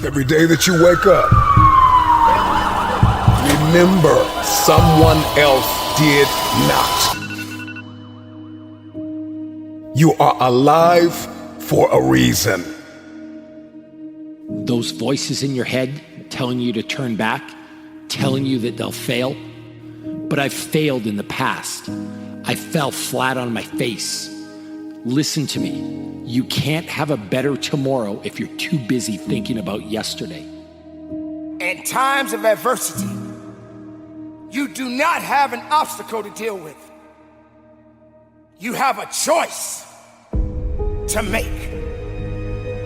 Every day that you wake up, remember someone else did not. You are alive for a reason. Those voices in your head telling you to turn back, telling you that they'll fail. But I've failed in the past. I fell flat on my face. Listen to me. You can't have a better tomorrow if you're too busy thinking about yesterday. In times of adversity, you do not have an obstacle to deal with. You have a choice to make.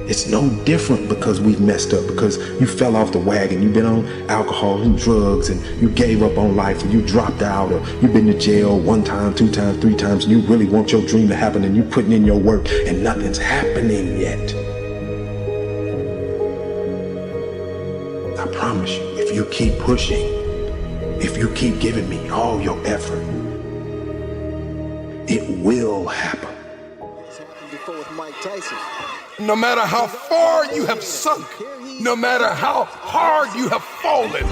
It's no different because we've messed up, because you fell off the wagon, you've been on alcohol and drugs, and you gave up on life, or you dropped out, or you've been to jail 1 time, 2 times, 3 times, and you really want your dream to happen, and you putting in your work, and nothing's happening yet. I promise you, if you keep pushing, if you keep giving me all your effort, it will happen. Before with Mike Tyson. No matter how far you have sunk, no matter how hard you have fallen,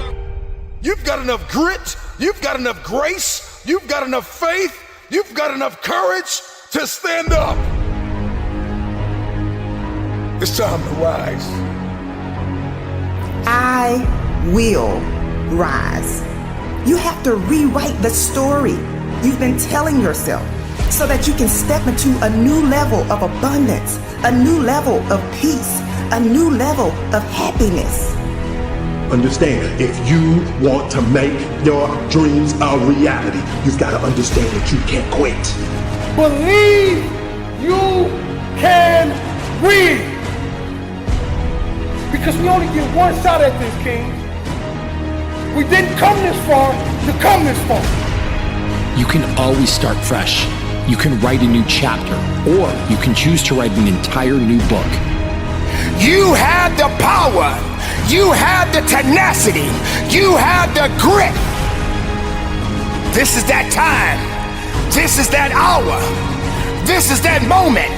you've got enough grit, you've got enough grace, you've got enough faith, you've got enough courage to stand up. It's time to rise. I will rise. You have to rewrite the story you've been telling yourself, so that you can step into a new level of abundance, a new level of peace, a new level of happiness. Understand, if you want to make your dreams a reality, you've got to understand that you can't quit. Believe you can win. Because we only get one shot at this, King. We didn't come this far to come this far. You can always start fresh. You can write a new chapter, or you can choose to write an entire new book. You have the power. You have the tenacity. You have the grit. This is that time. This is that hour. This is that moment.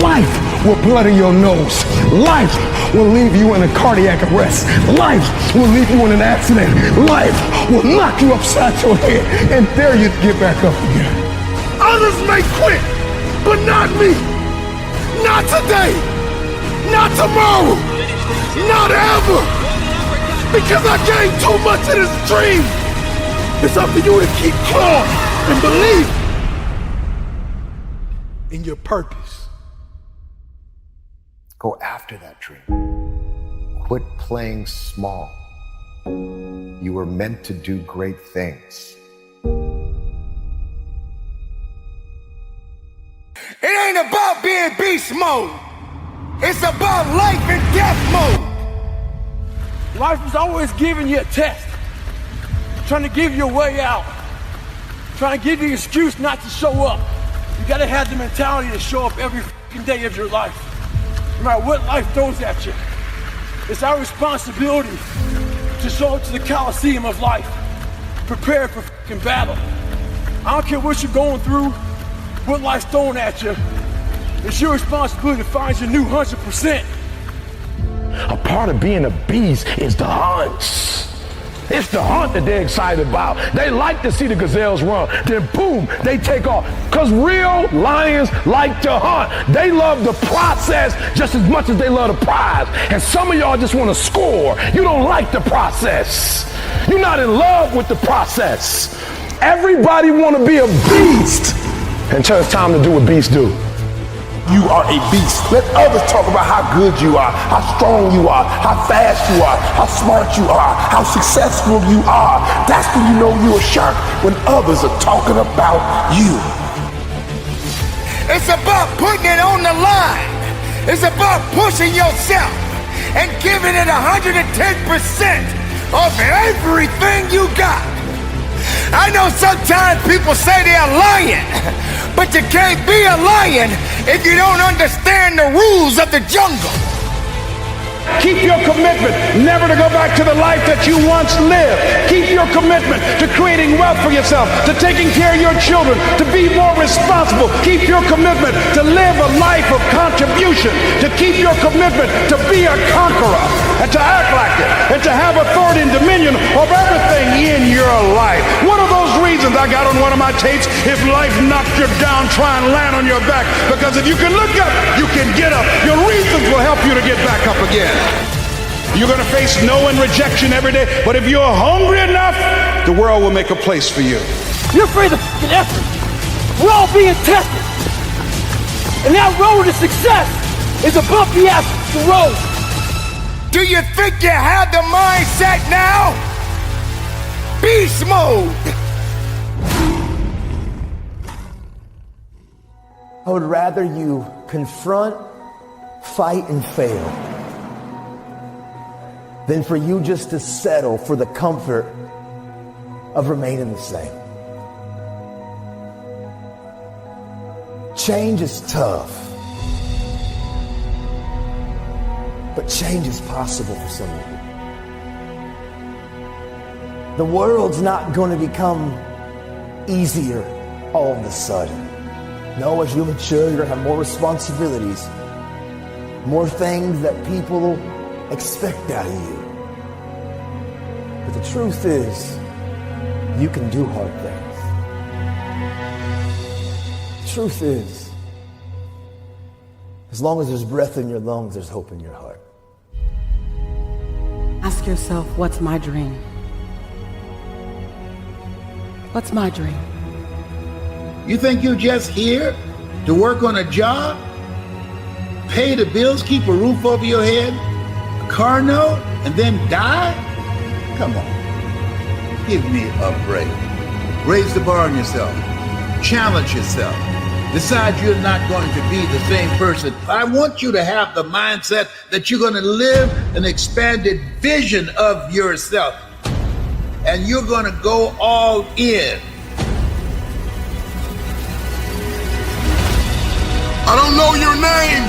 Life will blood in your nose. Life will leave you in a cardiac arrest. Life will leave you in an accident. Life will knock you upside your head and dare you to get back up again. Others may quit, but not me. Not today. Not tomorrow. Not ever. Because I gained too much of this dream. It's up to you to keep calm and believe in your purpose. Go after that dream. Quit playing small. You were meant to do great things. It ain't about being beast mode. It's about life and death mode. Life is always giving you a test, trying to give you a way out, trying to give you an excuse not to show up. You gotta have the mentality to show up every fucking day of your life. No matter what life throws at you, it's our responsibility to show up to the Coliseum of life, prepared for fucking battle. I don't care what you're going through, what life's throwing at you. It's your responsibility to find your new 100%. A part of being a beast is the hunt. It's the hunt that they're excited about. They like to see the gazelles run. Then boom, they take off. Because real lions like to hunt. They love the process just as much as they love the prize. And some of y'all just want to score. You don't like the process. You're not in love with the process. Everybody want to be a beast until it's time to do what beasts do. You are a beast. Let others talk about how good you are, how strong you are, how fast you are, how smart you are, how successful you are. That's when you know you're a shark, when others are talking about you. It's about putting it on the line. It's about pushing yourself and giving it 110% of everything you got. I know sometimes people say they're lying, but you can't be a lion if you don't understand the rules of the jungle. Keep your commitment. commitment never to go back to the life that you once lived. Keep your commitment to creating wealth for yourself, to taking care of your children, to be more responsible. Keep your commitment to live a life of contribution, to keep your commitment to be a conqueror and to act like it and to have authority and dominion of everything in your life. What are those reasons? I got on one of my tapes, if life knocks you down, try and land on your back, because if you can look up, you can get up. Your reasons will help you to get back up again. You're going to face no and rejection every day, but if you're hungry enough, the world will make a place for you. You're afraid of fucking effort. We're all being tested. And that road to success is a bumpy ass road. Do you think you have the mindset now? Beast mode. I would rather you confront, fight, and fail than for you just to settle for the comfort of remaining the same. Change is tough, but change is possible for some of you. The world's not going to become easier all of a sudden. No, as you mature, you're going to have more responsibilities, more things that people expect out of you. But the truth is, you can do hard things. The truth is, as long as there's breath in your lungs, there's hope in your heart. Ask yourself, what's my dream? What's my dream? You think you're just here to work on a job, pay the bills, keep a roof over your head, a car note, and then die? Come on, give me a break. Raise the bar on yourself. Challenge yourself. Decide you're not going to be the same person. I want you to have the mindset that you're going to live an expanded vision of yourself. And you're going to go all in. I don't know your name,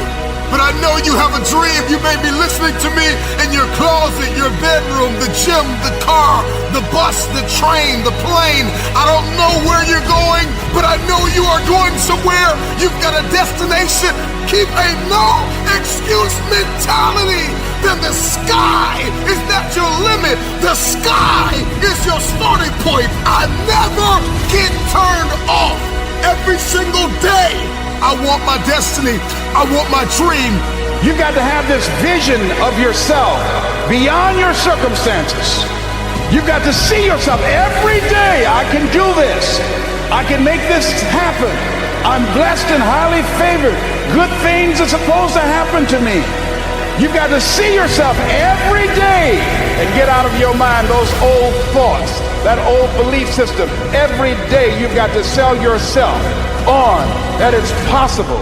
but I know you have a dream. You may be listening to me in your closet, your bedroom, the gym, the car, the bus, the train, the plane. I don't know where you're going, but I know you are going somewhere. You've got a destination. Keep a no excuse mentality. Then the sky is not your limit. The sky is your starting point. I never get turned off. Every single day, I want my destiny. I want my dream. You've got to have this vision of yourself beyond your circumstances. You've got to see yourself every day. I can do this. I can make this happen. I'm blessed and highly favored. Good things are supposed to happen to me. You've got to see yourself every day and get out of your mind those old thoughts, that old belief system. Every day you've got to sell yourself on that it's possible.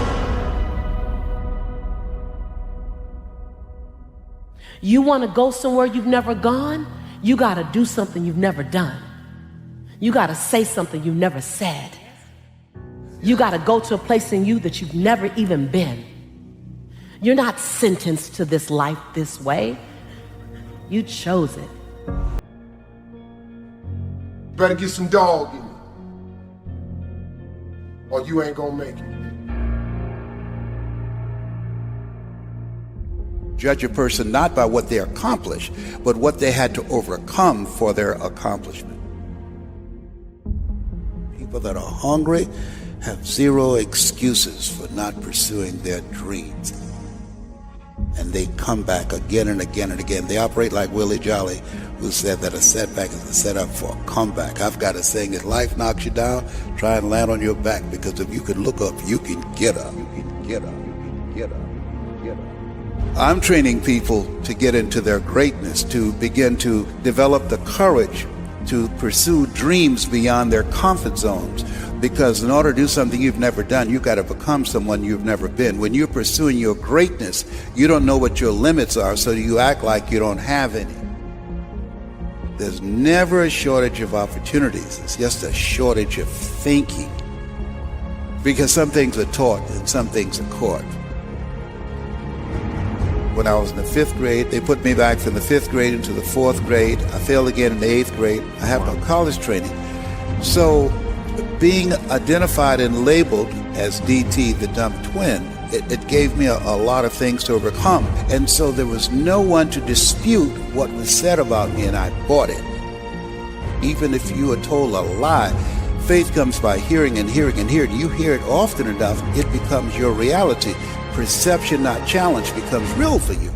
You want to go somewhere you've never gone? You got to do something you've never done. You got to say something you've never said. You got to go to a place in you that you've never even been. You're not sentenced to this life this way. You chose it. Better get some dog in you, or you ain't gonna make it. Judge a person not by what they accomplish, but what they had to overcome for their accomplishment. People that are hungry have zero excuses for not pursuing their dreams. And they come back again and again and again. They operate like Willie Jolly, who said that a setback is a setup for a comeback. I've got a saying, if life knocks you down, try and land on your back, because if you can look up, you can get up. You can get up. You can get up. Get up. I'm training people to get into their greatness, to begin to develop the courage to pursue dreams beyond their comfort zones. Because in order to do something you've never done, you've got to become someone you've never been. When you're pursuing your greatness, you don't know what your limits are, so you act like you don't have any. There's never a shortage of opportunities. It's just a shortage of thinking. Because some things are taught and some things are caught. when I was in the 5th grade. They put me back from the 5th grade into the 4th grade. I failed again in the 8th grade. I have no college training. So being identified and labeled as DT, the dumb twin, it gave me a lot of things to overcome. And so there was no one to dispute what was said about me, and I bought it. Even if you are told a lie, faith comes by hearing and hearing and hearing. You hear it often enough, it becomes your reality. Perception, not challenge, becomes real for you.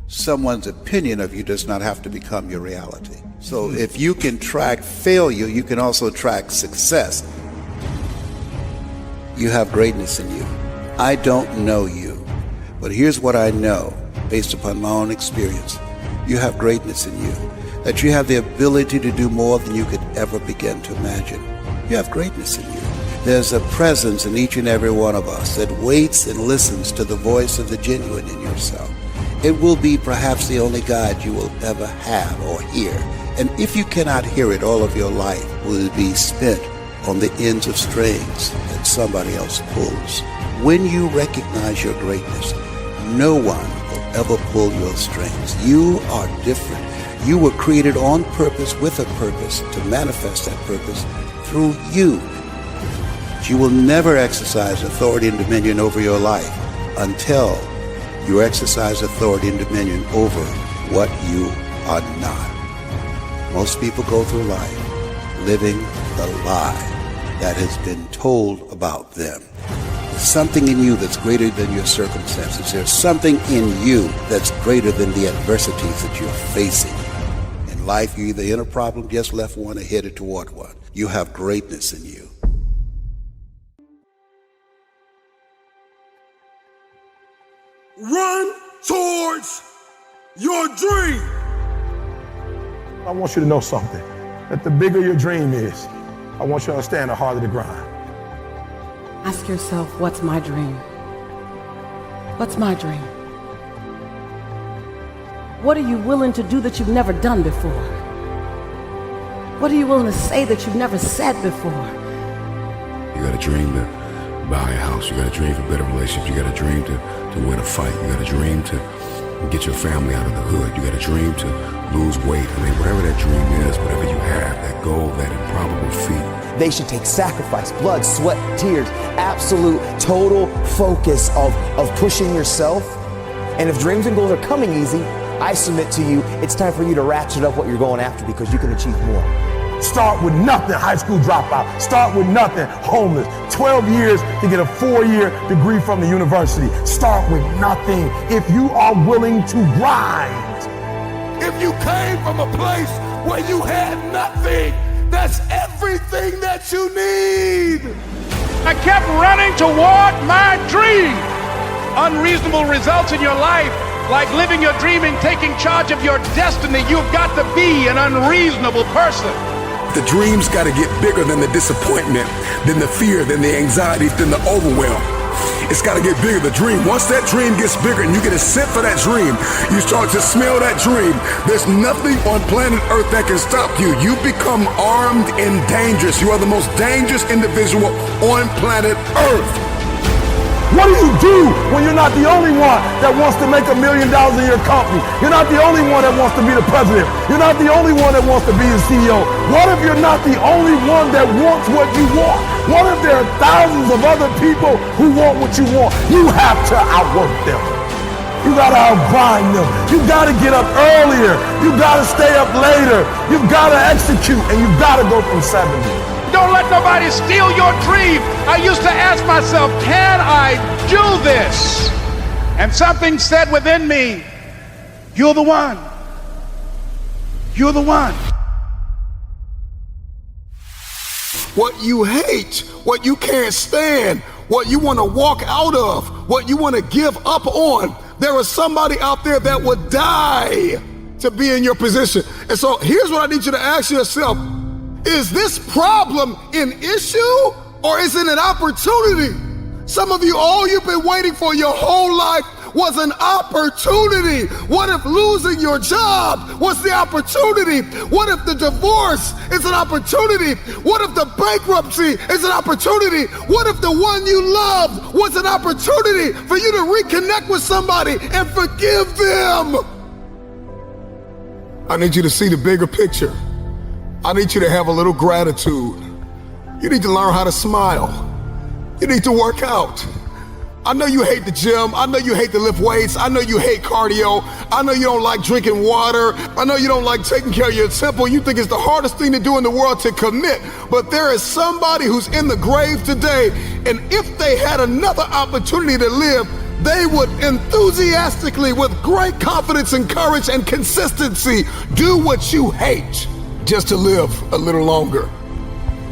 Someone's opinion of you does not have to become your reality. So if you can track failure, you can also track success. You have greatness in you. I don't know you, but here's what I know based upon my own experience. You have greatness in you, that you have the ability to do more than you could ever begin to imagine. You have greatness in you. There's a presence in each and every one of us that waits and listens to the voice of the genuine in yourself. It will be perhaps the only guide you will ever have or hear. And if you cannot hear it, all of your life will be spent on the ends of strings that somebody else pulls. When you recognize your greatness, no one will ever pull your strings. You are different. You were created on purpose with a purpose to manifest that purpose through you. You will never exercise authority and dominion over your life until you exercise authority and dominion over what you are not. Most people go through life living the lie that has been told about them. There's something in you that's greater than your circumstances. There's something in you that's greater than the adversities that you're facing. In life, you're either in a problem, just left one, or headed toward one. You have greatness in you. Run towards your dream. I want you to know something, that the bigger your dream is, I want you to understand the harder the grind. Ask yourself, what's my dream? What's my dream? What are you willing to do that you've never done before? What are you willing to say that you've never said before? You got a dream to buy a house. You got a dream for better relationships. You got a dream to win a fight. You got a dream to get your family out of the hood. You got a dream to lose weight. I mean, whatever that dream is, whatever you have, that goal, that improbable feat. They should take sacrifice, blood, sweat, tears, absolute, total focus of pushing yourself. And if dreams and goals are coming easy, I submit to you, it's time for you to ratchet up what you're going after, because you can achieve more. Start with nothing, high school dropout. Start with nothing, homeless. 12 years to get a 4-year degree from the university. Start with nothing if you are willing to grind. If you came from a place where you had nothing, that's everything that you need. I kept running toward my dream. Unreasonable results in your life, like living your dream and taking charge of your destiny, you've got to be an unreasonable person. The dream's got to get bigger than the disappointment, than the fear, than the anxiety, than the overwhelm. It's got to get bigger, the dream. Once that dream gets bigger and you get a scent for that dream, you start to smell that dream, there's nothing on planet Earth that can stop you. You become armed and dangerous. You are the most dangerous individual on planet Earth. What do you do when you're not the only one that wants to make $1 million in your company? You're not the only one that wants to be the president. You're not the only one that wants to be the CEO. What if you're not the only one that wants what you want? What if there are thousands of other people who want what you want? You have to outwork them. You gotta outgrind them. You gotta get up earlier. You gotta stay up later. You gotta execute, and you gotta go from 70. Don't let nobody steal your dream. I used to ask myself, can I do this? And something said within me, you're the one. You're the one. What you hate, what you can't stand, what you want to walk out of, what you want to give up on, there is somebody out there that would die to be in your position. And so here's what I need you to ask yourself. Is this problem an issue or is it an opportunity? Some of you, all you've been waiting for your whole life was an opportunity? What if losing your job was the opportunity? What if the divorce is an opportunity? What if the bankruptcy is an opportunity? What if the one you loved was an opportunity for you to reconnect with somebody and forgive them? I need you to see the bigger picture. I need you to have a little gratitude. You need to learn how to smile. You need to work out. I know you hate the gym. I know you hate to lift weights. I know you hate cardio. I know you don't like drinking water. I know you don't like taking care of your temple. You think it's the hardest thing to do in the world to commit. But there is somebody who's in the grave today, and if they had another opportunity to live, they would enthusiastically, with great confidence and courage and consistency, do what you hate just to live a little longer.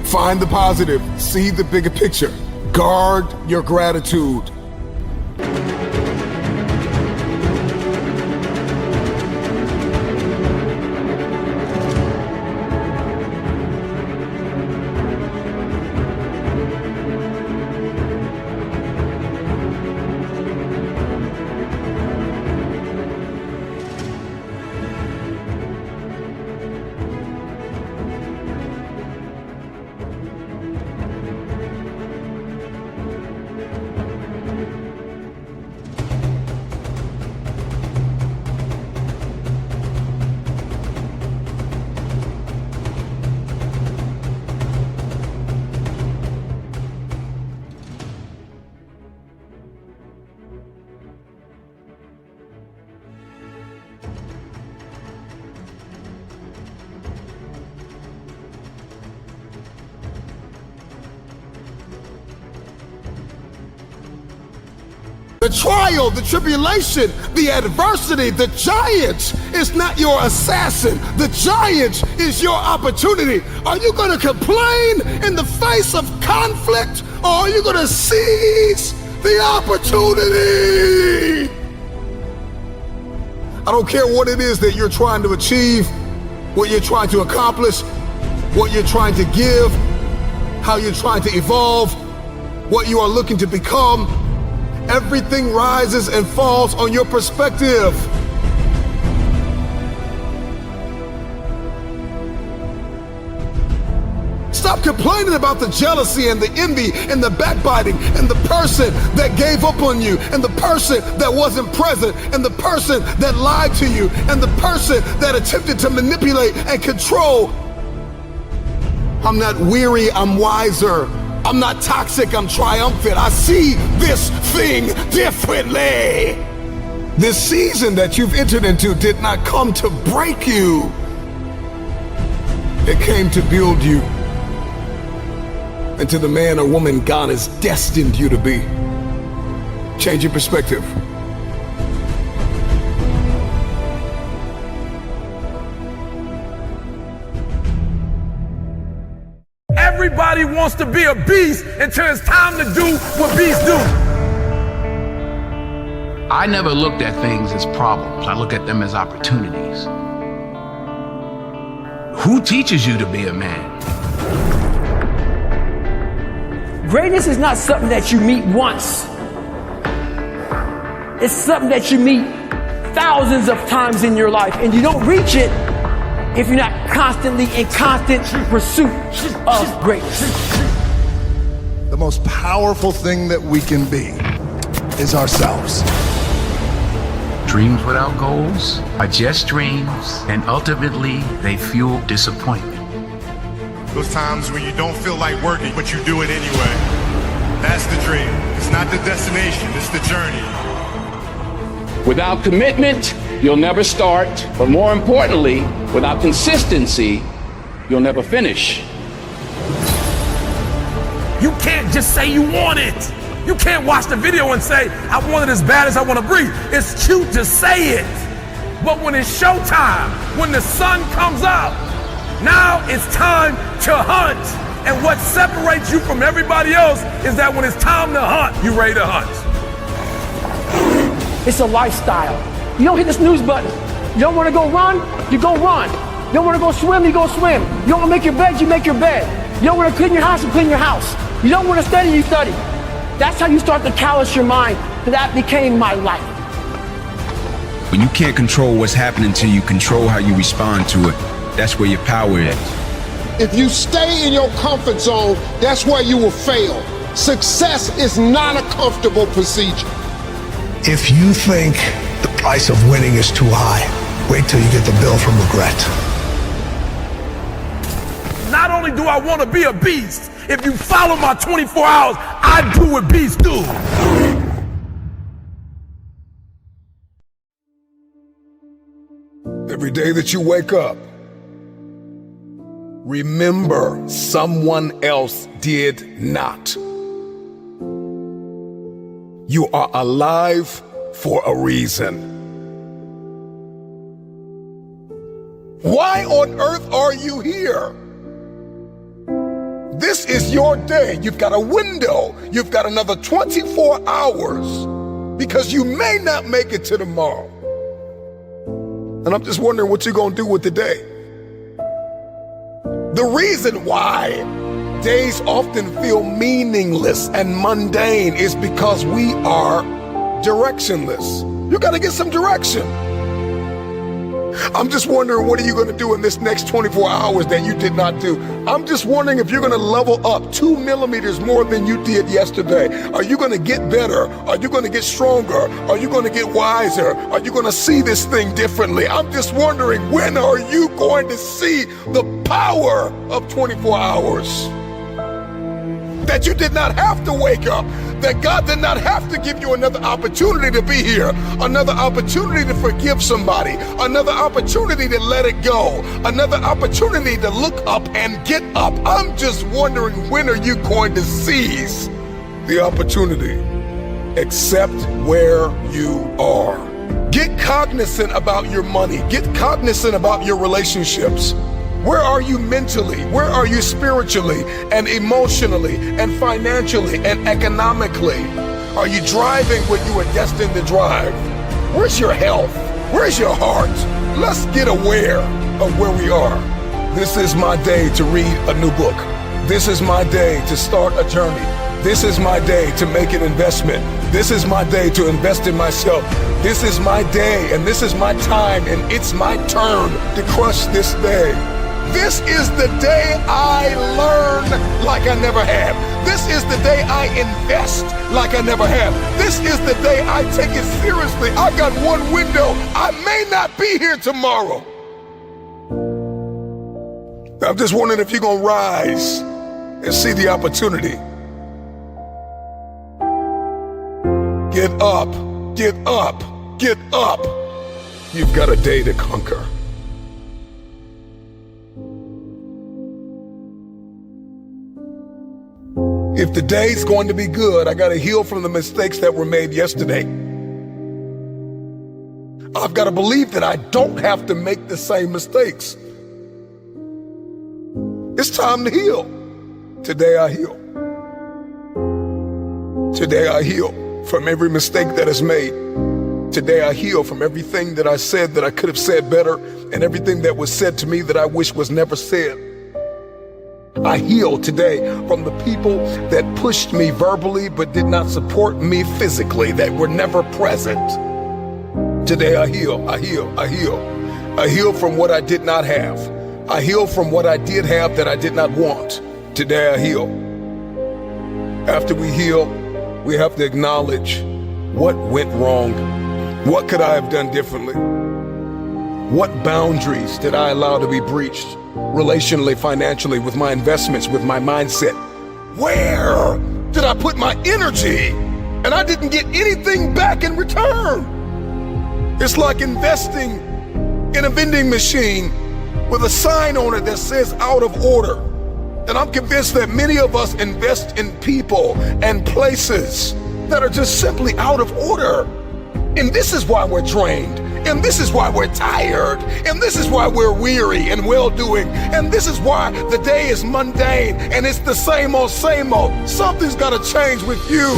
Find the positive. See the bigger picture. Guard your gratitude. The trial, the tribulation, the adversity, the giant is not your assassin. The giant is your opportunity. Are you going to complain in the face of conflict, or are you going to seize the opportunity? I don't care what it is that you're trying to achieve, what you're trying to accomplish, what you're trying to give, how you're trying to evolve, what you are looking to become. Everything rises and falls on your perspective. Stop complaining about the jealousy and the envy and the backbiting and the person that gave up on you and the person that wasn't present and the person that lied to you and the person that attempted to manipulate and control. I'm not weary, I'm wiser. I'm not toxic, I'm triumphant. I see this thing differently. This season that you've entered into did not come to break you. It came to build you into the man or woman God has destined you to be. Change your perspective. Everybody wants to be a beast until it's time to do what beasts do. I never looked at things as problems. I look at them as opportunities. Who teaches you to be a man? Greatness is not something that you meet once. It's something that you meet thousands of times in your life, and you don't reach it if you're not constantly in constant pursuit of greatness. The most powerful thing that we can be is ourselves. Dreams without goals are just dreams, and ultimately they fuel disappointment. Those times when you don't feel like working, but you do it anyway. That's the dream. It's not the destination, it's the journey. Without commitment, you'll never start, but more importantly, without consistency, you'll never finish. You can't just say you want it. You can't watch the video and say, I want it as bad as I want to breathe. It's cute to say it. But when it's showtime, when the sun comes up, now it's time to hunt. And what separates you from everybody else is that when it's time to hunt, you're ready to hunt. It's a lifestyle. You don't hit the snooze button. You don't want to go run, you go run. You don't want to go swim, you go swim. You don't want to make your bed, you make your bed. You don't want to clean your house, you clean your house. You don't want to study, you study. That's how you start to callous your mind. That became my life. When you can't control what's happening to you, control how you respond to it. That's where your power is. If you stay in your comfort zone, that's where you will fail. Success is not a comfortable procedure. If you think the price of winning is too high, wait till you get the bill from regret. Not only do I want to be a beast, if you follow my 24 hours, I do what beasts do. Every day that you wake up, remember someone else did not. You are alive for a reason. Why on earth are you here? This is your day. You've got a window. You've got another 24 hours because you may not make it to tomorrow. And I'm just wondering what you're going to do with the day. The reason why days often feel meaningless and mundane is because we are directionless. You got to get some direction. I'm just wondering, what are you going to do in this next 24 hours that you did not do? I'm just wondering if you're going to level up 2 millimeters more than you did yesterday. Are you going to get better? Are you going to get stronger? Are you going to get wiser? Are you going to see this thing differently? I'm just wondering, when are you going to see the power of 24 hours? That you did not have to wake up, that God did not have to give you another opportunity to be here, another opportunity to forgive somebody, another opportunity to let it go, another opportunity to look up and get up. I'm just wondering, when are you going to seize the opportunity? Accept where you are. Get cognizant about your money. Get cognizant about your relationships. Where are you mentally? Where are you spiritually and emotionally and financially and economically? Are you driving what you are destined to drive? Where's your health? Where's your heart? Let's get aware of where we are. This is my day to read a new book. This is my day to start a journey. This is my day to make an investment. This is my day to invest in myself. This is my day and this is my time and it's my turn to crush this day. This is the day I learn like I never have. This is the day I invest like I never have. This is the day I take it seriously. I got one window. I may not be here tomorrow. I'm just wondering if you're going to rise and see the opportunity. Get up, get up, get up. You've got a day to conquer. If the day's going to be good, I got to heal from the mistakes that were made yesterday. I've got to believe that I don't have to make the same mistakes. It's time to heal. Today I heal. Today I heal from every mistake that is made. Today I heal from everything that I said that I could have said better and everything that was said to me that I wish was never said. I heal today from the people that pushed me verbally but did not support me physically, that were never present. Today I heal, I heal, I heal. I heal from what I did not have. I heal from what I did have that I did not want. Today I heal. After we heal, we have to acknowledge what went wrong. What could I have done differently? What boundaries did I allow to be breached? Relationally, financially, with my investments, with my mindset. Where did I put my energy and I didn't get anything back in return? It's like investing in a vending machine with a sign on it that says out of order. And I'm convinced that many of us invest in people and places that are just simply out of order. And this is why we're drained. And this is why we're tired. And this is why we're weary and well-doing. And this is why the day is mundane and it's the same old, same old. Something's got to change with you.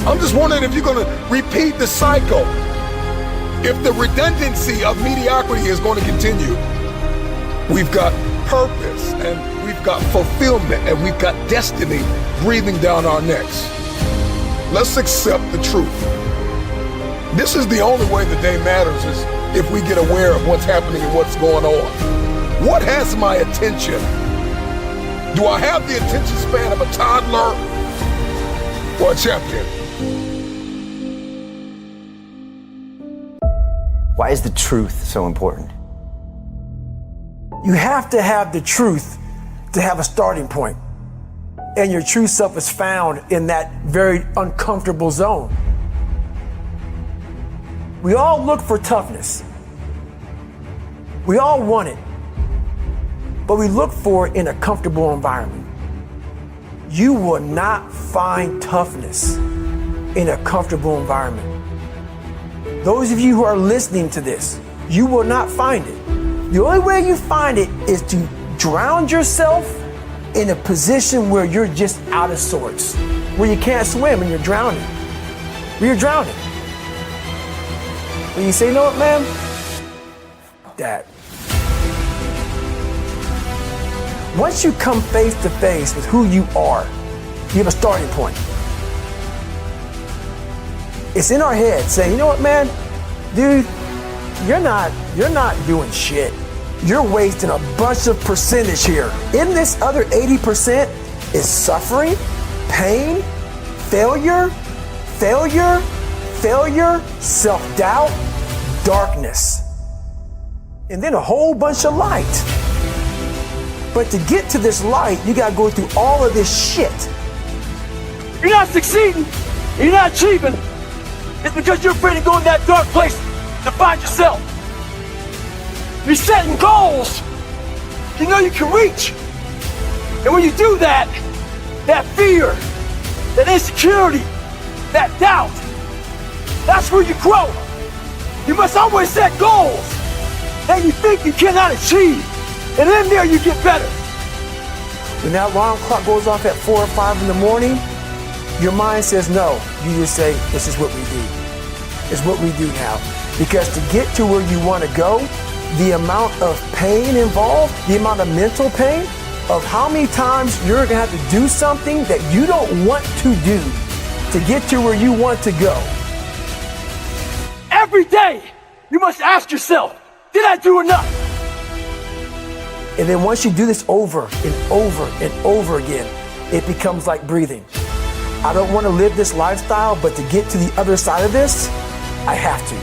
I'm just wondering if you're going to repeat the cycle. If the redundancy of mediocrity is going to continue. We've got purpose and we've got fulfillment and we've got destiny breathing down our necks. Let's accept the truth. This is the only way the day matters, is if we get aware of what's happening and what's going on. What has my attention? Do I have the attention span of a toddler or a champion? Why is the truth so important? You have to have the truth to have a starting point. And your true self is found in that very uncomfortable zone. We all look for toughness. We all want it. But we look for it in a comfortable environment. You will not find toughness in a comfortable environment. Those of you who are listening to this, you will not find it. The only way you find it is to drown yourself in a position where you're just out of sorts, where you can't swim and you're drowning. Where you're drowning. When you say, you know what, man? That. Once you come face to face with who you are, you have a starting point. It's in our head saying, you know what, man? Dude, you're not doing shit. You're wasting a bunch of percentage here. In this other 80% is suffering, pain, failure, self-doubt, darkness, and then a whole bunch of light. But to get to this light, you gotta go through all of this shit. You're not succeeding, you're not achieving. It's because you're afraid to go in that dark place to find yourself. You're setting goals you know you can reach. And when you do that, that fear, that insecurity, that doubt, that's where you grow. You must always set goals that you think you cannot achieve. And in there you get better. When that alarm clock goes off at 4 or 5 in the morning, your mind says no. You just say, this is what we do. It's what we do now. Because to get to where you want to go, the amount of pain involved, the amount of mental pain, of how many times you're going to have to do something that you don't want to do to get to where you want to go. Every day, you must ask yourself, did I do enough? And then once you do this over and over and over again, it becomes like breathing. I don't want to live this lifestyle, but to get to the other side of this, I have to.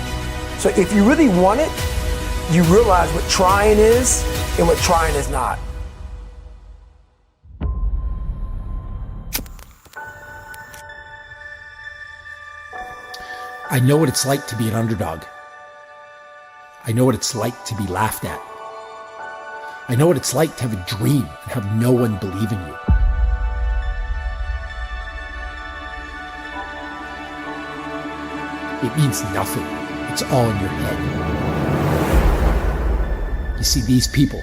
So if you really want it, you realize what trying is and what trying is not. I know what it's like to be an underdog. I know what it's like to be laughed at. I know what it's like to have a dream and have no one believe in you. It means nothing. It's all in your head. You see, these people,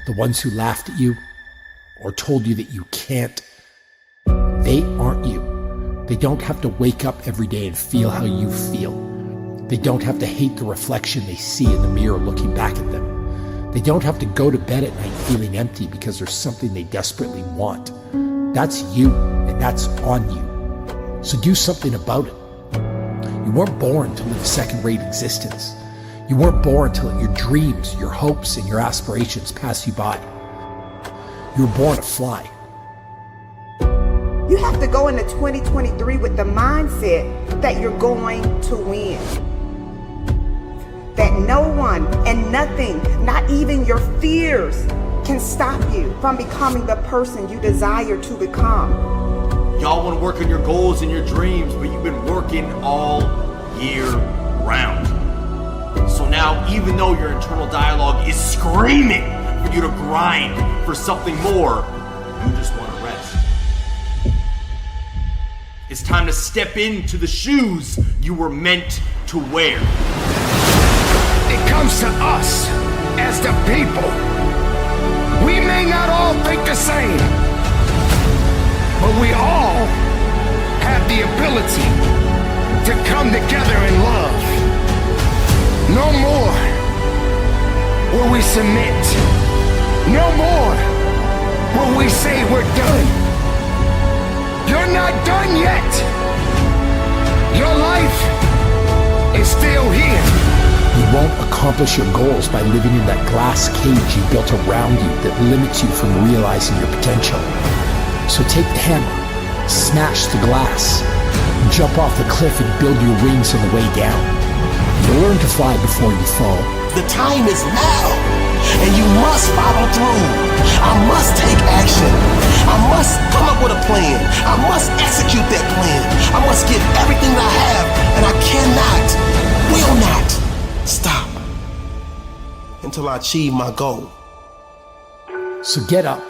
the ones who laughed at you or told you that you can't, they aren't you. They don't have to wake up every day and feel how you feel. They don't have to hate the reflection they see in the mirror looking back at them. They don't have to go to bed at night feeling empty because there's something they desperately want. That's you, and that's on you. So do something about it. You weren't born to live a second-rate existence. You weren't born to let your dreams, your hopes, and your aspirations pass you by. You were born to fly. You have to go into 2023 with the mindset that you're going to win. That no one and nothing, not even your fears, can stop you from becoming the person you desire to become. Y'all want to work on your goals and your dreams, but you've been working all year round. So now, even though your internal dialogue is screaming for you to grind for something more, you just want to rest. It's time to step into the shoes you were meant to wear. It comes to us as the people. We may not all think the same, but we all have the ability to come together in love. No more will we submit. No more will we say we're done. You're not done yet. Your life is still here. You won't accomplish your goals by living in that glass cage you built around you that limits you from realizing your potential. So take the hammer, smash the glass, jump off the cliff and build your wings on the way down. You'll learn to fly before you fall. The time is now, and you must follow through. I must take action. I must come up with a plan. I must execute that plan. I must give everything that I have, and I cannot, will not stop until I achieve my goal. So get up.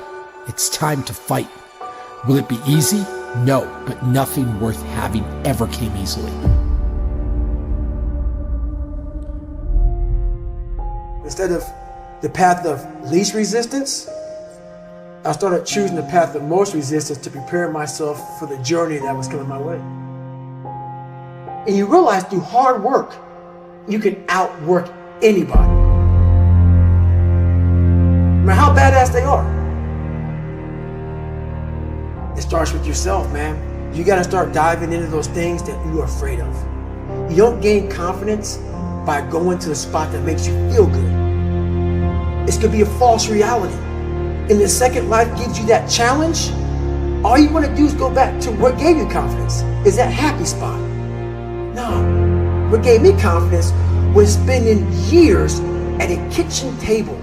It's time to fight. Will it be easy? No, but nothing worth having ever came easily. Instead of the path of least resistance, I started choosing the path of most resistance to prepare myself for the journey that was coming my way. And you realize through hard work, you can outwork anybody. No matter how badass they are. It starts with yourself, man. You gotta start diving into those things that you're afraid of. You don't gain confidence by going to the spot that makes you feel good. It's gonna be a false reality. And the second life gives you that challenge, all you wanna do is go back to what gave you confidence, is that happy spot. No, what gave me confidence was spending years at a kitchen table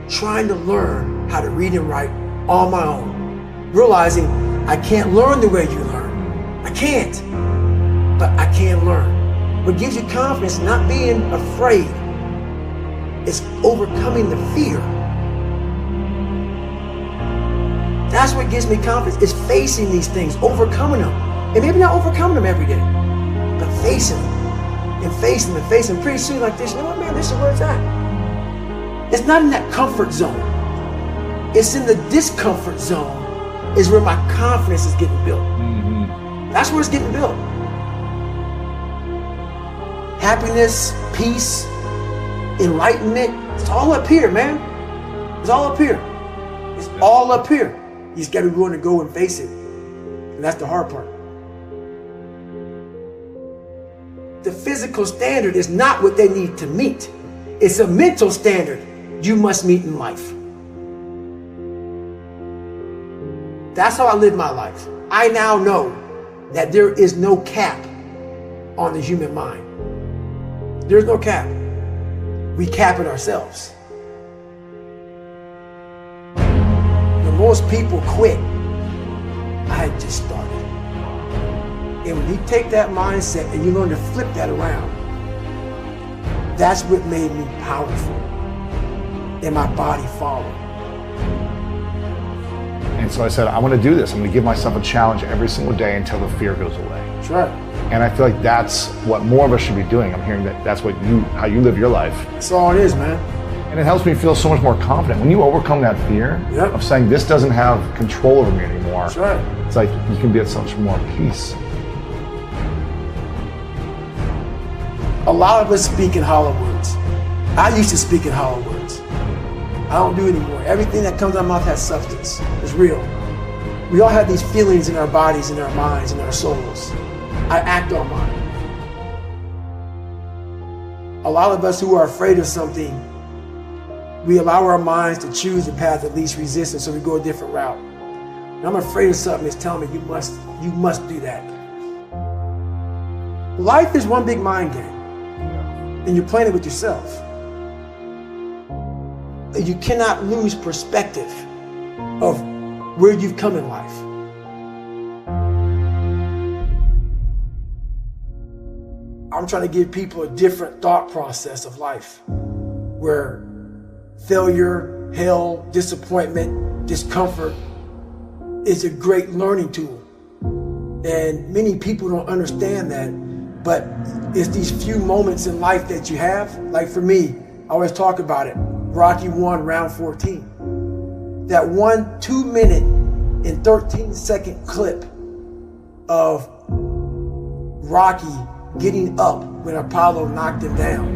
trying to learn how to read and write on my own, realizing I can't learn the way you learn. I can't, but I can learn. What gives you confidence, not being afraid, is overcoming the fear. That's what gives me confidence, is facing these things, overcoming them. And maybe not overcoming them every day, but facing them. And facing them and facing them. Pretty soon like this, you know what, man, this is where it's at. It's not in that comfort zone. It's in the discomfort zone is where my confidence is getting built. That's where it's getting built. Happiness, peace, enlightenment, it's all up here, man. It's all up here. It's all up here. You just gotta be willing to go and face it. And that's the hard part. The physical standard is not what they need to meet. It's a mental standard you must meet in life. That's how I live my life. I now know that there is no cap on the human mind. There's no cap. We cap it ourselves. When most people quit, I had just started. And when you take that mindset and you learn to flip that around, that's what made me powerful. And my body followed. And so I said, I want to do this. I'm going to give myself a challenge every single day until the fear goes away. That's right. And I feel like that's what more of us should be doing. I'm hearing that that's how you live your life. That's all it is, man. And it helps me feel so much more confident. When you overcome that fear of saying this doesn't have control over me anymore, that's right. It's like you can be at so much more peace. A lot of us speak in hollow words. I used to speak in hollow words. I don't do it anymore. Everything that comes out of my mouth has substance. It's real. We all have these feelings in our bodies, in our minds, in our souls. I act on mine. A lot of us who are afraid of something, we allow our minds to choose the path of least resistance, so we go a different route. And I'm afraid of something that's telling me you must do that. Life is one big mind game, and you're playing it with yourself. You cannot lose perspective of where you've come in life. I'm trying to give people a different thought process of life, where failure, hell, disappointment, discomfort is a great learning tool. And many people don't understand that, but it's these few moments in life that you have. Like for me, I always talk about it. Rocky 1, round 14. That 1 2-minute and 13-second clip of Rocky getting up when Apollo knocked him down.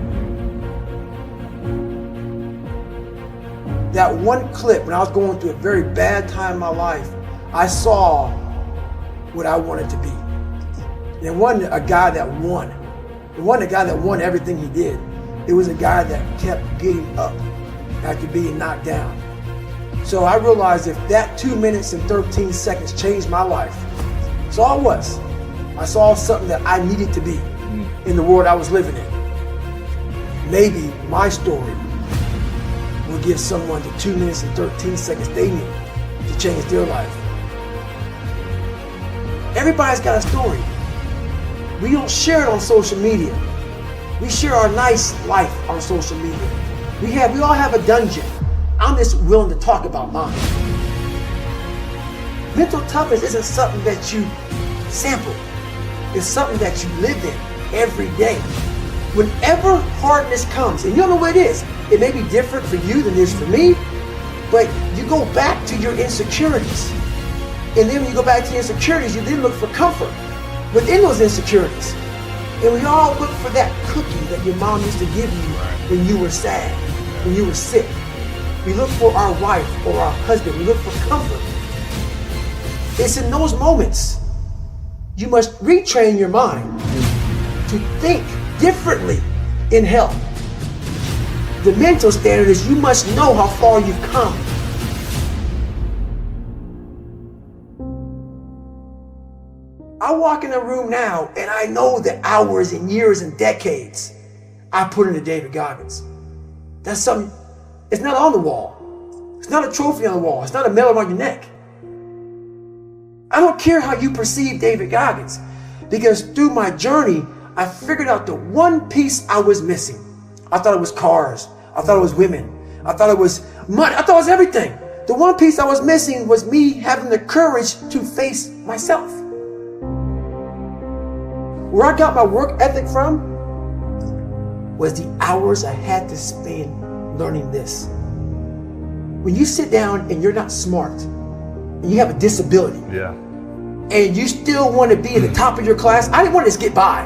That one clip, when I was going through a very bad time in my life, I saw what I wanted to be. And it wasn't a guy that won. It wasn't a guy that won everything he did. It was a guy that kept getting up after being knocked down. So I realized if that 2 minutes and 13 seconds changed my life, that's all it was. I saw something that I needed to be in the world I was living in. Maybe my story will give someone the 2 minutes and 13 seconds they need to change their life. Everybody's got a story. We don't share it on social media. We share our nice life on social media. We all have a dungeon. I'm just willing to talk about mine. Mental toughness isn't something that you sample. It's something that you live in every day. Whenever hardness comes, and you don't know what it is, it may be different for you than it is for me, but you go back to your insecurities. And then when you go back to your insecurities, you then look for comfort within those insecurities. And we all look for that cookie that your mom used to give you when you were sad, when you were sick. We look for our wife or our husband. We look for comfort. It's in those moments you must retrain your mind to think differently in health. The mental standard is you must know how far you've come. I walk in a room now and I know the hours and years and decades I put into David Goggins. That's something, it's not on the wall. It's not a trophy on the wall. It's not a medal around your neck. I don't care how you perceive David Goggins, because through my journey, I figured out the one piece I was missing. I thought it was cars. I thought it was women. I thought it was money. I thought it was everything. The one piece I was missing was me having the courage to face myself. Where I got my work ethic from was the hours I had to spend learning this. When you sit down and you're not smart, and you have a disability, and you still want to be at the top of your class, I didn't want to just get by.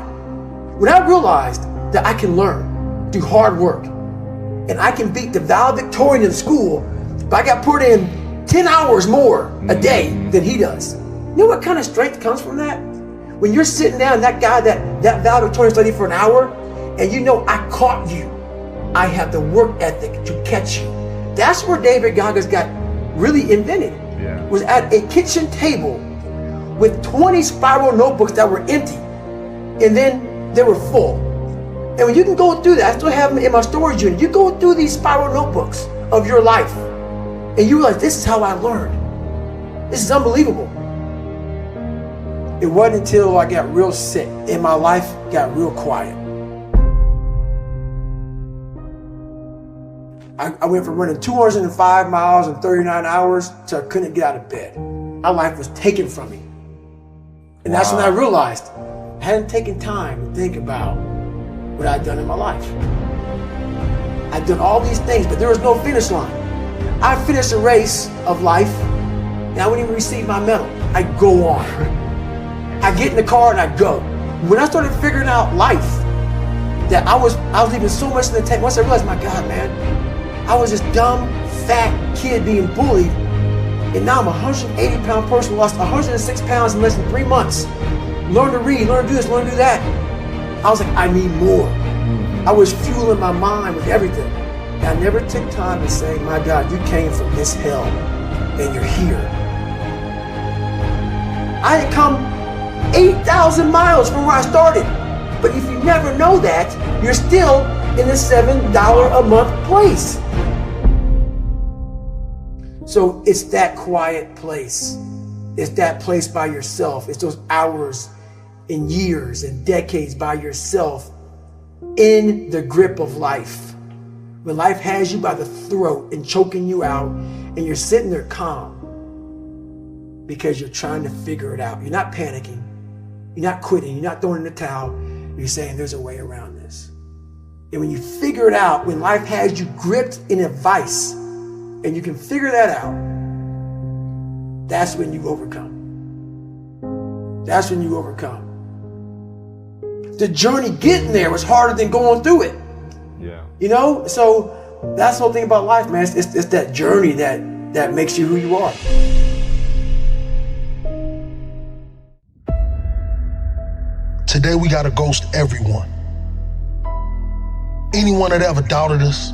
When I realized that I can learn through hard work, and I can beat the valedictorian in school, but I got put in 10 hours more a day than he does. You know what kind of strength comes from that? When you're sitting down, that guy, that valedictorian studied for an hour, and you know I caught you. I have the work ethic to catch you. That's where David Goggins got really invented. Was at a kitchen table with 20 spiral notebooks that were empty, and then they were full. And when you can go through that, I still have them in my storage unit. You go through these spiral notebooks of your life, and you realize this is how I learned. This is unbelievable. It wasn't until I got real sick and my life got real quiet. I went from running 205 miles in 39 hours to I couldn't get out of bed. My life was taken from me. And that's when I realized I hadn't taken time to think about what I'd done in my life. I'd done all these things, but there was no finish line. I finished a race of life, and I wouldn't even receive my medal. I'd go on. I get in the car and I go. When I started figuring out life, that I was leaving so much in the tank. Once I realized, my God, man, I was this dumb, fat kid being bullied, and now I'm a 180-pound person who lost 106 pounds in less than 3 months. Learn to read, learn to do this, learn to do that. I was like, I need more. I was fueling my mind with everything. And I never took time to say, my God, you came from this hell, and you're here. I had come 8,000 miles from where I started. But if you never know that, you're still in the $7 a month place. So it's that quiet place. It's that place by yourself. It's those hours and years and decades by yourself in the grip of life. When life has you by the throat and choking you out, and you're sitting there calm because you're trying to figure it out. You're not panicking. You're not quitting. You're not throwing in the towel. You're saying there's a way around this. And when you figure it out, when life has you gripped in a vice, and you can figure that out, that's when you overcome. That's when you overcome. The journey getting there was harder than going through it. Yeah. You know? So that's the whole thing about life, man. It's that journey that makes you who you are. Today we gotta ghost everyone. anyone that ever doubted us,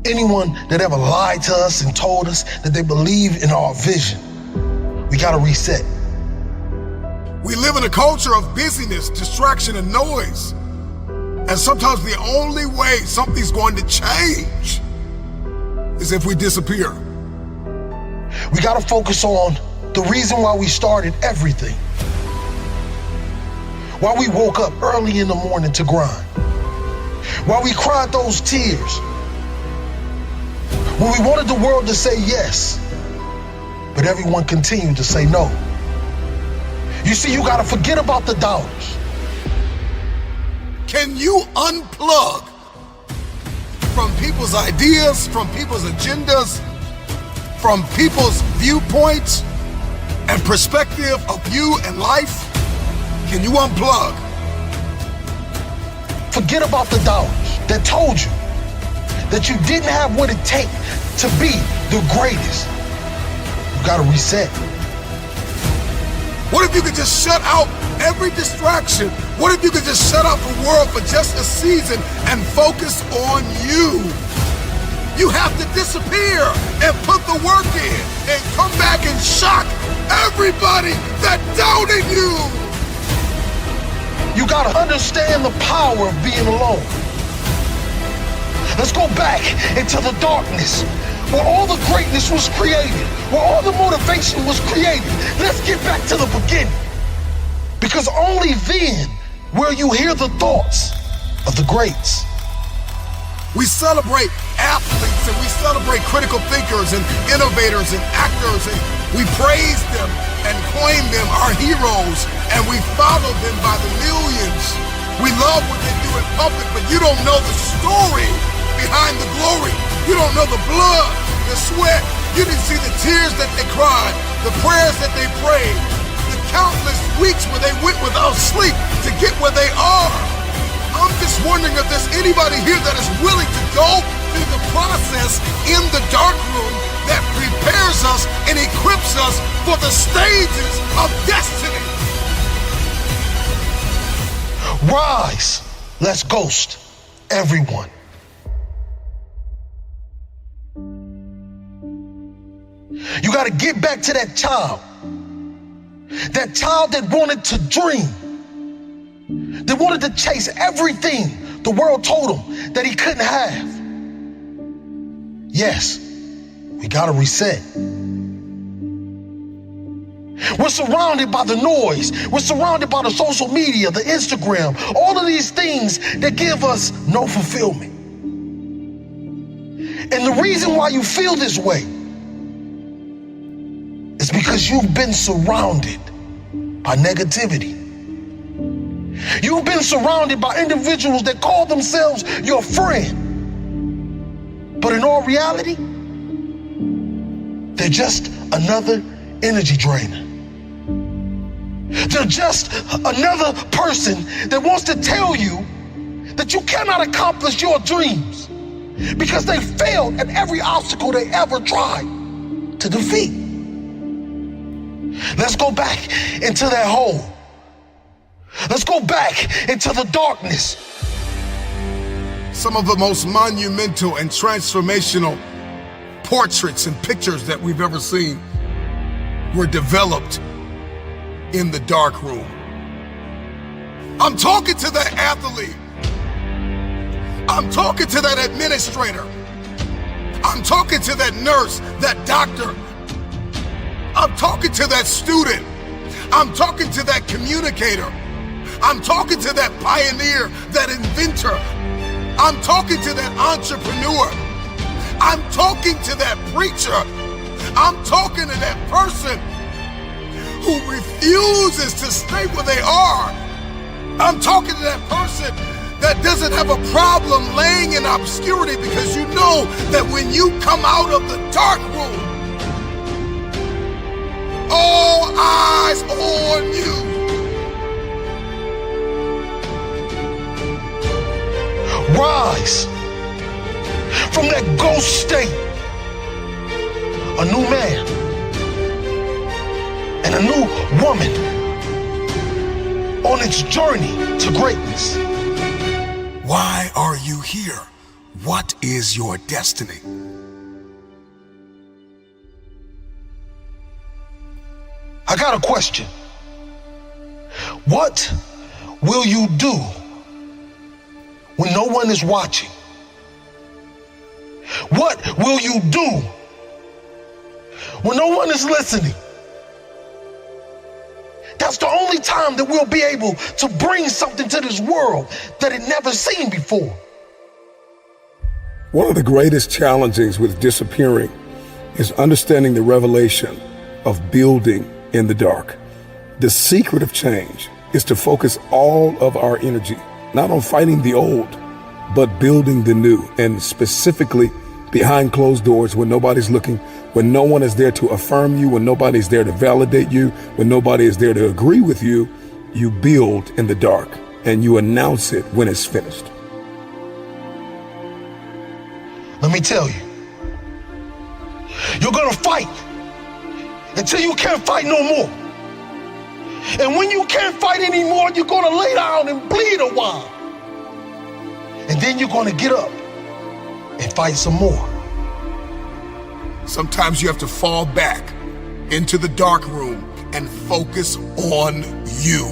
anyone that ever lied to us and told us that they believe in our vision, we gotta reset. We live in a culture of busyness, distraction, and noise. And sometimes the only way something's going to change is if we disappear. We gotta focus on the reason why we started everything. Why we woke up early in the morning to grind. Why we cried those tears. When we wanted the world to say yes, but everyone continued to say no. You see, you gotta forget about the doubters. Can you unplug from people's ideas, from people's agendas, from people's viewpoints and perspective of you and life? Can you unplug? Forget about the doubters that told you that you didn't have what it takes to be the greatest. You gotta reset. What if you could just shut out every distraction? What if you could just shut out the world for just a season and focus on you? You have to disappear and put the work in and come back and shock everybody that doubted you. You gotta understand the power of being alone. Let's go back into the darkness where all the greatness was created, where all the motivation was created. Let's get back to the beginning. Because only then will you hear the thoughts of the greats. We celebrate athletes and we celebrate critical thinkers and innovators and actors, and we praise them and claim them our heroes, and we follow them by the millions. We love what they do in public, but you don't know the story behind the glory. You don't know the blood, the sweat. You didn't see the tears that they cried, the prayers that they prayed, the countless weeks where they went without sleep to get where they are. I'm just wondering if there's anybody here that is willing to go through the process in the dark room that prepares us and equips us for the stages of destiny. Rise, let's ghost everyone. You gotta get back to that child that wanted to dream, that wanted to chase everything the world told him that he couldn't have. Yes, we gotta reset. We're surrounded by the noise. We're surrounded by the social media, the Instagram, all of these things that give us no fulfillment. And the reason why you feel this way is because you've been surrounded by negativity. You've been surrounded by individuals that call themselves your friend. But in all reality, they're just another energy drainer. They're just another person that wants to tell you that you cannot accomplish your dreams because they failed at every obstacle they ever tried to defeat. Let's go back into that hole. Let's go back into the darkness. Some of the most monumental and transformational portraits and pictures that we've ever seen were developed in the dark room. I'm talking to that athlete. I'm talking to that administrator. I'm talking to that nurse, that doctor. I'm talking to that student. I'm talking to that communicator. I'm talking to that pioneer, that inventor. I'm talking to that entrepreneur. I'm talking to that preacher. I'm talking to that person who refuses to stay where they are. I'm talking to that person that doesn't have a problem laying in obscurity, because you know that when you come out of the dark room, all eyes on you. Rise from that ghost state, a new man and a new woman on its journey to greatness. Why are you here? What is your destiny? I got a question. What will you do when no one is watching? What will you do when no one is listening? That's the only time that we'll be able to bring something to this world that it never seen before. One of the greatest challenges with disappearing is understanding the revelation of building in the dark. The secret of change is to focus all of our energy, not on fighting the old, but building the new, and specifically behind closed doors when nobody's looking, when no one is there to affirm you, when nobody's there to validate you, when nobody is there to agree with you, you build in the dark and you announce it when it's finished. Let me tell you, you're gonna fight until you can't fight no more. And when you can't fight anymore, you're gonna lay down and bleed a while. And then you're gonna get up and fight some more. Sometimes you have to fall back into the dark room and focus on you.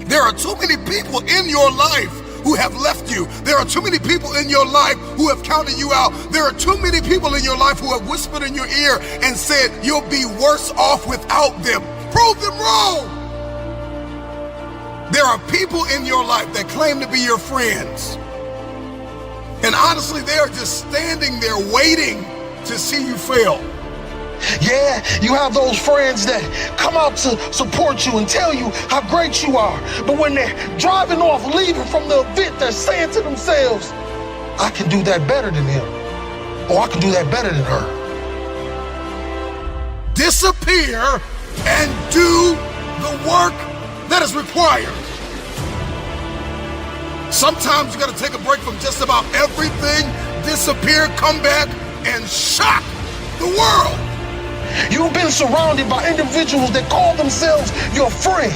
There are too many people in your life who have left you. There are too many people in your life who have counted you out. There are too many people in your life who have whispered in your ear and said, you'll be worse off without them. Prove them wrong. There are people in your life that claim to be your friends. And honestly, they are just standing there waiting to see you fail. Yeah, you have those friends that come out to support you and tell you how great you are. But when they're driving off, leaving from the event, they're saying to themselves, I can do that better than him. Or I can do that better than her. Disappear and do the work that is required. Sometimes you gotta take a break from just about everything, disappear, come back, and shock the world. You've been surrounded by individuals that call themselves your friend.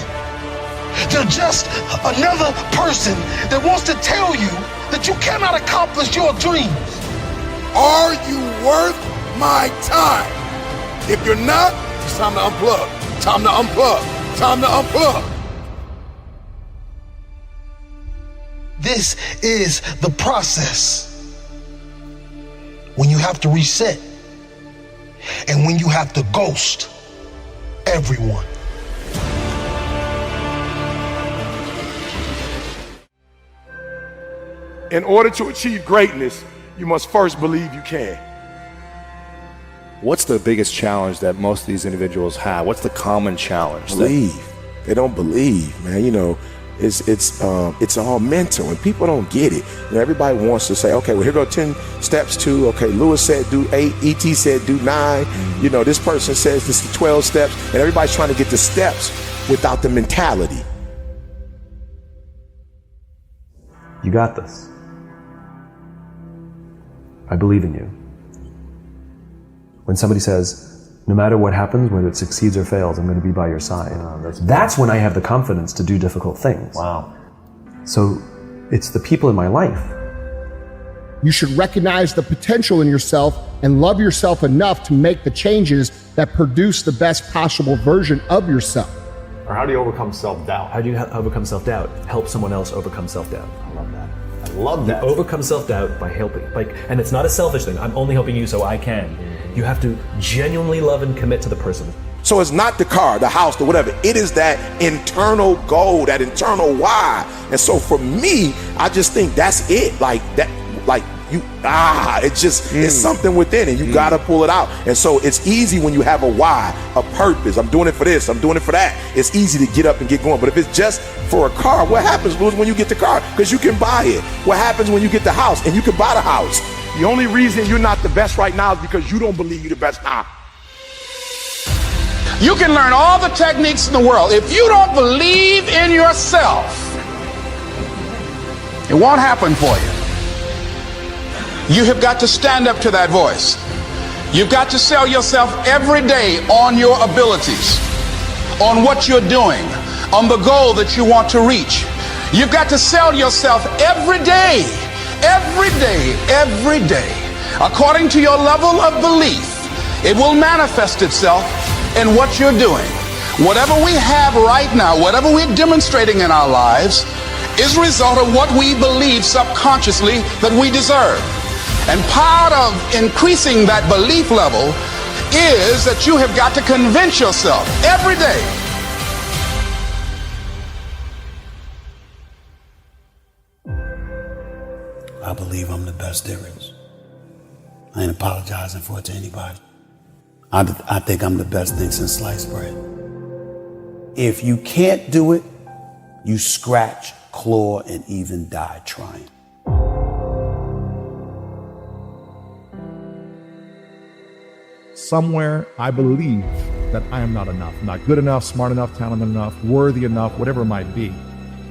They're just another person that wants to tell you that you cannot accomplish your dreams. Are you worth my time? If you're not, it's time to unplug. Time to unplug. Time to unplug. This is the process when you have to reset and when you have to ghost everyone. In order to achieve greatness, you must first believe you can. What's the biggest challenge that most of these individuals have? What's the common challenge? Believe. They don't believe, man. You know, it's all mental, and people don't get it. You know, everybody wants to say, okay, well, here go 10 steps to, okay, Lewis said do 8, E.T. said do 9. You know, this person says this is 12 steps, and everybody's trying to get the steps without the mentality. You got this. I believe in you. When somebody says, no matter what happens, whether it succeeds or fails, I'm going to be by your side. That's when I have the confidence to do difficult things. Wow. So it's the people in my life. You should recognize the potential in yourself and love yourself enough to make the changes that produce the best possible version of yourself. Or how do you overcome self-doubt? How do you overcome self-doubt? Help someone else overcome self-doubt. I love that. I love that. You overcome self-doubt by helping. And it's not a selfish thing. I'm only helping you so I can. You have to genuinely love and commit to the person. So it's not the car, the house, the whatever. It is that internal goal, that internal why. And so for me, I just think that's it. Like that, like you, it's just, it's something within and you gotta pull it out. And so it's easy when you have a why, a purpose. I'm doing it for this, I'm doing it for that. It's easy to get up and get going. But if it's just for a car, what happens, Louis, when you get the car? Because you can buy it. What happens when you get the house and you can buy the house? The only reason you're not the best right now is because you don't believe you're the best now. You can learn all the techniques in the world. If you don't believe in yourself, it won't happen for you. You have got to stand up to that voice. You've got to sell yourself every day on your abilities, on what you're doing, on the goal that you want to reach. You've got to sell yourself every day, according to your level of belief. It will manifest itself in what you're doing. Whatever we have right now, whatever we're demonstrating in our lives, is a result of what we believe subconsciously that we deserve. And part of increasing that belief level is that you have got to convince yourself every day. I believe I'm the best there is. I ain't apologizing for it to anybody. I think I'm the best thing since sliced bread. If you can't do it, you scratch, claw, and even die trying. Somewhere I believe that I am not enough. I'm not good enough, smart enough, talented enough, worthy enough, whatever it might be.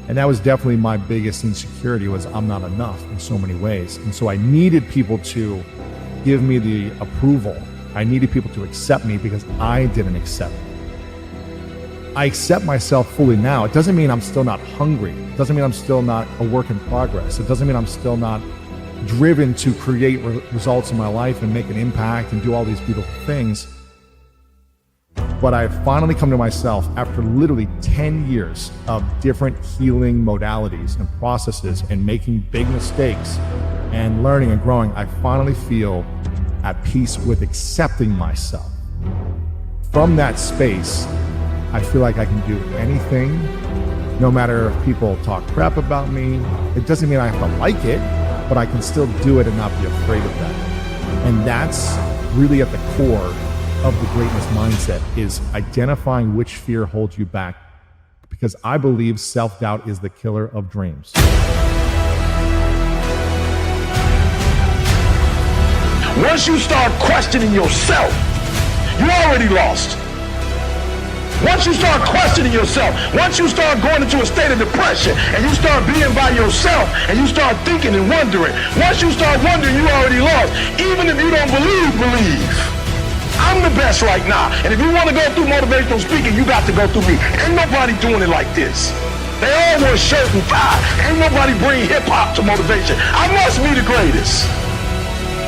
And that was definitely my biggest insecurity, was I'm not enough in so many ways. And so I needed people to give me the approval. I needed people to accept me because I didn't accept me. I accept myself fully now. It doesn't mean I'm still not hungry. It doesn't mean I'm still not a work in progress. It doesn't mean I'm still not driven to create results in my life and make an impact and do all these beautiful things. But I've finally come to myself after literally 10 years of different healing modalities and processes and making big mistakes and learning and growing. I finally feel at peace with accepting myself. From that space, I feel like I can do anything, no matter if people talk crap about me. It doesn't mean I have to like it, but I can still do it and not be afraid of that. And that's really at the core of the greatness mindset, is identifying which fear holds you back. Because I believe self-doubt is the killer of dreams. Once you start questioning yourself, you already lost. Once you start questioning yourself, once you start going into a state of depression and you start being by yourself and you start thinking and wondering, once you start wondering, you already lost. Even if you don't believe. I'm the best right now. And if you want to go through motivational speaking, you got to go through me. Ain't nobody doing it like this. They all wear shirt and tie. Ain't nobody bring hip hop to motivation. I must be the greatest.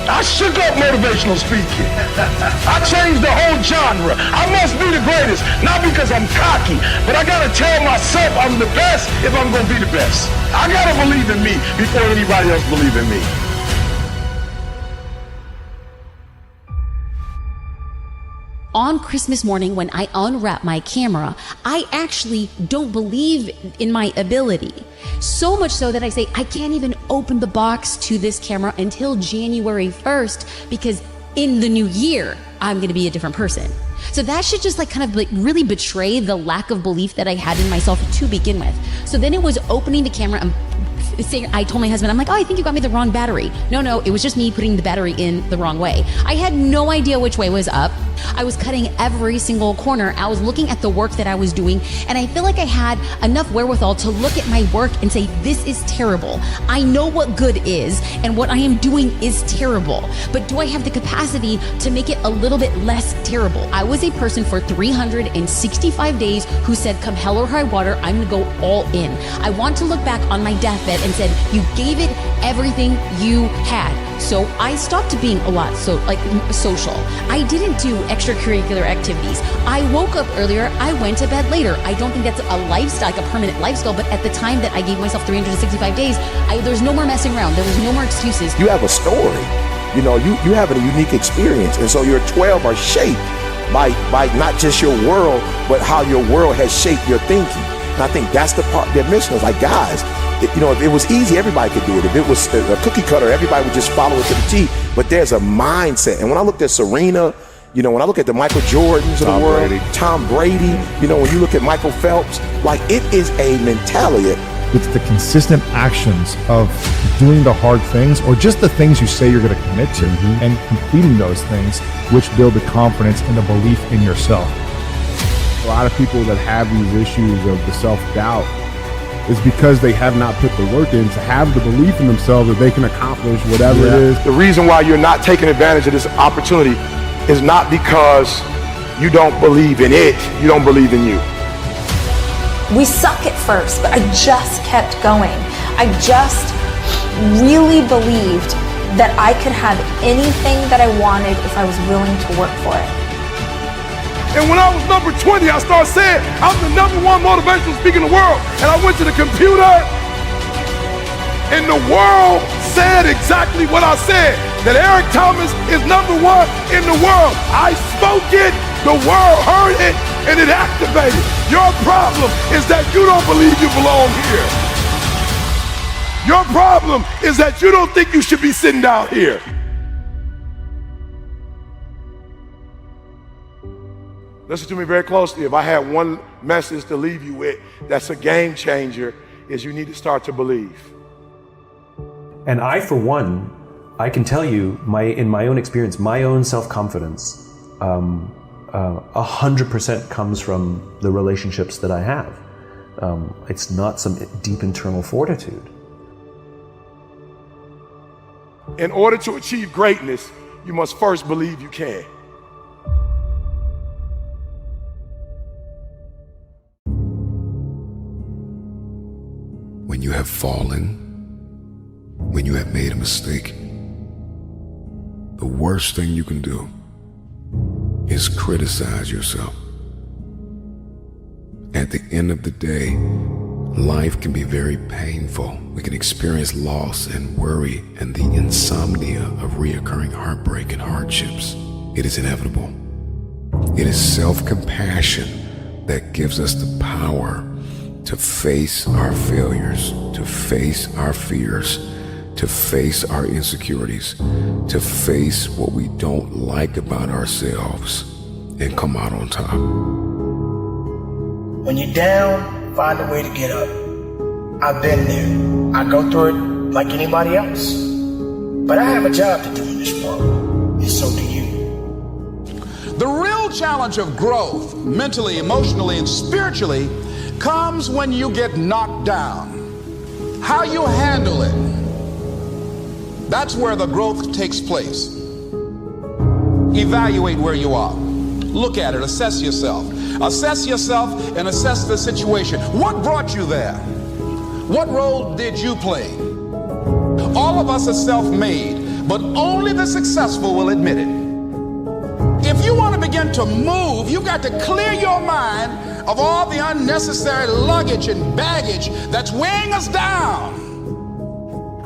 I shook up motivational speaking. I changed the whole genre. I must be the greatest, not because I'm cocky, but I gotta tell myself I'm the best if I'm gonna be the best. I gotta believe in me before anybody else believe in me. On Christmas morning, when I unwrap my camera, I actually don't believe in my ability. So much so that I say I can't even open the box to this camera until January 1st, because in the new year, I'm gonna be a different person. So that should just really betray the lack of belief that I had in myself to begin with. So then it was opening the camera and saying, I told my husband, I'm like, oh, I think you got me the wrong battery. No, it was just me putting the battery in the wrong way. I had no idea which way was up. I was cutting every single corner. I was looking at the work that I was doing, and I feel like I had enough wherewithal to look at my work and say, this is terrible. I know what good is, and what I am doing is terrible. But do I have the capacity to make it a little bit less terrible? I was a person for 365 days who said, come hell or high water, I'm gonna go all in. I want to look back on my deathbed and said, you gave it everything you had. So I stopped being a lot social. I didn't do extracurricular activities. I woke up earlier, I went to bed later. I don't think that's a lifestyle, like a permanent lifestyle, but at the time that I gave myself 365 days, there's no more messing around. There was no more excuses. You have a story. You know, you have a unique experience. And so your 12 are shaped by not just your world, but how your world has shaped your thinking. And I think that's the part that mission is like, guys, if it was easy, everybody could do it. If it was a cookie cutter, everybody would just follow it to the T. But there's a mindset. And when I looked at Serena, when I look at the Michael Jordans of the world, Tom Brady, when you look at Michael Phelps, like it is a mentality. It's the consistent actions of doing the hard things, or just the things you say you're going to commit to, and completing those things, which build the confidence and the belief in yourself. A lot of people that have these issues of the self-doubt is because they have not put the work in to have the belief in themselves that they can accomplish whatever it is. The reason why you're not taking advantage of this opportunity is not because you don't believe in it, you don't believe in you. We suck at first, but I just kept going. I just really believed that I could have anything that I wanted if I was willing to work for it. And when I was number 20, I started saying, I'm the #1 motivational speaker in the world. And I went to the computer, and the world said exactly what I said, that Eric Thomas is #1 in the world. I spoke it, the world heard it, and it activated. Your problem is that you don't believe you belong here. Your problem is that you don't think you should be sitting down here. Listen to me very closely. If I had one message to leave you with that's a game changer, is you need to start to believe. And I, for one, I can tell you, in my own experience, my own self-confidence, 100% comes from the relationships that I have. It's not some deep internal fortitude. In order to achieve greatness, you must first believe you can. When you have fallen, when you have made a mistake, the worst thing you can do is criticize yourself. At the end of the day, life can be very painful. We can experience loss and worry and the insomnia of reoccurring heartbreak and hardships. It is inevitable. It is self-compassion that gives us the power to face our failures, to face our fears, to face our insecurities, to face what we don't like about ourselves and come out on top. When you're down, find a way to get up. I've been there. I go through it like anybody else. But I have a job to do in this world, and so do you. The real challenge of growth, mentally, emotionally, and spiritually, comes when you get knocked down. How you handle it, that's where the growth takes place. Evaluate where you are. Look at it, assess yourself. Assess yourself and assess the situation. What brought you there? What role did you play? All of us are self-made, but only the successful will admit it. If you want to begin to move, you got to clear your mind of all the unnecessary luggage and baggage that's weighing us down.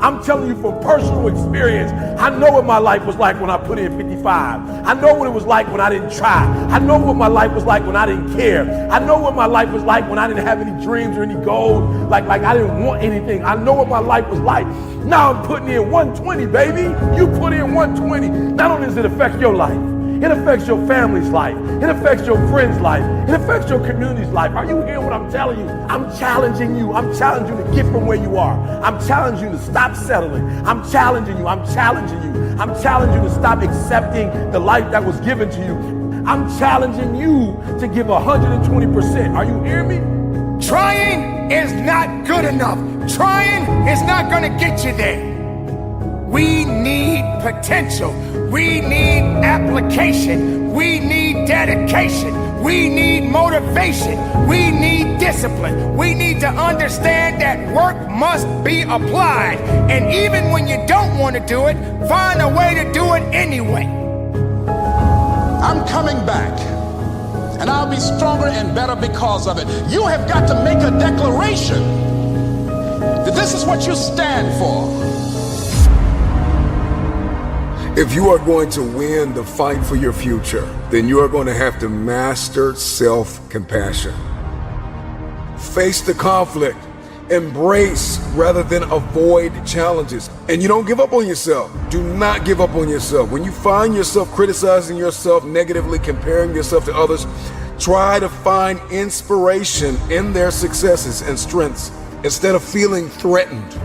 I'm telling you from personal experience, I know what my life was like when I put in 55. I know what it was like when I didn't try. I know what my life was like when I didn't care. I know what my life was like when I didn't have any dreams or any goals, like I didn't want anything. I know what my life was like. Now I'm putting in 120, baby. You put in 120. Not only does it affect your life, it affects your family's life. It affects your friend's life. It affects your community's life. Are you hearing what I'm telling you? I'm challenging you. I'm challenging you to get from where you are. I'm challenging you to stop settling. I'm challenging you. I'm challenging you. I'm challenging you to stop accepting the life that was given to you. I'm challenging you to give 120%. Are you hearing me? Trying is not good enough. Trying is not going to get you there. We need potential. We need application. We need dedication. We need motivation. We need discipline. We need to understand that work must be applied. And even when you don't want to do it, find a way to do it anyway. I'm coming back, and I'll be stronger and better because of it. You have got to make a declaration that this is what you stand for. If you are going to win the fight for your future, then you are going to have to master self-compassion. Face the conflict, embrace rather than avoid challenges. And you don't give up on yourself. Do not give up on yourself. When you find yourself criticizing yourself negatively, comparing yourself to others, try to find inspiration in their successes and strengths instead of feeling threatened.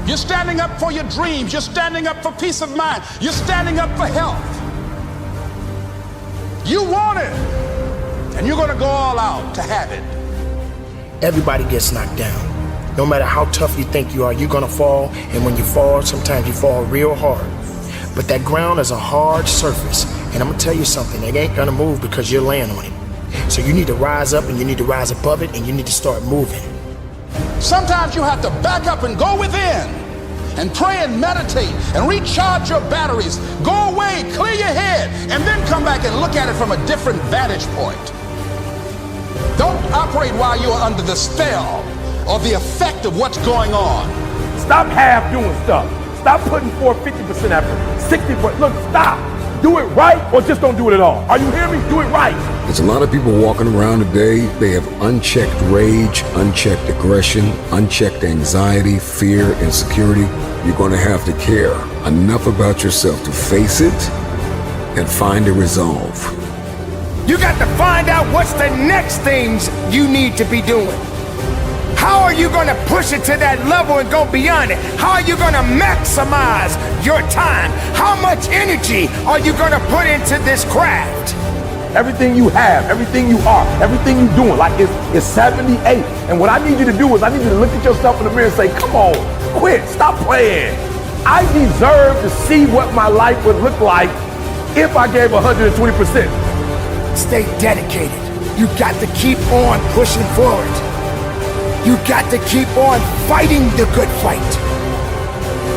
You're standing up for your dreams. You're standing up for peace of mind. You're standing up for health. You want it, and you're going to go all out to have it. Everybody gets knocked down. No matter how tough you think you are, you're going to fall. And when you fall, sometimes you fall real hard. But that ground is a hard surface. And I'm going to tell you something. It ain't going to move because you're laying on it. So you need to rise up and you need to rise above it and you need to start moving. Sometimes you have to back up and go within and pray and meditate and recharge your batteries. Go away, clear your head, and then come back and look at it from a different vantage point. Don't operate while you're under the spell or the effect of what's going on. Stop half doing stuff. Stop putting forth 50% effort, 60%. Look, stop. Do it right or just don't do it at all. Are you hearing me? Do it right. There's a lot of people walking around today. They have unchecked rage, unchecked aggression, unchecked anxiety, fear, insecurity. You're going to have to care enough about yourself to face it and find a resolve. You got to find out what's the next things you need to be doing. How are you going to push it to that level and go beyond it? How are you going to maximize your time? How much energy are you going to put into this craft? Everything you have, everything you are, everything you're doing, like it's 78. And what I need you to do is I need you to look at yourself in the mirror and say, come on, quit, stop playing. I deserve to see what my life would look like if I gave 120%. Stay dedicated. You got to keep on pushing forward. You got to keep on fighting the good fight.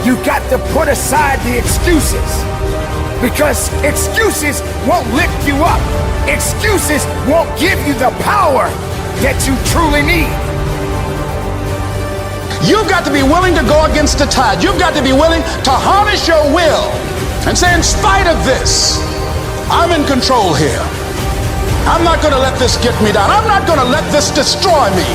You got to put aside the excuses, because excuses won't lift you up. Excuses won't give you the power that you truly need. You've got to be willing to go against the tide. You've got to be willing to harness your will and say, in spite of this, I'm in control here. I'm not going to let this get me down. I'm not going to let this destroy me.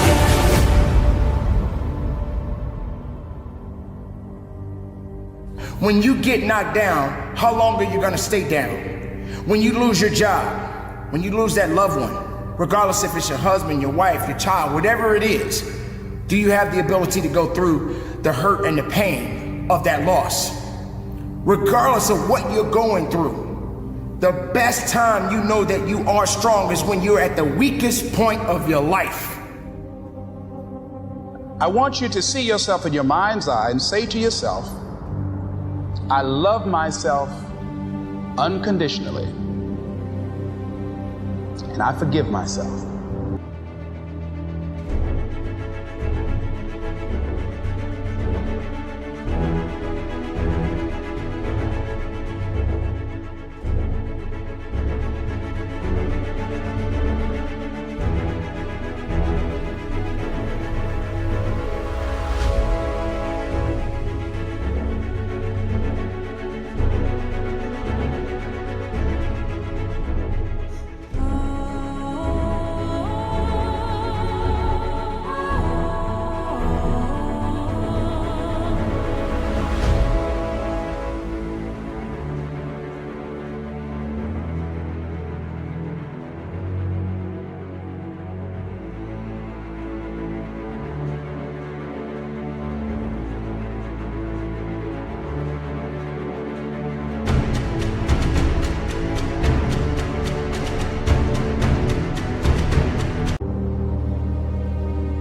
When you get knocked down, how long are you gonna stay down? When you lose your job, when you lose that loved one, regardless if it's your husband, your wife, your child, whatever it is, do you have the ability to go through the hurt and the pain of that loss? Regardless of what you're going through, the best time you know that you are strong is when you're at the weakest point of your life. I want you to see yourself in your mind's eye and say to yourself, I love myself unconditionally, and I forgive myself.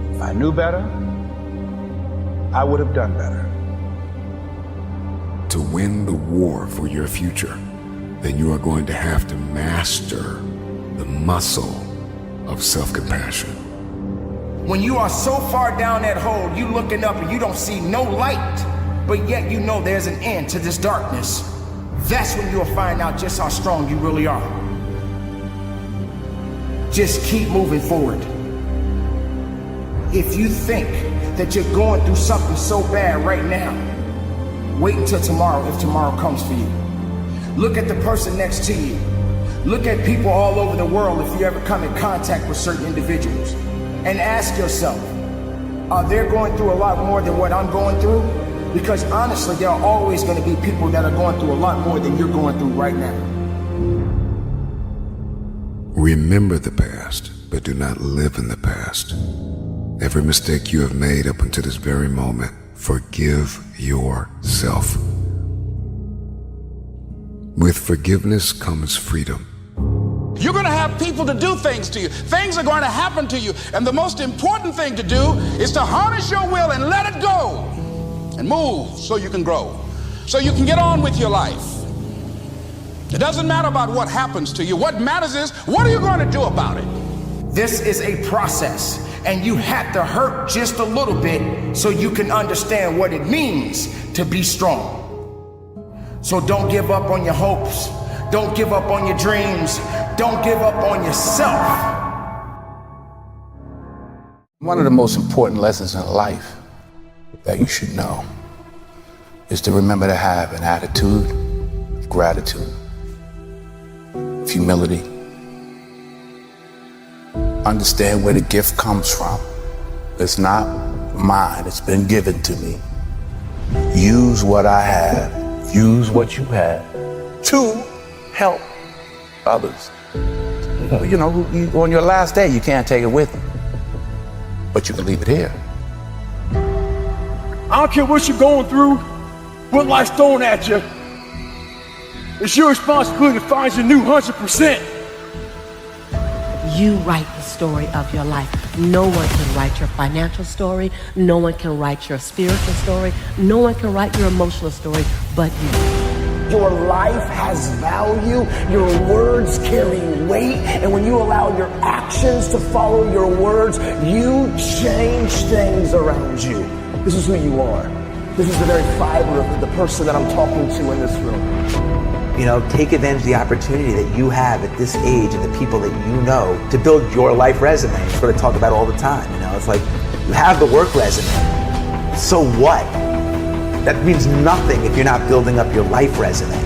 If I knew better, I would have done better. To win the war for your future, then you are going to have to master the muscle of self-compassion. When you are so far down that hole, you looking up and you don't see no light, but yet you know there's an end to this darkness. That's when you'll find out just how strong you really are. Just keep moving forward. If you think that you're going through something so bad right now, wait until tomorrow if tomorrow comes for you. Look at the person next to you. Look at people all over the world if you ever come in contact with certain individuals. And ask yourself, are they going through a lot more than what I'm going through? Because honestly, there are always going to be people that are going through a lot more than you're going through right now. Remember the past, but do not live in the past. Every mistake you have made up until this very moment, forgive yourself. With forgiveness comes freedom. You're going to have people to do things to you. Things are going to happen to you. And the most important thing to do is to harness your will and let it go and move so you can grow, so you can get on with your life. It doesn't matter about what happens to you. What matters is, what are you going to do about it? This is a process, and you have to hurt just a little bit so you can understand what it means to be strong. So don't give up on your hopes. Don't give up on your dreams. Don't give up on yourself. One of the most important lessons in life that you should know is to remember to have an attitude of gratitude, of humility. Understand where the gift comes from. It's not mine, it's been given to me. Use what I have, use what you have to help others. You know, on your last day, you can't take it with you, but you can leave it here. I don't care what you're going through, what life's throwing at you. It's your responsibility to find your new 100%. You write the story of your life. No one can write your financial story. No one can write your spiritual story. No one can write your emotional story but you. Your life has value. Your words carry weight. And when you allow your actions to follow your words, you change things around you. This is who you are. This is the very fiber of the person that I'm talking to in this room. You know, take advantage of the opportunity that you have at this age and the people that you know to build your life resume. It's what I talk about all the time. You know, it's like you have the work resume. So what? That means nothing if you're not building up your life resume.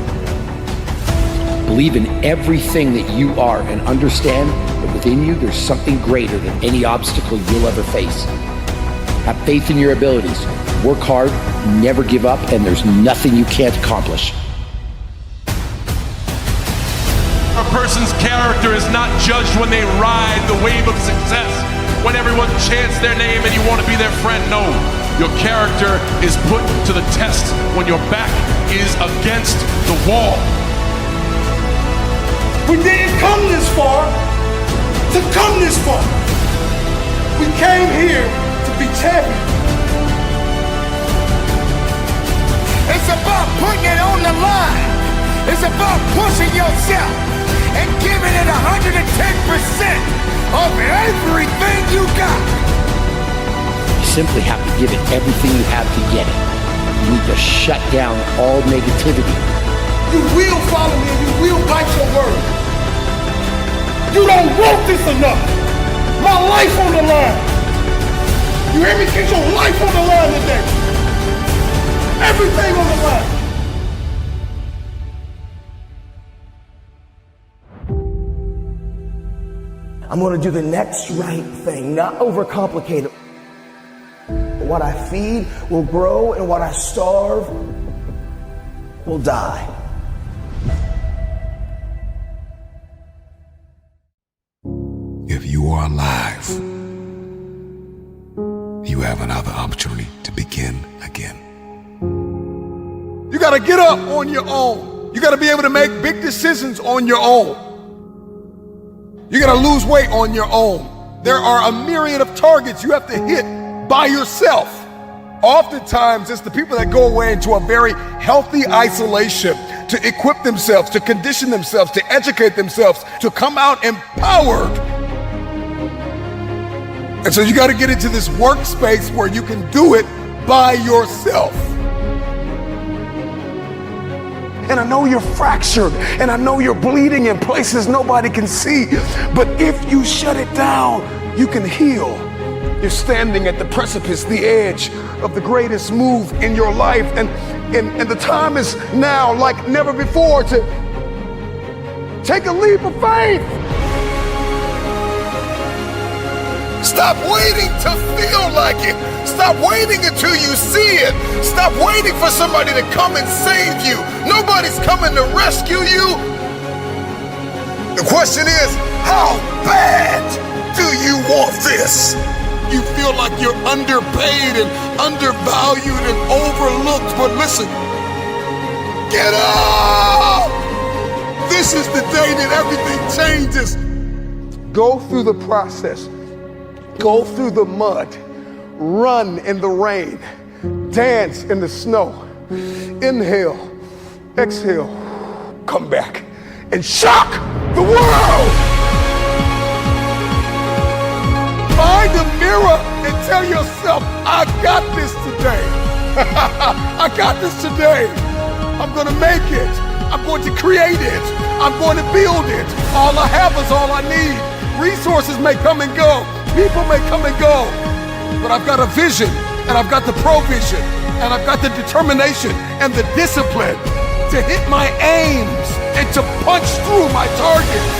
Believe in everything that you are and understand that within you there's something greater than any obstacle you'll ever face. Have faith in your abilities. Work hard, never give up, and there's nothing you can't accomplish. A person's character is not judged when they ride the wave of success, when everyone chants their name and you want to be their friend. No, your character is put to the test when your back is against the wall. We didn't come this far to come this far. We came here to be champions. It's about putting it on the line. It's about pushing yourself and giving it 110% of everything you got. You simply have to give it everything you have to get it. You need to shut down all negativity. You will follow me and you will bite your word. You don't want this enough. My life on the line. You hear me? Get your life on the line today. Everything on the line. I'm going to do the next right thing, not overcomplicate it. What I feed will grow, and what I starve will die. If you are alive, you have another opportunity to begin again. You got to get up on your own. You got to be able to make big decisions on your own. You got to lose weight on your own. There are a myriad of targets you have to hit by yourself. Oftentimes, it's the people that go away into a very healthy isolation to equip themselves, to condition themselves, to educate themselves, to come out empowered. And so you got to get into this workspace where you can do it by yourself. And I know you're fractured, and I know you're bleeding in places nobody can see. But if you shut it down, you can heal. You're standing at the precipice, the edge of the greatest move in your life. And the time is now like never before to take a leap of faith. Stop waiting to feel like it. Stop waiting until you see it. Stop waiting for somebody to come and save you. Nobody's coming to rescue you. The question is, how bad do you want this? You feel like you're underpaid and undervalued and overlooked, but listen, get up! This is the day that everything changes. Go through the process. Go through the mud. Run in the rain. Dance in the snow. Inhale. Exhale. Come back and shock the world! Find a mirror and tell yourself, I got this today. I got this today. I'm gonna make it. I'm going to create it. I'm going to build it. All I have is all I need. Resources may come and go. People may come and go. But I've got a vision, and I've got the provision, and I've got the determination and the discipline to hit my aims and to punch through my targets.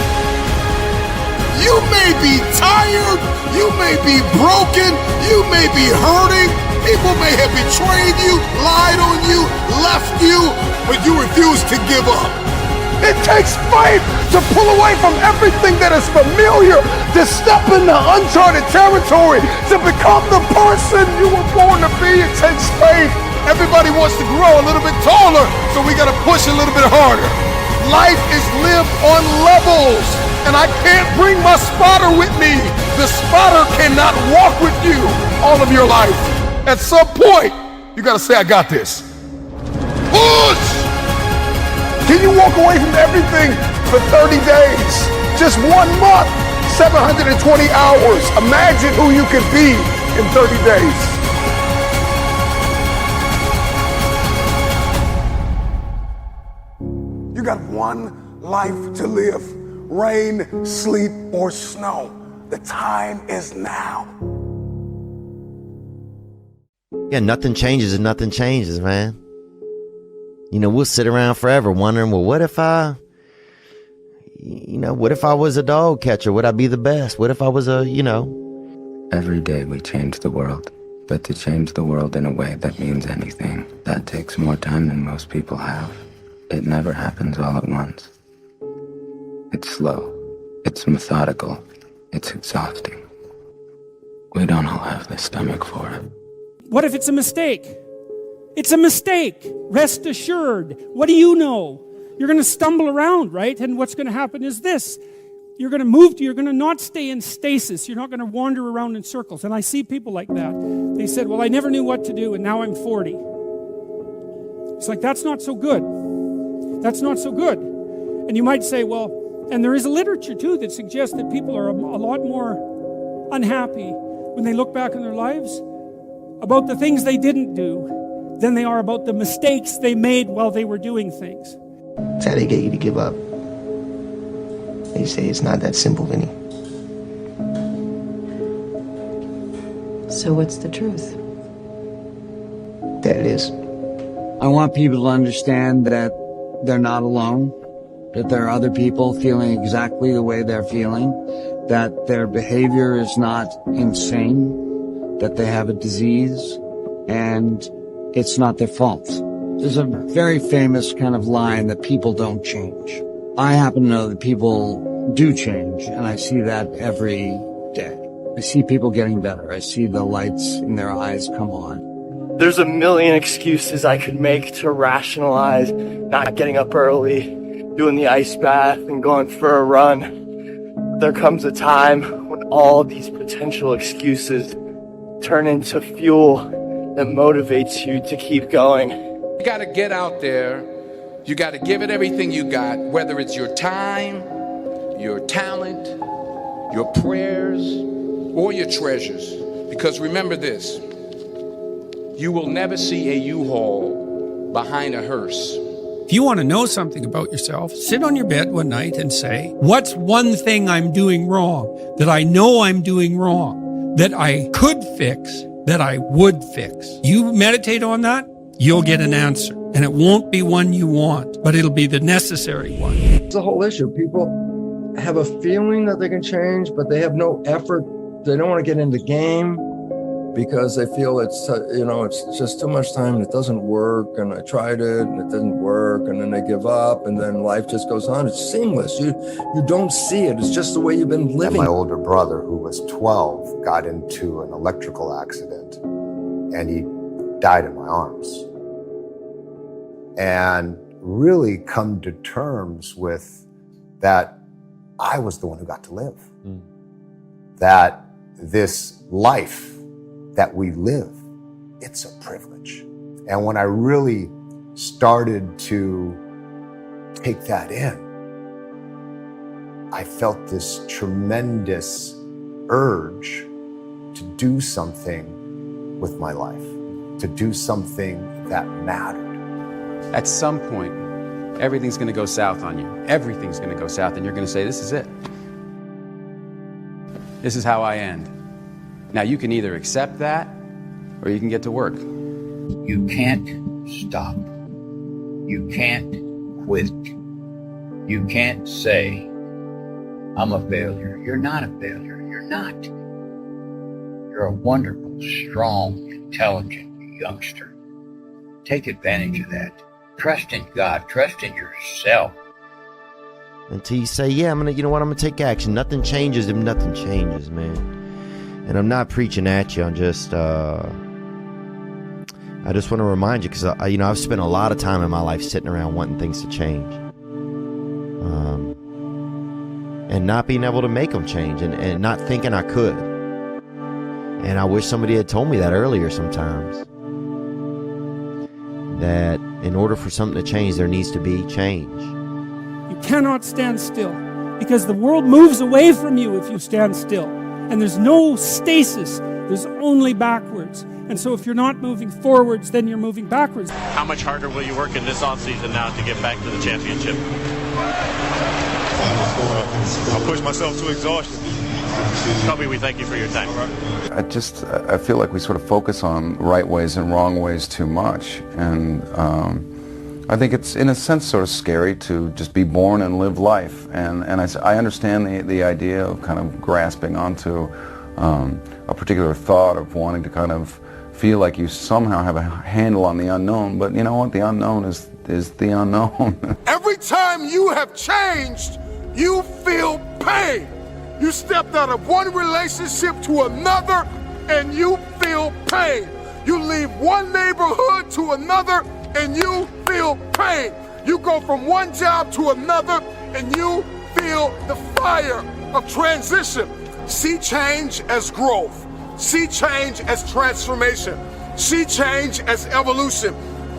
You may be tired, you may be broken, you may be hurting, people may have betrayed you, lied on you, left you, but you refuse to give up. It takes faith to pull away from everything that is familiar, to step into uncharted territory, to become the person you were born to be. It takes faith. Everybody wants to grow a little bit taller, so we gotta push a little bit harder. Life is lived on levels, and I can't bring my spotter with me. The spotter cannot walk with you all of your life. At some point, you gotta say, I got this. Push! Can you walk away from everything for 30 days? Just 1 month, 720 hours. Imagine who you could be in 30 days. You got one life to live. Rain, sleet, or snow. The time is now. Yeah, nothing changes and nothing changes, man. You know, we'll sit around forever wondering, well, what if I was a dog catcher? Would I be the best? What if I was Every day we change the world. But to change the world in a way that means anything, that takes more time than most people have. It never happens all at once. It's slow. It's methodical. It's exhausting. We don't all have the stomach for it. What if it's a mistake? It's a mistake. Rest assured. What do you know? You're going to stumble around, right? And what's going to happen is this. You're going to not stay in stasis. You're not going to wander around in circles. And I see people like that. They said, well, I never knew what to do, and now I'm 40. It's like, that's not so good. That's not so good. And you might say, well, and there is a literature, too, that suggests that people are a lot more unhappy when they look back on their lives about the things they didn't do than they are about the mistakes they made while they were doing things. That's how they get you to give up. They say it's not that simple, Vinny. So what's the truth? That it is. I want people to understand that they're not alone, that there are other people feeling exactly the way they're feeling, that their behavior is not insane, that they have a disease, and it's not their fault. There's a very famous kind of line that people don't change. I happen to know that people do change, and I see that every day. I see people getting better. I see the lights in their eyes come on. There's a million excuses I could make to rationalize not getting up early, doing the ice bath, and going for a run. There comes a time when all these potential excuses turn into fuel that motivates you to keep going. You gotta get out there. You gotta give it everything you got, whether it's your time, your talent, your prayers, or your treasures. Because remember this, you will never see a U-Haul behind a hearse. If you want to know something about yourself, sit on your bed one night and say, what's one thing I'm doing wrong, that I know I'm doing wrong, that I could fix, that I would fix? You meditate on that, you'll get an answer. And it won't be one you want, but it'll be the necessary one. It's a whole issue. People have a feeling that they can change, but they have no effort. They don't want to get in the game because they feel it's just too much time and it doesn't work. And I tried it and it didn't work. And then they give up and then life just goes on. It's seamless. You don't see it. It's just the way you've been living. And my older brother, who was 12, got into an electrical accident and he died in my arms. And really come to terms with that I was the one who got to live. That this life that we live, it's a privilege. And when I really started to take that in, I felt this tremendous urge to do something with my life, to do something that mattered. At some point, everything's going to go south on you. Everything's going to go south, and you're going to say, this is it. This is how I end. Now, you can either accept that, or you can get to work. You can't stop. You can't quit. You can't say, I'm a failure. You're not a failure. You're not. You're a wonderful, strong, intelligent youngster. Take advantage of that. Trust in God. Trust in yourself. Until you say, yeah, I'm gonna take action. Nothing changes if nothing changes, man. And I'm not preaching at you. I'm just, I just want to remind you, because I've spent a lot of time in my life sitting around wanting things to change, and not being able to make them change, and not thinking I could. And I wish somebody had told me that earlier sometimes, that in order for something to change, there needs to be change. You cannot stand still, because the world moves away from you if you stand still. And there's no stasis, there's only backwards. And so if you're not moving forwards, then you're moving backwards. How much harder will you work in this offseason now to get back to the championship? I'll push myself to exhaustion. Kobe, we thank you for your time. I feel like we sort of focus on right ways and wrong ways too much. And I think it's, in a sense, sort of scary to just be born and live life. And I understand the idea of kind of grasping onto a particular thought of wanting to kind of feel like you somehow have a handle on the unknown. But you know what? The unknown is the unknown. Every time you have changed, you feel pain. You stepped out of one relationship to another and you feel pain. You leave one neighborhood to another and you feel pain. You go from one job to another and you feel the fire of transition. See change as growth. See change as transformation. See change as evolution.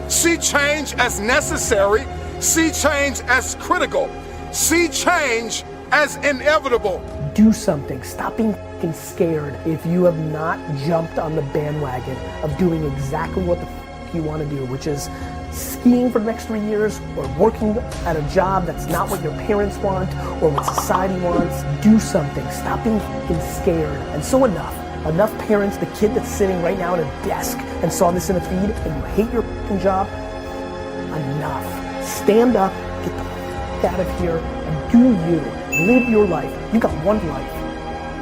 See change as necessary. See change as critical. See change as inevitable. Do something. Stop being f***ing scared if you have not jumped on the bandwagon of doing exactly what the f*** you want to do, which is skiing for the next 3 years, or working at a job that's not what your parents want or what society wants. Do something. Stop being f***ing scared. And so enough parents, the kid that's sitting right now at a desk and saw this in a feed and you hate your f***ing job, enough. Stand up, get the f*** out of here, and do you. Live your life. You got one life.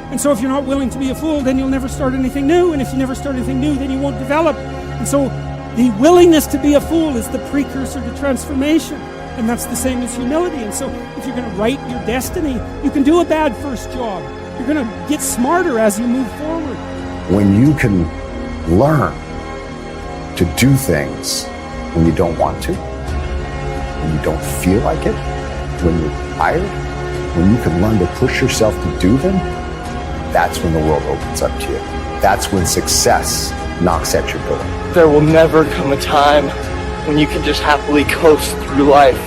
And so if you're not willing to be a fool, then you'll never start anything new. And if you never start anything new, then you won't develop. And so the willingness to be a fool is the precursor to transformation. And that's the same as humility. And so if you're going to write your destiny, you can do a bad first job. You're going to get smarter as you move forward. When you can learn to do things when you don't want to, when you don't feel like it, when you're tired, when you can learn to push yourself to do them, that's when the world opens up to you. That's when success knocks at your door. There will never come a time when you can just happily coast through life.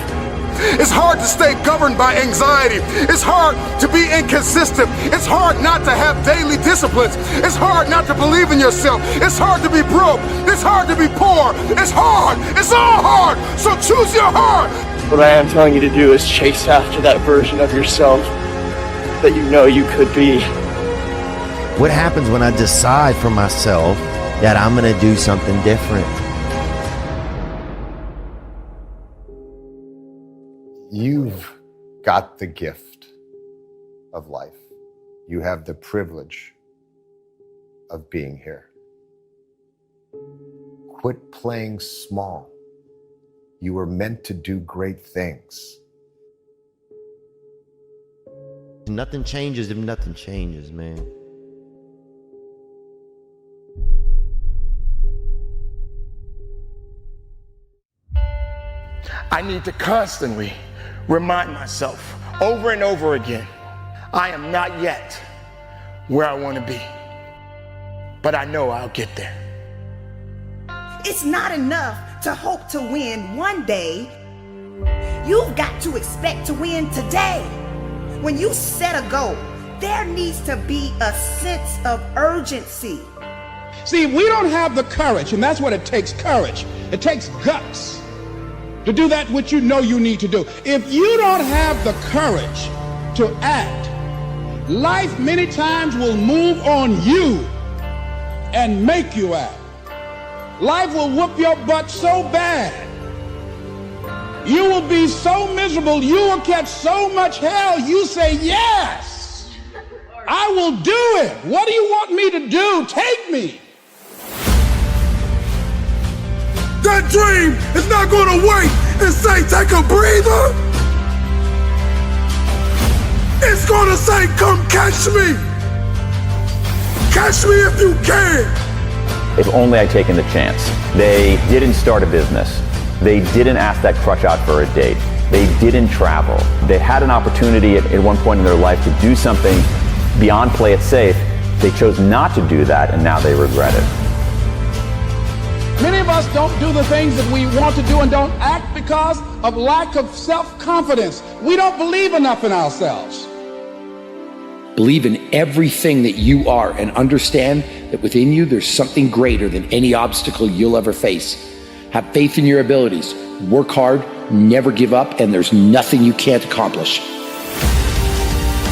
It's hard to stay governed by anxiety. It's hard to be inconsistent. It's hard not to have daily disciplines. It's hard not to believe in yourself. It's hard to be broke. It's hard to be poor. It's hard. It's all hard. So choose your heart. What I am telling you to do is chase after that version of yourself that you know you could be. What happens when I decide for myself that I'm going to do something different? You've got the gift of life. You have the privilege of being here. Quit playing small. You were meant to do great things. Nothing changes if nothing changes, man. I need to constantly remind myself over and over again, I am not yet where I want to be, but I know I'll get there. It's not enough to hope to win one day. You've got to expect to win today. When you set a goal, there needs to be a sense of urgency. See, we don't have the courage, and that's what it takes, courage. It takes guts to do that which you know you need to do. If you don't have the courage to act, life many times will move on you and make you act. Life will whoop your butt so bad. You will be so miserable, you will catch so much hell, you say, yes, I will do it. What do you want me to do? Take me. That dream is not going to wait and say, take a breather. It's going to say, come catch me. Catch me if you can. If only I'd taken the chance. They didn't start a business. They didn't ask that crush out for a date. They didn't travel. They had an opportunity at one point in their life to do something beyond play it safe. They chose not to do that, and now they regret it. Many of us don't do the things that we want to do and don't act because of lack of self-confidence. We don't believe enough in ourselves. Believe in everything that you are and understand that within you there's something greater than any obstacle you'll ever face. Have faith in your abilities. Work hard, never give up, and there's nothing you can't accomplish.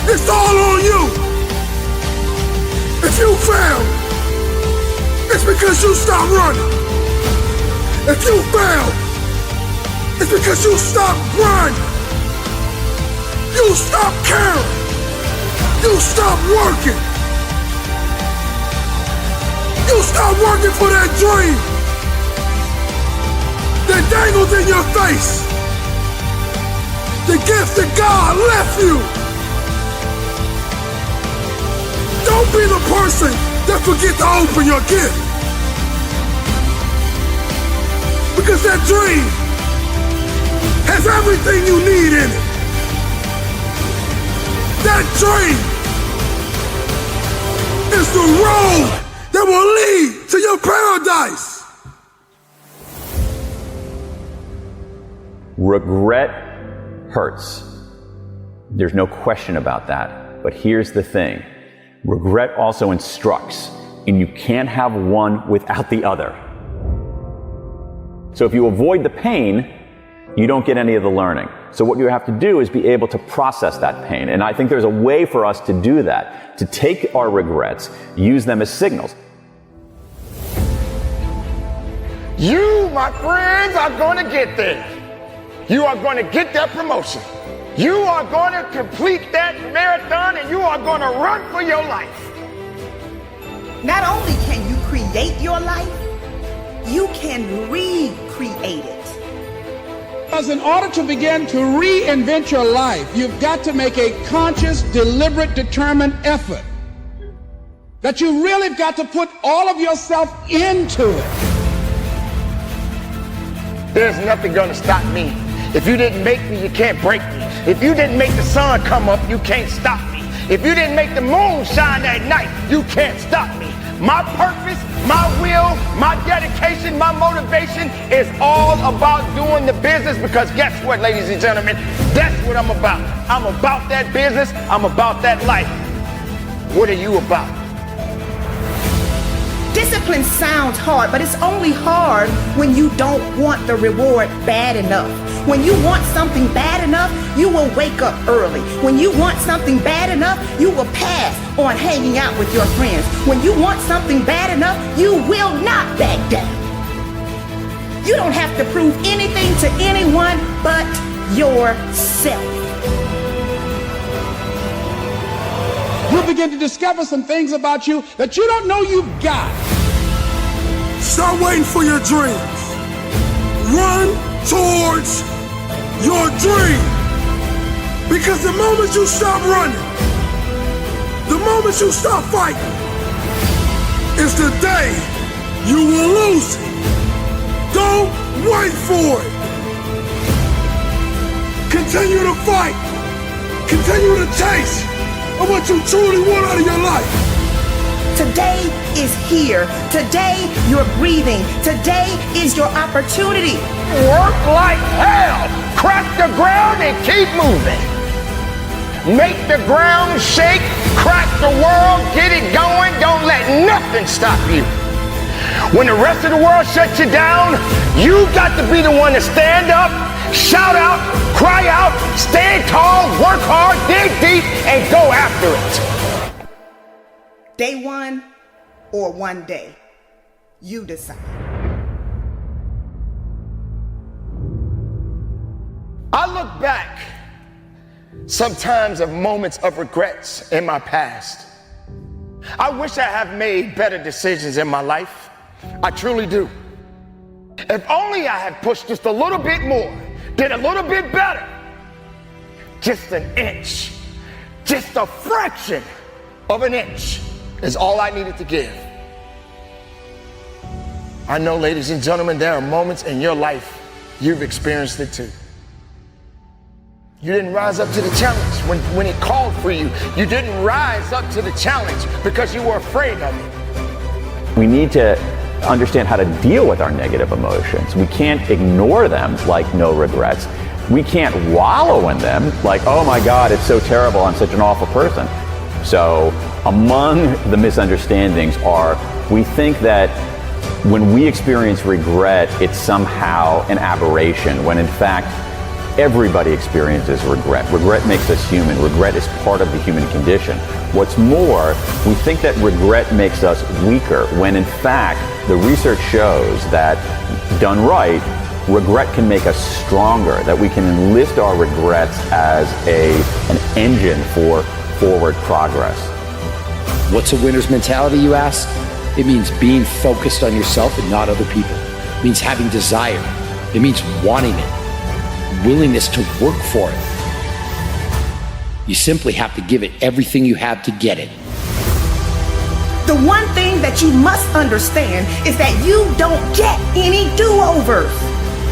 It's all on you. If you fail, it's because you stopped running. If you fail, it's because you stopped grinding. You stopped caring. You stopped working. You stopped working for that dream that dangles in your face. The gift that God left you. Don't be the person that forget to open your gift. Because that dream has everything you need in it. That dream is the road that will lead to your paradise. Regret hurts. There's no question about that. But here's the thing. Regret also instructs, and you can't have one without the other. So if you avoid the pain, you don't get any of the learning. So what you have to do is be able to process that pain. And I think there's a way for us to do that, to take our regrets, use them as signals. You, my friends, are going to get there. You are going to get that promotion. You are going to complete that marathon, and you are going to run for your life. Not only can you create your life, you can recreate it. Because in order to begin to reinvent your life, you've got to make a conscious, deliberate, determined effort. That you really have got to put all of yourself into it. There's nothing going to stop me. If you didn't make me, you can't break me. If you didn't make the sun come up, you can't stop me. If you didn't make the moon shine at night, you can't stop me. My purpose, my will, my dedication, my motivation is all about doing the business, because guess what, ladies and gentlemen? That's what I'm about. I'm about that business. I'm about that life. What are you about? Discipline sounds hard, but it's only hard when you don't want the reward bad enough. When you want something bad enough, you will wake up early. When you want something bad enough, you will pass on hanging out with your friends. When you want something bad enough, you will not back down. You don't have to prove anything to anyone but yourself. You'll begin to discover some things about you that you don't know you've got. Start waiting for your dreams. Run towards your dream. Because the moment you stop running, the moment you stop fighting, is the day you will lose it. Don't wait for it. Continue to fight. Continue to chase of what you truly want out of your life. Today is here. Today you're breathing. Today is your opportunity. Work like hell. Crack the ground and keep moving. make the ground shake, crack the world, get it going. Don't let nothing stop you. When the rest of the world shuts you down, you got to be the one to stand up, shout out, cry out, stand tall, work hard, dig deep, and go after it. Day one or one day, you decide. I look back sometimes of moments of regrets in my past. I wish I had made better decisions in my life. I truly do. If only I had pushed just a little bit more, did a little bit better. Just an inch, just a fraction of an inch is all I needed to give. I know, ladies and gentlemen, there are moments in your life you've experienced it too. You didn't rise up to the challenge when it called for you. You didn't rise up to the challenge because you were afraid of it. We need to understand how to deal with our negative emotions. We can't ignore them like no regrets. We can't wallow in them like, oh my God, it's so terrible, I'm such an awful person. So among the misunderstandings are, we think that when we experience regret, it's somehow an aberration, when in fact, everybody experiences regret. Regret makes us human. Regret is part of the human condition. What's more, we think that regret makes us weaker, when in fact, the research shows that, done right, regret can make us stronger, that we can enlist our regrets as an engine for forward progress. What's a winner's mentality, you ask? It means being focused on yourself and not other people. It means having desire. It means wanting it. Willingness to work for it. You simply have to give it everything you have to get it. The one thing that you must understand is that you don't get any do-overs.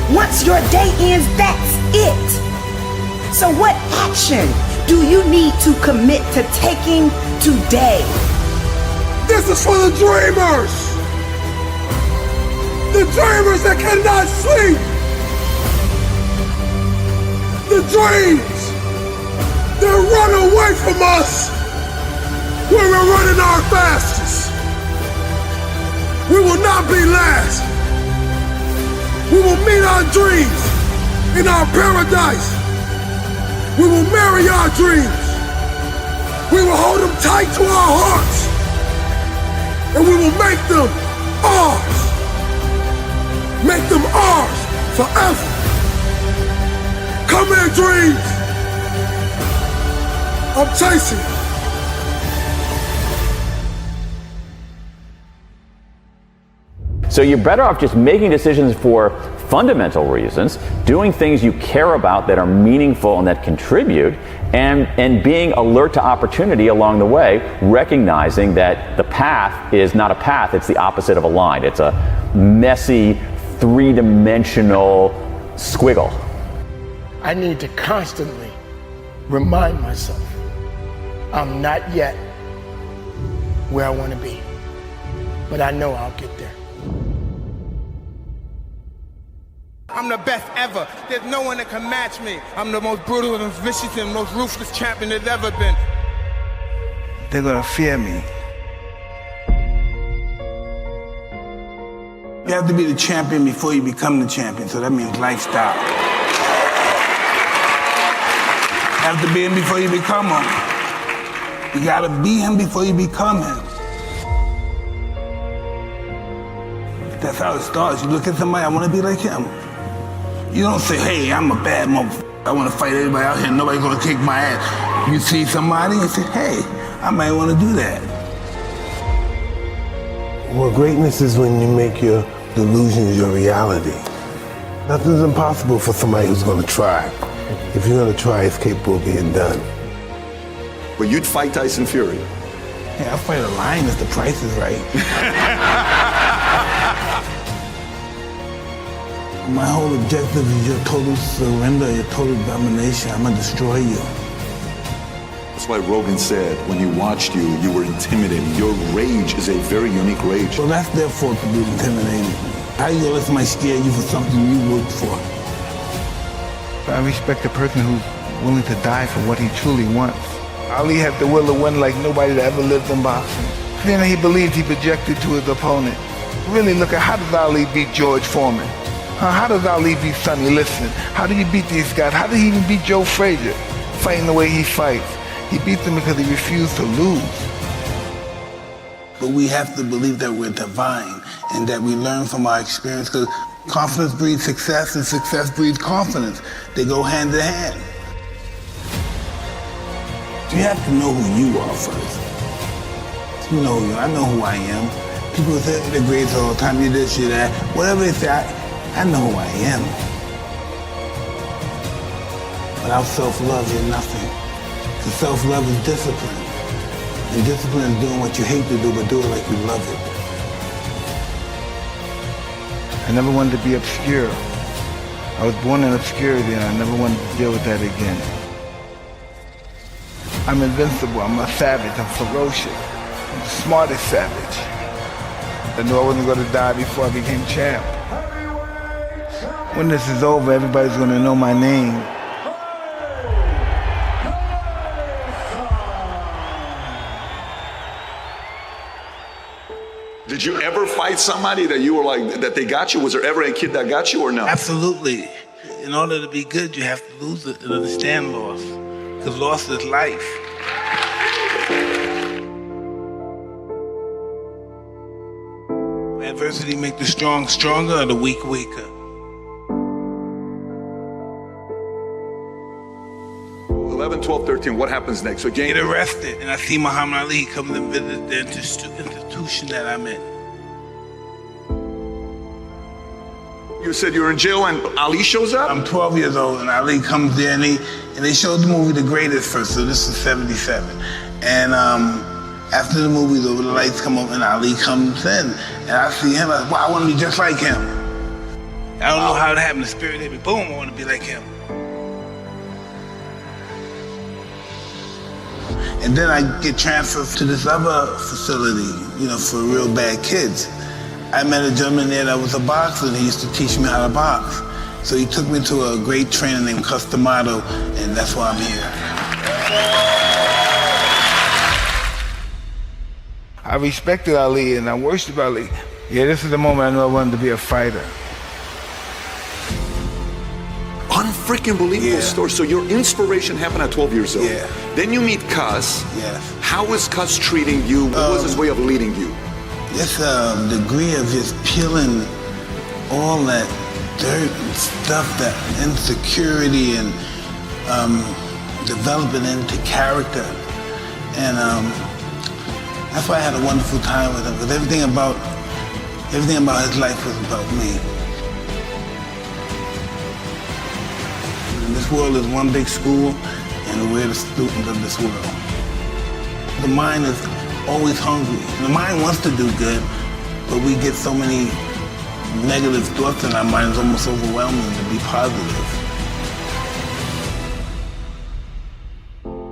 Once your day ends, that's it. So what action do you need to commit to taking today? This is for the dreamers. The dreamers that cannot sleep. The dreams that run away from us when we're running our fastest. We will not be last. We will meet our dreams in our paradise. We will marry our dreams. We will hold them tight to our hearts. And we will make them ours. Make them ours forever. Come here, dreams. I'm chasing. So you're better off just making decisions for fundamental reasons, doing things you care about that are meaningful and that contribute, and being alert to opportunity along the way, recognizing that the path is not a path, it's the opposite of a line. It's a messy, three-dimensional squiggle. I need to constantly remind myself I'm not yet where I want to be, but I know I'll get there. I'm the best ever. There's no one that can match me. I'm the most brutal and vicious and most ruthless champion there's ever been. They're gonna fear me. You have to be the champion before you become the champion, so that means lifestyle. You have to be him before you become him. You gotta be him before you become him. That's how it starts. You look at somebody, I wanna be like him. You don't say, hey, I'm a bad motherfucker. I want to fight everybody out here. Nobody's going to kick my ass. You see somebody and say, hey, I might want to do that. Well, greatness is when you make your delusions your reality. Nothing's impossible for somebody who's going to try. If you're going to try, it's capable of being done. But you'd fight Tyson Fury. Yeah, I'll fight a lion if the price is right. My whole objective is your total surrender, your total domination. I'm gonna destroy you. That's why Rogan said when he watched you, you were intimidating. Your rage is a very unique rage. Well, that's their fault to be intimidating. How you gonna let somebody scare you for something you worked for? I respect the person who's willing to die for what he truly wants. Ali had the will to win like nobody that ever lived in boxing. Then he believed he projected to his opponent. Really look at how does Ali beat George Foreman? How does Ali beat Sonny Liston? How do you beat these guys? How did he even beat Joe Frazier? Fighting the way he fights. He beat them because he refused to lose. But we have to believe that we're divine and that we learn from our experience, because confidence breeds success and success breeds confidence. They go hand in hand. You have to know who you are first. You know who you are. I know who I am. People say they're great all the time, you this, you that. Whatever they say, I know who I am. Without self-love, you're nothing. Because self-love is discipline. And discipline is doing what you hate to do, but do it like you love it. I never wanted to be obscure. I was born in obscurity, and I never wanted to deal with that again. I'm invincible. I'm a savage. I'm ferocious. I'm the smartest savage. I knew I wasn't going to die before I became champ. When this is over, everybody's going to know my name. Did you ever fight somebody that you were like, that they got you? Was there ever a kid that got you or no? Absolutely. In order to be good, you have to lose it and understand loss. Because loss is life. Adversity make the strong stronger or the weak weaker. 11, 12, 13, what happens next? So Get arrested, and I see Muhammad Ali come and visit the institution that I'm in. You said you're in jail and Ali shows up? I'm 12 years old and Ali comes there and they showed the movie The Greatest first, so this is 77. And after the movie's over, the lights come up and Ali comes in. And I see him, I wow, I want to be just like him. I don't know how it happened, the spirit hit me, boom, I want to be like him. And then I get transferred to this other facility, you know, for real bad kids. I met a gentleman there that was a boxer, and he used to teach me how to box. So he took me to a great trainer named Customato, and that's why I'm here. I respected Ali and I worshiped Ali. Yeah, this is the moment I knew I wanted to be a fighter. Unfreaking believable story. So your inspiration happened at 12 years old. Yeah. Then you meet Cus. Yes. How was Cus treating you? What was his way of leading you? This degree of just peeling all that dirt and stuff, that insecurity, and developing into character. And that's why I had a wonderful time with him, because everything about his life was about me. And this world is one big school, and we're the students of this world. The mind is always hungry. The mind wants to do good, but we get so many negative thoughts in our mind, it's almost overwhelming to be positive.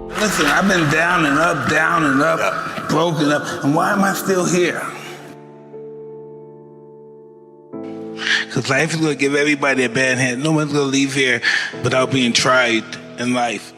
Listen, I've been down and up, broken up, and why am I still here? Because life is going to give everybody a bad hand. No one's going to leave here without being tried in life.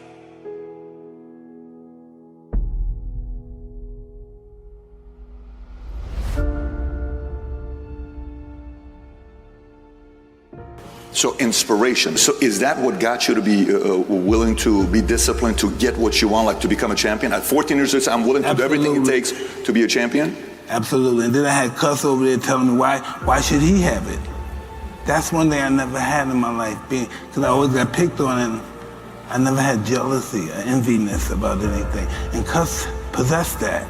So inspiration. So is that what got you to be willing to be disciplined to get what you want, like to become a champion? At 14 years old, I'm willing to do everything it takes to be a champion? Absolutely. And then I had Cuss over there telling me why should he have it? That's one thing I never had in my life, because I always got picked on, and I never had jealousy or enviness about anything. And Cuss possessed that,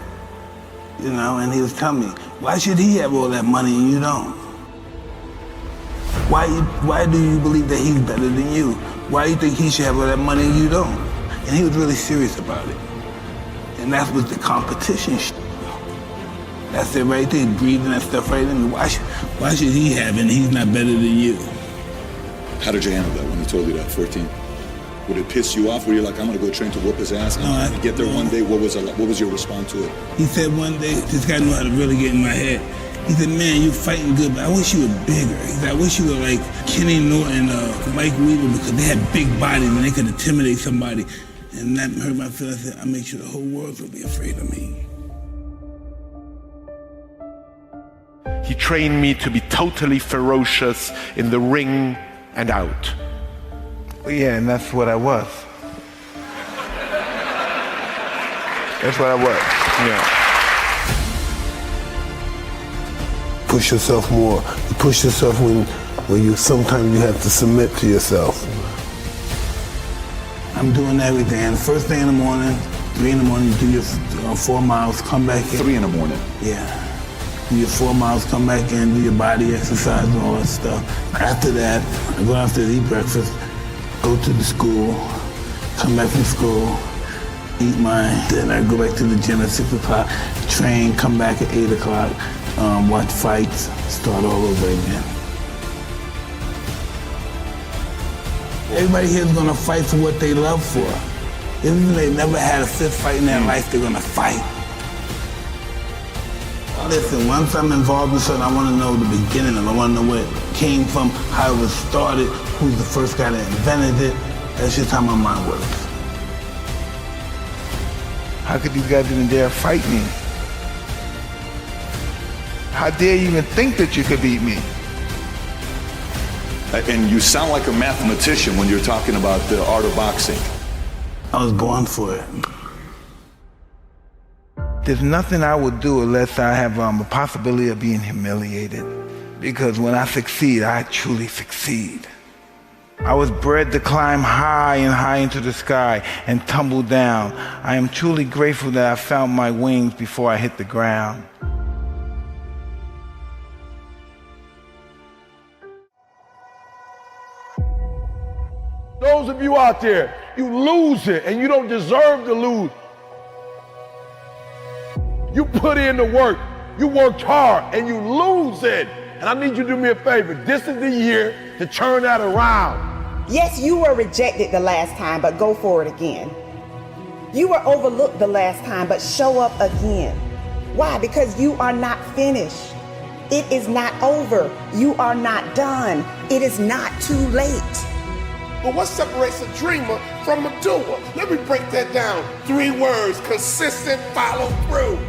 you know, and he was telling me, why should he have all that money and you don't? Why do you believe that he's better than you? Why do you think he should have all that money and you don't? And he was really serious about it. And that was the competition shit. That's it right there, breathing that stuff right in me. Why should he have it and he's not better than you? How did you handle that when he told you that, 14? Would it piss you off? Were you like, I'm going to go train to whoop his ass and get there one day? What was your response to it? He said one day, this guy knew how to really get in my head. He said, man, you're fighting good, but I wish you were bigger. He said, I wish you were like Kenny Norton, Mike Weaver, because they had big bodies and they could intimidate somebody. And that hurt my feelings. I said, I make sure the whole world will be afraid of me. He trained me to be totally ferocious in the ring and out. Yeah, and that's what I was. That's what I was, yeah. Push yourself more. You push yourself when you sometimes you have to submit to yourself. I'm doing everything. And first thing in the morning, 3 in the morning, you do your 4 miles, come back in. 3 in the morning? Yeah. Do your 4 miles, come back in, do your body exercise and all that stuff. After that, I go out to eat breakfast, go to the school, come back from school, eat mine, then I go back to the gym at 6 o'clock, train, come back at 8 o'clock, watch fights, start all over again. Everybody here is gonna fight for what they love for. Even if they never had a fist fight in their life, they're gonna fight. Listen, once I'm involved in something, I wanna know the beginning of it. I wanna know where it came from, how it was started, who's the first guy that invented it. That's just how my mind works. How could these guys even dare fight me? How dare you even think that you could beat me? And you sound like a mathematician when you're talking about the art of boxing. I was born for it. There's nothing I would do unless I have a possibility of being humiliated. Because when I succeed, I truly succeed. I was bred to climb high and high into the sky and tumble down. I am truly grateful that I found my wings before I hit the ground. Those of you out there, you lose it and you don't deserve to lose. You put in the work, you worked hard and you lose it. And I need you to do me a favor. This is the year to turn that around. Yes, you were rejected the last time, but go for it again. You were overlooked the last time, but show up again. Why? Because you are not finished. It is not over. You are not done. It is not too late. But what separates a dreamer from a doer? Let me break that down. 3 words: consistent follow through.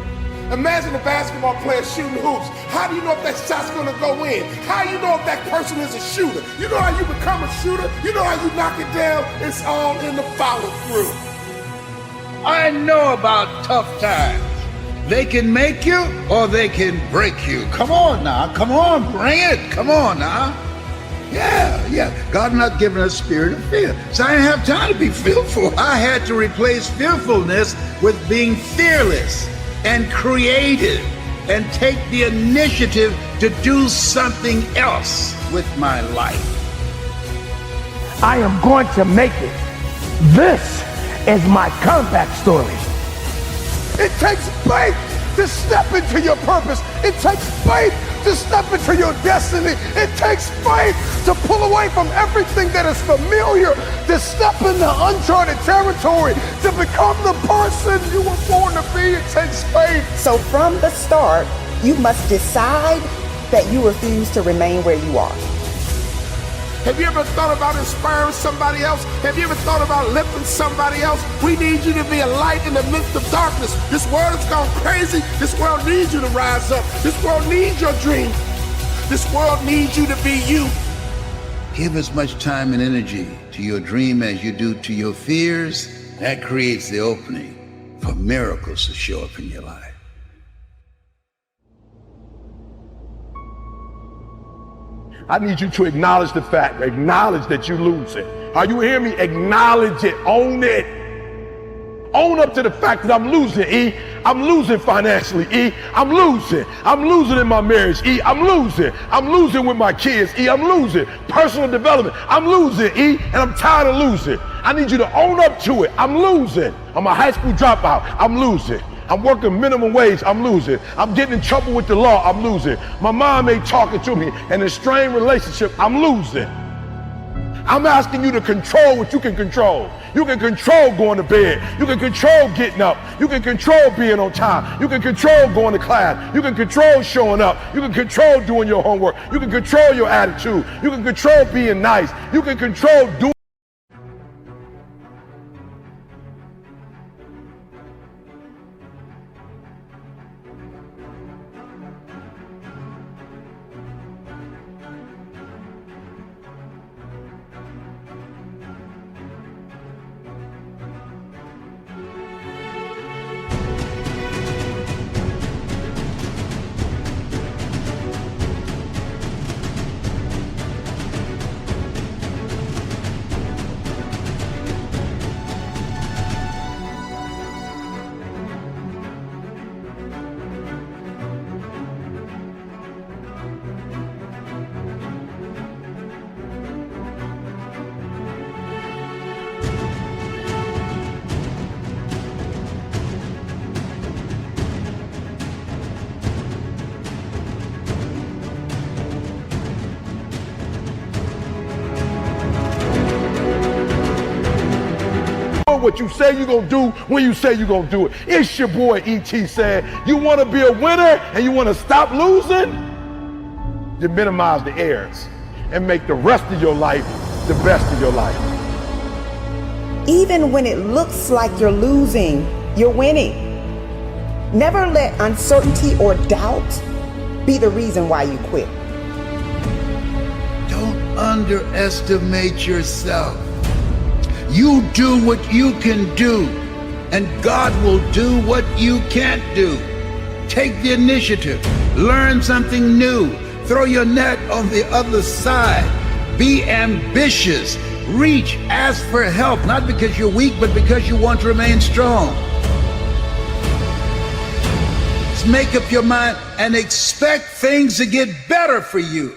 Imagine a basketball player shooting hoops. How do you know if that shot's gonna go in? How do you know if that person is a shooter? You know how you become a shooter? You know how you knock it down? It's all in the follow through. I know about tough times. They can make you or they can break you. Come on now, come on, bring it. Come on now. Yeah. God not given us a spirit of fear. So I didn't have time to be fearful. I had to replace fearfulness with being fearless and creative and take the initiative to do something else with my life. I am going to make it. This is my comeback story. It takes faith to step into your purpose. It takes faith to step into your destiny. It takes faith to pull away from everything that is familiar, to step into uncharted territory, to become the person you were born to be. It takes faith. So from the start, you must decide that you refuse to remain where you are. Have you ever thought about inspiring somebody else? Have you ever thought about lifting somebody else? We need you to be a light in the midst of darkness. This world has gone crazy. This world needs you to rise up. This world needs your dreams. This world needs you to be you. Give as much time and energy to your dream as you do to your fears. That creates the opening for miracles to show up in your life. I need you to acknowledge the fact, acknowledge that you lose it. Are you hearing me? Acknowledge it, own it. Own up to the fact that I'm losing, E. I'm losing financially, E. I'm losing in my marriage, E. I'm losing with my kids, E. I'm losing. Personal development, I'm losing, E. And I'm tired of losing. I need you to own up to it. I'm losing. I'm a high school dropout, I'm losing. I'm working minimum wage, I'm losing. I'm getting in trouble with the law, I'm losing. My mom ain't talking to me, and in a strained relationship, I'm losing. I'm asking you to control what you can control. You can control going to bed. You can control getting up. You can control being on time. You can control going to class. You can control showing up. You can control doing your homework. You can control your attitude. You can control being nice. You can control doing. What you say you're gonna do when you say you're gonna do it. It's your boy E.T. saying, you wanna be a winner and you wanna stop losing? You minimize the errors and make the rest of your life the best of your life. Even when it looks like you're losing, you're winning. Never let uncertainty or doubt be the reason why you quit. Don't underestimate yourself. You do what you can do, and God will do what you can't do. Take the initiative, learn something new, throw your net on the other side. Be ambitious, reach, ask for help, not because you're weak, but because you want to remain strong. Just make up your mind and expect things to get better for you.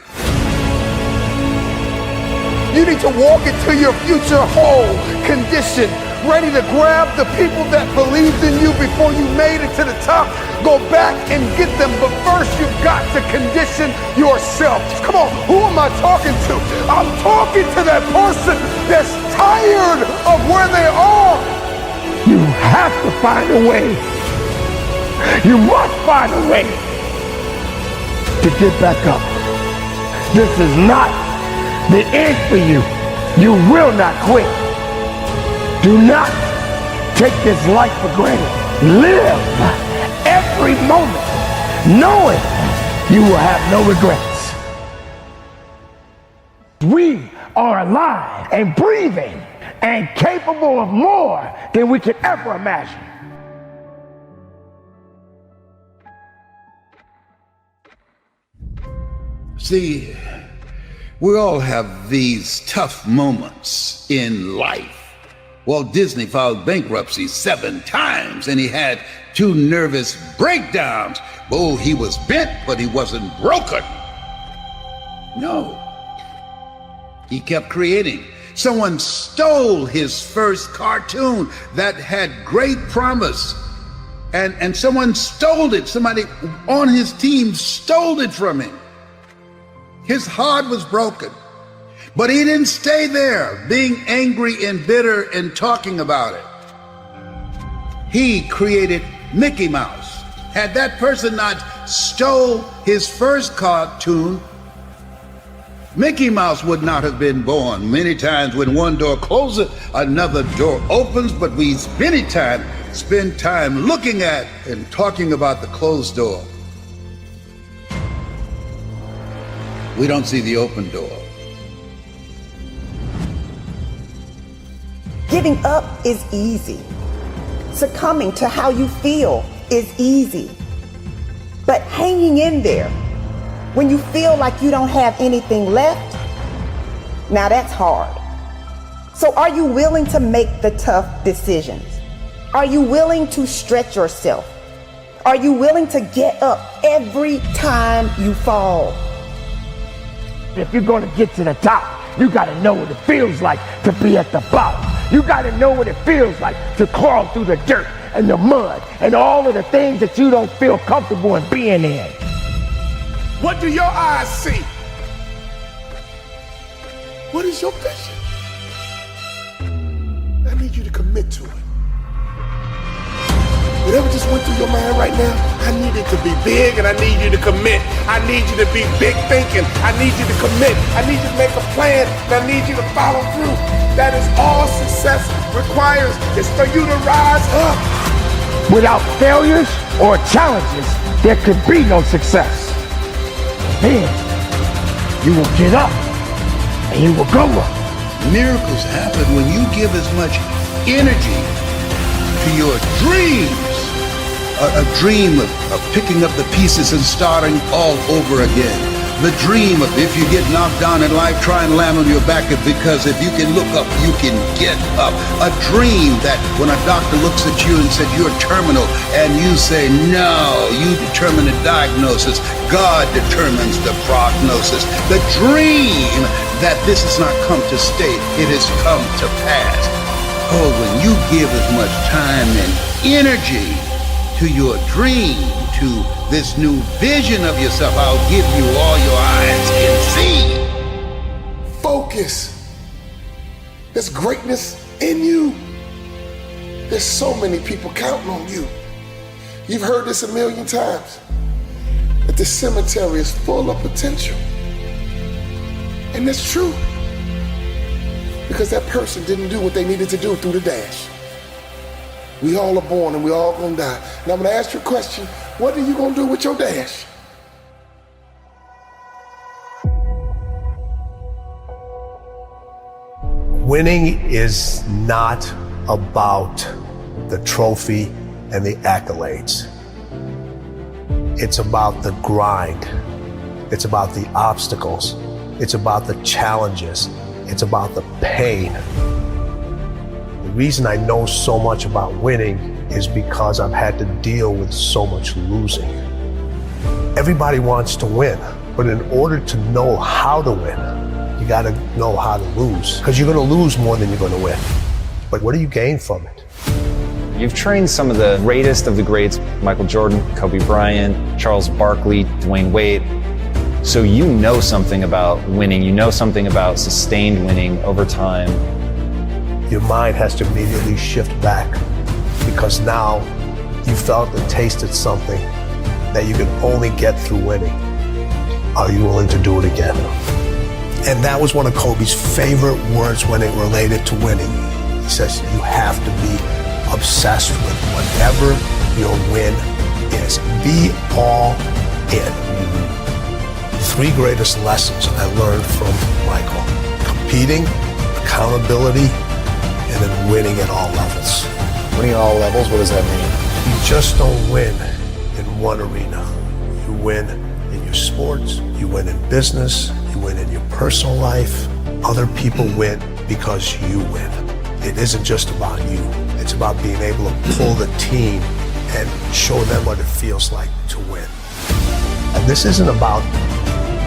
You need to walk into your future whole, conditioned, ready to grab the people that believed in you before you made it to the top. Go back and get them, but first you've got to condition yourself. Come on, who am I talking to? I'm talking to that person that's tired of where they are. You have to find a way. You must find a way to get back up. This is not the end for you. You will not quit. Do not take this life for granted. Live every moment knowing you will have no regrets. We are alive and breathing and capable of more than we could ever imagine. See, we all have these tough moments in life. Walt Disney filed bankruptcy 7 times and he had 2 nervous breakdowns. Oh, he was bent, but he wasn't broken. No. He kept creating. Someone stole his first cartoon that had great promise. And someone stole it. Somebody on his team stole it from him. His heart was broken, but he didn't stay there, being angry and bitter and talking about it. He created Mickey Mouse. Had that person not stole his first cartoon, Mickey Mouse would not have been born. Many times when one door closes, another door opens, but we many times spend time looking at and talking about the closed door. We don't see the open door. Giving up is easy. Succumbing to how you feel is easy. But hanging in there when you feel like you don't have anything left, now that's hard. So are you willing to make the tough decisions? Are you willing to stretch yourself? Are you willing to get up every time you fall? If you're going to get to the top, you got to know what it feels like to be at the bottom. You got to know what it feels like to crawl through the dirt and the mud and all of the things that you don't feel comfortable in being in. What do your eyes see? What is your vision? need you to commit to it. Whatever just went through your mind right now, I need it to be big and I need you to commit. I need you to be big thinking. I need you to commit. I need you to make a plan and I need you to follow through. That is all success requires, is for you to rise up. Without failures or challenges, there could be no success. Then you will get up and you will go up. Miracles happen when you give as much energy to your dreams. A dream of picking up the pieces and starting all over again. The dream of if you get knocked down in life, try and land on your back, because if you can look up, you can get up. A dream that when a doctor looks at you and said you're terminal and you say no, you determine the diagnosis, God determines the prognosis. The dream that this has not come to stay, it has come to pass. Oh, when you give as much time and energy to your dream, to this new vision of yourself, I'll give you all your eyes can see. Focus. There's greatness in you. There's so many people counting on you. You've heard this a million times, that the cemetery is full of potential. And that's true, because that person didn't do what they needed to do through the dash. We all are born and we all gonna die. Now I'm gonna ask you a question. What are you gonna do with your dash? Winning is not about the trophy and the accolades. It's about the grind. It's about the obstacles. It's about the challenges. It's about the pain. The reason I know so much about winning is because I've had to deal with so much losing. Everybody wants to win, but in order to know how to win, you gotta know how to lose, because you're gonna lose more than you're gonna win. But what do you gain from it? You've trained some of the greatest of the greats, Michael Jordan, Kobe Bryant, Charles Barkley, Dwayne Wade. So you know something about winning, you know something about sustained winning over time. Your mind has to immediately shift back, because now you felt and tasted something that you can only get through winning. Are you willing to do it again? And that was one of Kobe's favorite words when it related to winning. He says, you have to be obsessed with whatever your win is. Be all in. Three greatest lessons I learned from Michael: competing, accountability, and then winning at all levels. Winning at all levels, what does that mean? You just don't win in one arena. You win in your sports, you win in business, you win in your personal life. Other people win because you win. It isn't just about you. It's about being able to pull the team and show them what it feels like to win. And this isn't about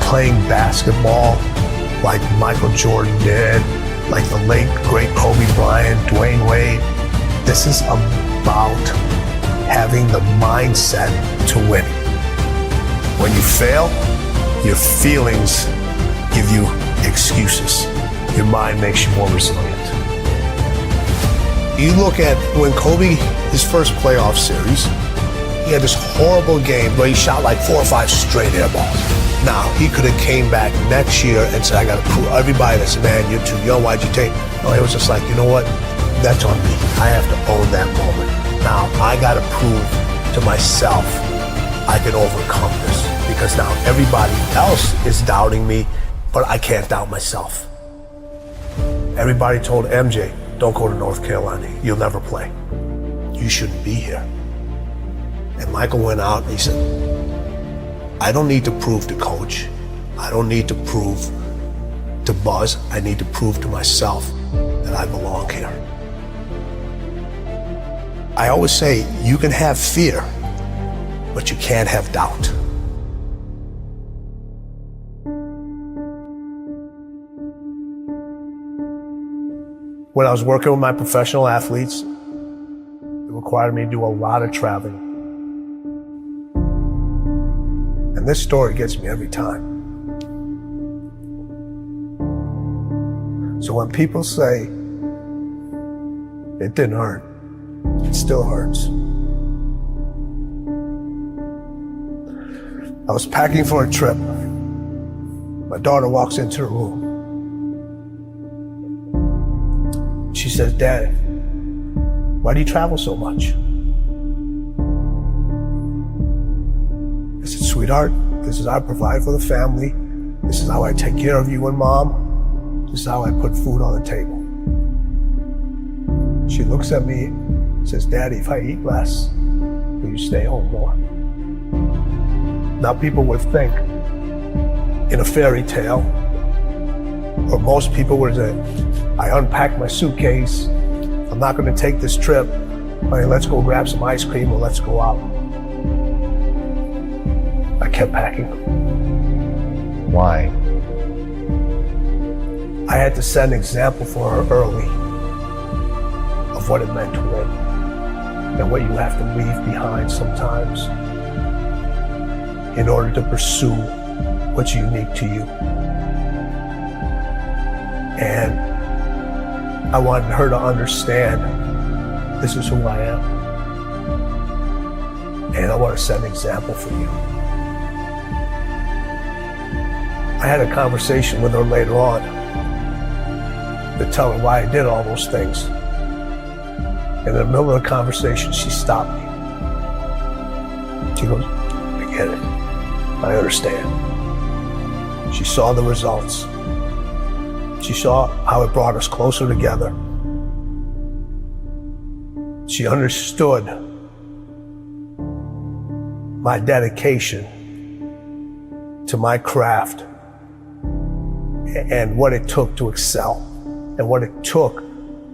playing basketball like Michael Jordan did, like the late, great Kobe Bryant, Dwayne Wade. This is about having the mindset to win. When you fail, your feelings give you excuses. Your mind makes you more resilient. You look at when Kobe, his first playoff series, he had this horrible game where he shot like 4 or 5 straight air balls. Now, he could have came back next year and said, I got to prove everybody that said, man, you're too young, why'd you take? No, he was just like, you know what? That's on me. I have to own that moment. Now, I got to prove to myself I can overcome this, because now everybody else is doubting me, but I can't doubt myself. Everybody told MJ, don't go to North Carolina. You'll never play. You shouldn't be here. And Michael went out and he said, I don't need to prove to coach. I don't need to prove to Buzz. I need to prove to myself that I belong here. I always say you can have fear, but you can't have doubt. When I was working with my professional athletes, it required me to do a lot of traveling. And this story gets me every time. So when people say, It didn't hurt. It still hurts. I was packing for a trip. My daughter walks into the room. She says, "Dad, why do you travel so much?" I said, "Sweetheart, this is how I provide for the family. This is how I take care of you and Mom. This is how I put food on the table." She looks at me and says, "Daddy, if I eat less, will you stay home more?" Now people would think in a fairy tale, or most people would say, I unpacked my suitcase, I'm not gonna take this trip, honey, let's go grab some ice cream or let's go out. I kept packing. Why? I had to set an example for her early of what it meant to win and what you have to leave behind sometimes in order to pursue what's unique to you. And I wanted her to understand this is who I am. And I want to set an example for you. I had a conversation with her later on to tell her why I did all those things. In the middle of the conversation, she stopped me. She goes, "I get it. I understand." She saw the results. She saw how it brought us closer together. She understood my dedication to my craft and what it took to excel and what it took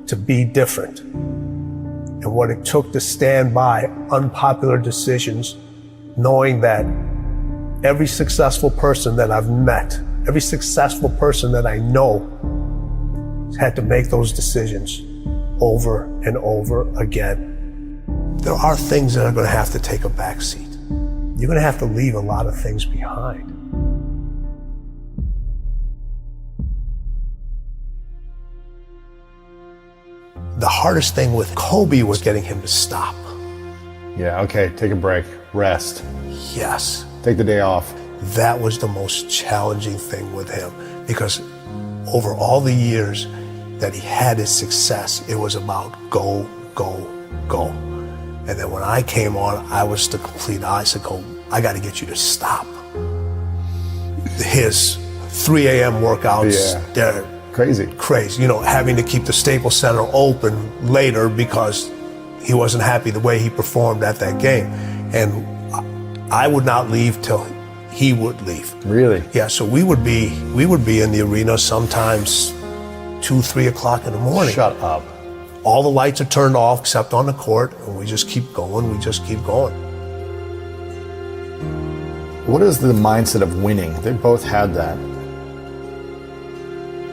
to be different and what it took to stand by unpopular decisions, knowing that every successful person that I've met, every successful person that I know had to make those decisions over and over again. There are things that are going to have to take a back seat. You're going to have to leave a lot of things behind. The hardest thing with Kobe was getting him to stop. Yeah, okay, take a break, rest. Yes. Take the day off. That was the most challenging thing with him because over all the years that he had his success, it was about go, go, go. And then when I came on, I was the complete opposite. I got to get you to stop. His 3 a.m. workouts, they're crazy. You know, having to keep the Staples Center open later because he wasn't happy the way he performed at that game. And I would not leave till he would leave. Really? Yeah, so we would be in the arena sometimes 2, 3 o'clock in the morning. Shut up. All the lights are turned off except on the court, and we just keep going, What is the mindset of winning? They both had that.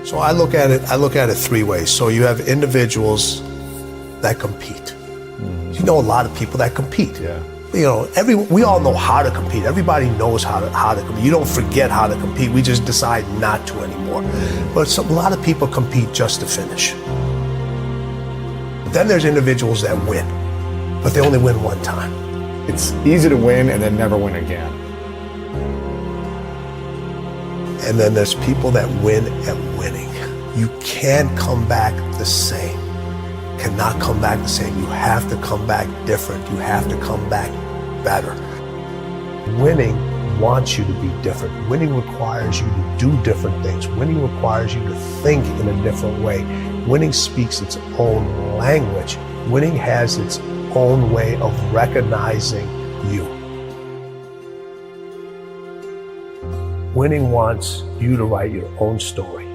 So I look at it 3 ways. So you have individuals that compete. Mm-hmm. You know a lot of people that compete. Yeah. You know, we all know how to compete. Everybody knows how to compete. You don't forget how to compete. We just decide not to anymore. But a lot of people compete just to finish. But then there's individuals that win, but they only win one time. It's easy to win and then never win again. And then there's people that win at winning. You can't come back the same. Cannot come back the same. You have to come back different. You have to come back better. Winning wants you to be different. Winning requires you to do different things. Winning requires you to think in a different way. Winning speaks its own language. Winning has its own way of recognizing you. Winning wants you to write your own story.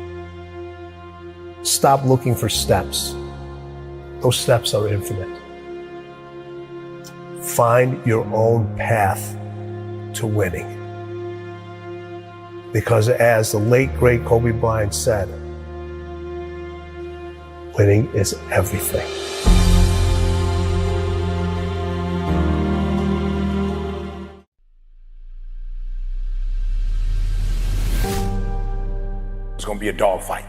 Stop looking for steps. Those steps are infinite. Find your own path to winning. Because as the late, great Kobe Bryant said, winning is everything. It's going to be a dogfight.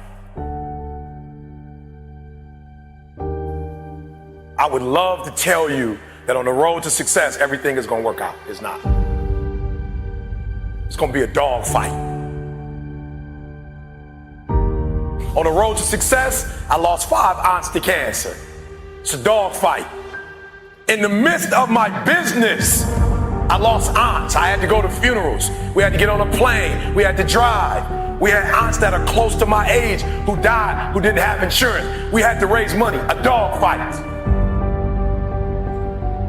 I would love to tell you that on the road to success, everything is going to work out. It's not. It's going to be a dog fight. On the road to success, I lost 5 aunts to cancer. It's a dog fight. In the midst of my business, I lost aunts. I had to go to funerals. We had to get on a plane. We had to drive. We had aunts that are close to my age who died, who didn't have insurance. We had to raise money. A dog fight.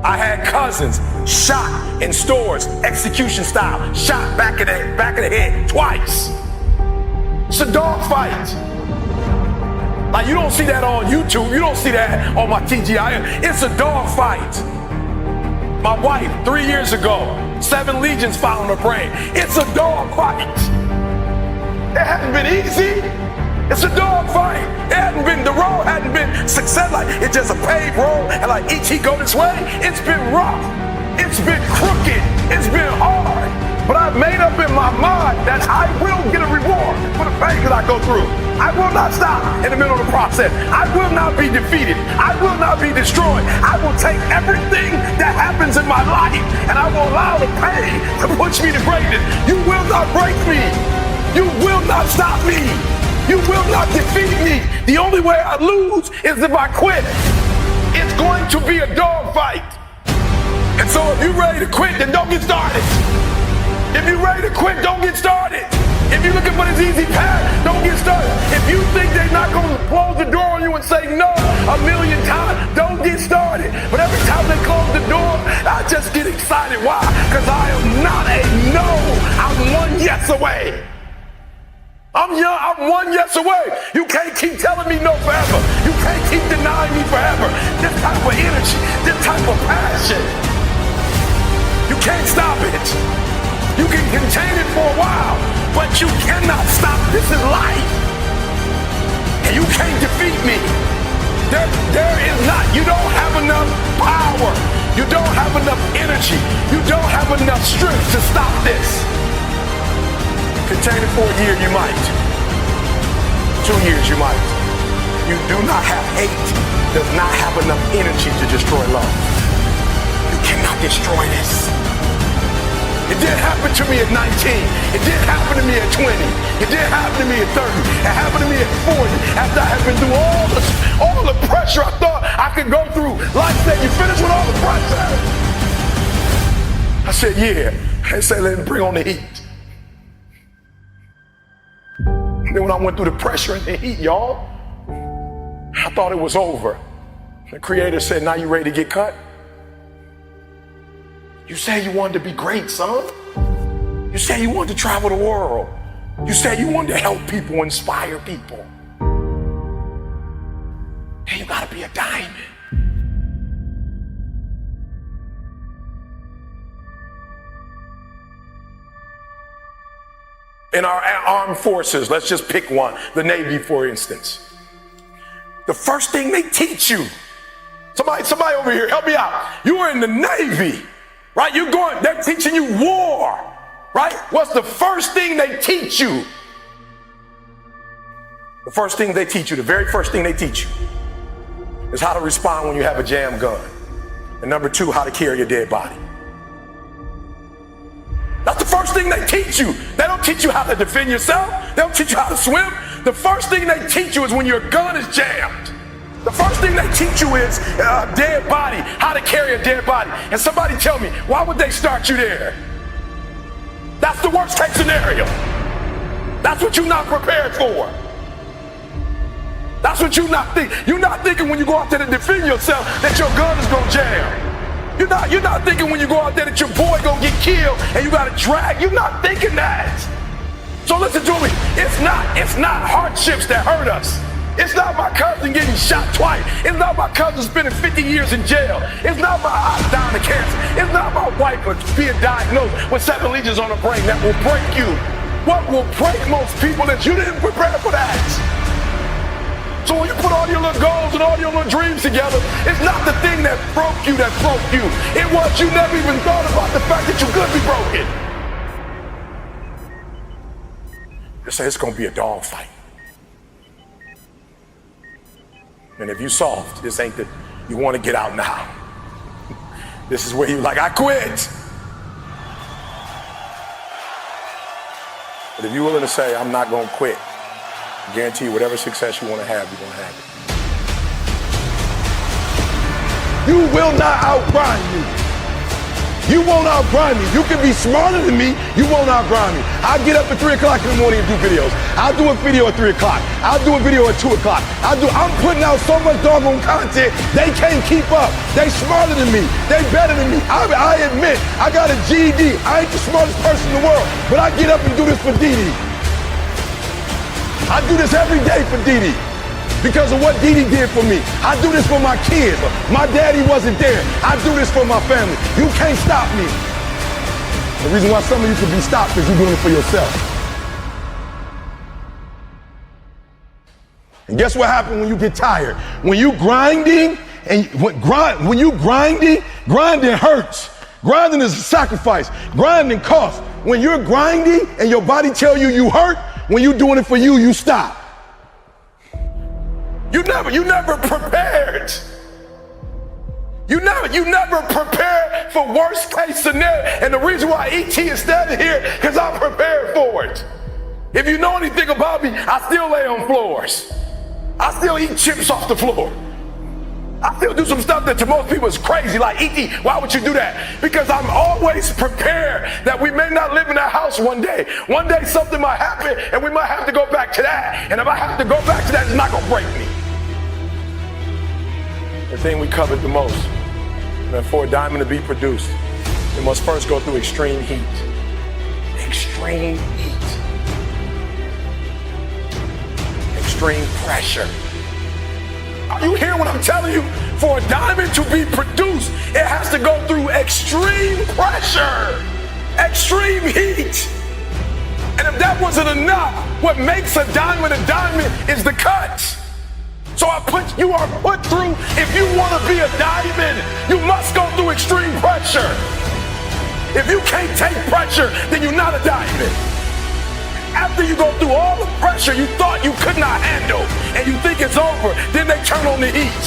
I had cousins shot in stores, execution style, shot back of the head twice. It's a dog fight. Like, you don't see that on YouTube. You don't see that on my TGIF. It's a dog fight. My wife, 3 years ago, 7 legions found her brain. It's a dog fight. It hasn't been easy. It's a dog fight. The road hadn't been success. Like, it's just a paved road and like E.T. go this way. It's been rough. It's been crooked. It's been hard. But I've made up in my mind that I will get a reward for the pain that I go through. I will not stop in the middle of the process. I will not be defeated. I will not be destroyed. I will take everything that happens in my life and I will allow the pain to push me to greatness. You will not break me. You will not stop me. You will not defeat me. The only way I lose is if I quit. It's going to be a dog fight. And so if you're ready to quit, then don't get started. If you're ready to quit, don't get started. If you're looking for this easy path, don't get started. If you think they're not going to close the door on you and say no 1,000,000 times, don't get started. But every time they close the door, I just get excited. Why? Because I am not a no. I'm 1 yes away. I'm young, I'm 1 yes away. You can't keep telling me no forever. You can't keep denying me forever. This type of energy, this type of passion, you can't stop it. You can contain it for a while, but you cannot stop. This is life. And you can't defeat me. There is not. You don't have enough power. You don't have enough energy. You don't have enough strength to stop this. Contain it for a year, you might. 2 years, you might. You do not have hate, does not have enough energy to destroy love. You cannot destroy this. It didn't happen to me at 19. It didn't happen to me at 20. It didn't happen to me at 30. It happened to me at 40. After I had been through all the pressure I thought I could go through. Life said, you finished with all the pressure? I said, yeah. I said, let me bring on the heat. And then when I went through the pressure and the heat, y'all, I thought it was over. The Creator said, now you ready to get cut? You say you wanted to be great, son. You say you wanted to travel the world. You say you wanted to help people, inspire people. Then you gotta be a diamond. In our armed forces, let's just pick one, the Navy, for instance. The first thing they teach you, somebody over here, help me out. You are in the Navy, right? They're teaching you war, right? What's the first thing they teach you? The first thing they teach you, the very first thing they teach you is how to respond when you have a jam gun. And number 2, how to carry a dead body. That's the first thing they teach you. They don't teach you how to defend yourself. They don't teach you how to swim. The first thing they teach you is when your gun is jammed. The first thing they teach you is a dead body, how to carry a dead body. And somebody tell me, why would they start you there? That's the worst case scenario. That's what you're not prepared for. That's what you're not thinking. You're not thinking when you go out there to defend yourself that your gun is gonna jam. You're not thinking when you go out there that your boy gonna get killed and you gotta drag. You're not thinking that. So listen to me. It's not hardships that hurt us. It's not my cousin getting shot twice. It's not my cousin spending 50 years in jail. It's not my aunt dying of cancer. It's not my wife being diagnosed with 7 legions on her brain that will break you. What will break most people is you didn't prepare for that. So when you put all your little goals and all your little dreams together, it's not the thing that broke you. It was you never even thought about the fact that you could be broken. They say it's gonna be a dog fight. And if you soft, this ain't You want to get out now. This is where you're like, I quit. But if you're willing to say, I'm not going to quit, I guarantee you whatever success you want to have, you're going to have it. You will not outgrind me. You won't outgrind me. You can be smarter than me. You won't outgrind me. I'll get up at 3 o'clock in the morning and do videos. I'll do a video at 3 o'clock. I'll do a video at 2 o'clock. I'm putting out so much doggone content, they can't keep up. They smarter than me. They better than me. I admit, I got a GED. I ain't the smartest person in the world, but I get up and do this for Dee Dee. I do this every day for Dee Dee. Because of what Dee Dee did for me. I do this for my kids. My daddy wasn't there. I do this for my family. You can't stop me. The reason why some of you can be stopped is you're doing it for yourself. And guess what happens when you get tired? When you grinding, grinding hurts. Grinding is a sacrifice. Grinding costs. When you're grinding and your body tell you hurt, when you're doing it for you, you stop. You never prepared. You never prepared for worst case scenario. And the reason why E.T. is standing here, because I'm prepared for it. If you know anything about me, I still lay on floors. I still eat chips off the floor. I still do some stuff that to most people is crazy, like E.T., why would you do that? Because I'm always prepared that we may not live in that house one day. One day something might happen and we might have to go back to that. And if I have to go back to that, it's not gonna break me. The thing we covered the most, that for a diamond to be produced, it must first go through extreme heat. Extreme heat. Extreme pressure. Are you hearing what I'm telling you? For a diamond to be produced, it has to go through extreme pressure, extreme heat. And if that wasn't enough, what makes a diamond is the cut. So you are put through, if you want to be a diamond, you must go through extreme pressure. If you can't take pressure, then you're not a diamond. After you go through all the pressure you thought you could not handle and you think it's over, then they turn on the heat.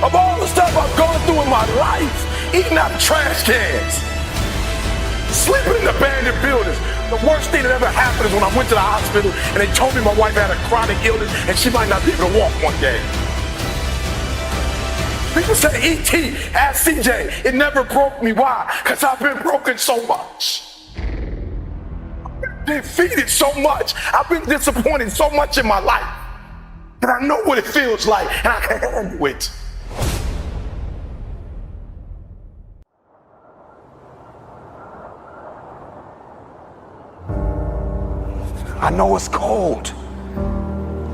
Of all the stuff I've gone through in my life, eating out of trash cans, sleeping in abandoned buildings, the worst thing that ever happened is when I went to the hospital and they told me my wife had a chronic illness and she might not be able to walk one day. People say, E.T., ask CJ, it never broke me. Why? Because I've been broken so much. I've been defeated so much. I've been disappointed so much in my life that I know what it feels like and I can handle it. I know it's cold,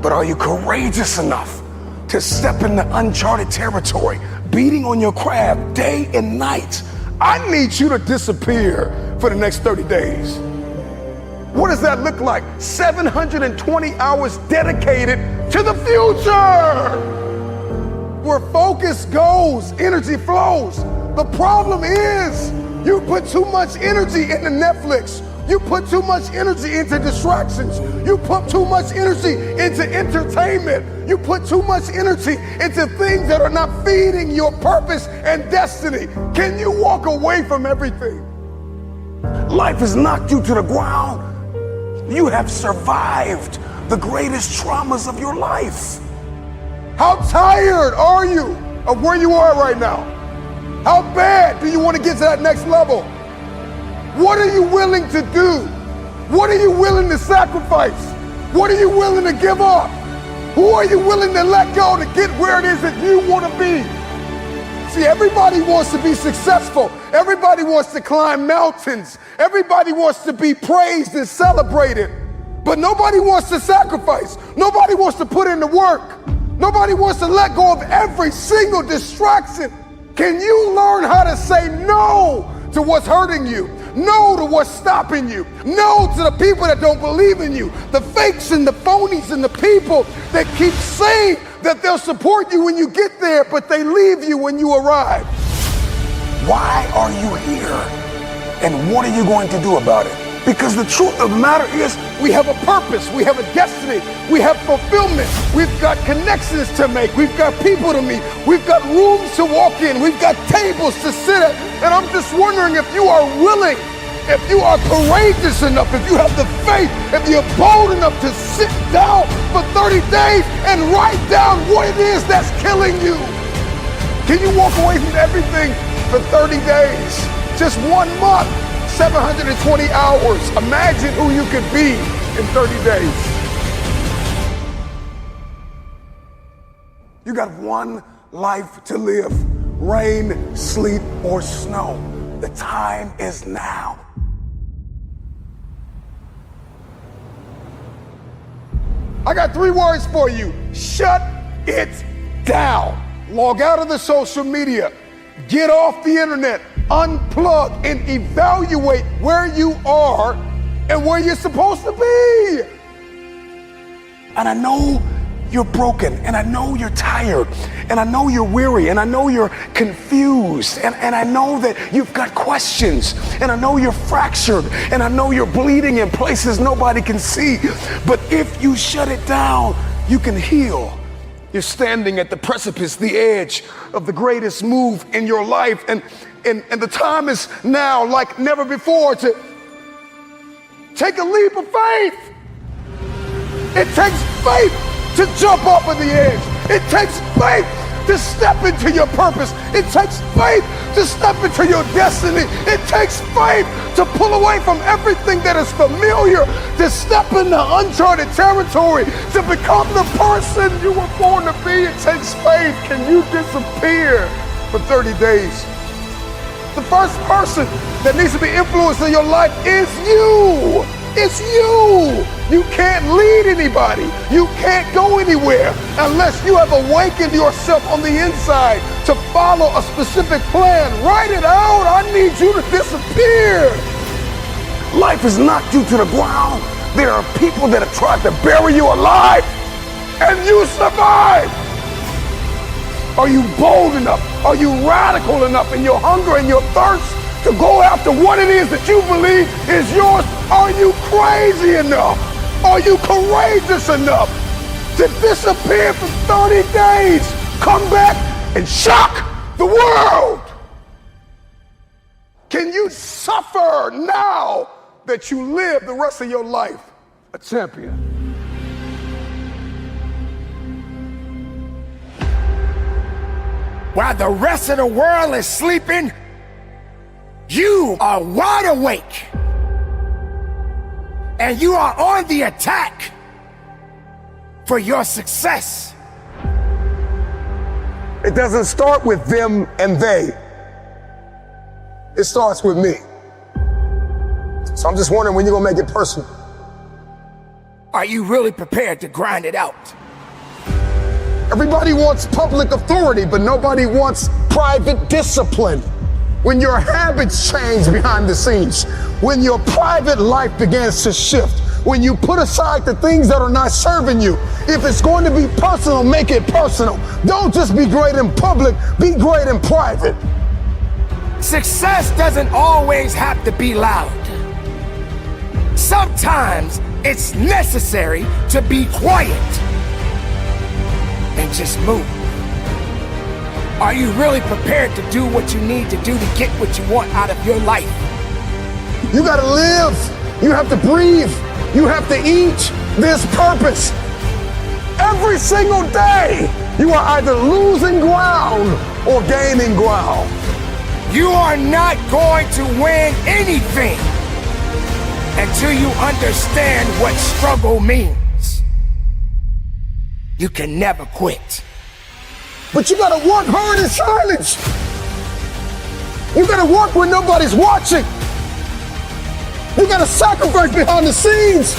but are you courageous enough to step into uncharted territory, beating on your craft day and night? I need you to disappear for the next 30 days. What does that look like? 720 hours dedicated to the future. Where focus goes, energy flows. The problem is you put too much energy into Netflix. You put too much energy into distractions. You put too much energy into entertainment. You put too much energy into things that are not feeding your purpose and destiny. Can you walk away from everything? Life has knocked you to the ground. You have survived the greatest traumas of your life. How tired are you of where you are right now? How bad do you want to get to that next level? What are you willing to do? What are you willing to sacrifice? What are you willing to give up? Who are you willing to let go to get where it is that you want to be? See, everybody wants to be successful. Everybody wants to climb mountains. Everybody wants to be praised and celebrated. But nobody wants to sacrifice. Nobody wants to put in the work. Nobody wants to let go of every single distraction. Can you learn how to say no to what's hurting you? No to what's stopping you. No to the people that don't believe in you. The fakes and the phonies and the people that keep saying that they'll support you when you get there, but they leave you when you arrive. Why are you here? And what are you going to do about it? Because the truth of the matter is, we have a purpose, we have a destiny, we have fulfillment, we've got connections to make, we've got people to meet, we've got rooms to walk in, we've got tables to sit at. And I'm just wondering if you are willing, if you are courageous enough, if you have the faith, if you're bold enough to sit down for 30 days and write down what it is that's killing you. Can you walk away from everything for 30 days? Just 1 month, 720 hours. Imagine who you could be in 30 days. You got one life to live. Rain, sleet, or snow. The time is now. I got 3 words for you. Shut it down. Log out of the social media. Get off the internet. Unplug and evaluate where you are and where you're supposed to be. And I know you're broken, and I know you're tired, and I know you're weary, and I know you're confused, and I know that you've got questions, and I know you're fractured, and I know you're bleeding in places nobody can see. But if you shut it down, you can heal. You're standing at the precipice, the edge of the greatest move in your life, and the time is now like never before to take a leap of faith. It takes faith to jump off of the edge. It takes faith to step into your purpose. It takes faith to step into your destiny. It takes faith to pull away from everything that is familiar, to step into uncharted territory, to become the person you were born to be. It takes faith. Can you disappear for 30 days? The first person that needs to be influenced in your life is you. It's you. You can't lead anybody. You can't go anywhere unless you have awakened yourself on the inside to follow a specific plan. Write it out. I need you to disappear. Life has knocked you to the ground. There are people that have tried to bury you alive, and you survived. Are you bold enough? Are you radical enough in your hunger and your thirst to go after what it is that you believe is yours? Are you crazy enough? Are you courageous enough to disappear for 30 days? Come back and shock the world. Can you suffer now that you live the rest of your life a champion? While the rest of the world is sleeping, you are wide awake. And you are on the attack for your success. It doesn't start with them and they. It starts with me. So I'm just wondering when you're gonna make it personal. Are you really prepared to grind it out? Everybody wants public authority, but nobody wants private discipline. When your habits change behind the scenes, when your private life begins to shift, when you put aside the things that are not serving you, if it's going to be personal, make it personal. Don't just be great in public, be great in private. Success doesn't always have to be loud. Sometimes it's necessary to be quiet and just move. Are you really prepared to do what you need to do to get what you want out of your life? You gotta live. You have to breathe. You have to eat. There's purpose. Every single day, you are either losing ground or gaining ground. You are not going to win anything until you understand what struggle means. You can never quit. But you gotta work hard in silence. You gotta work when nobody's watching. You gotta sacrifice behind the scenes.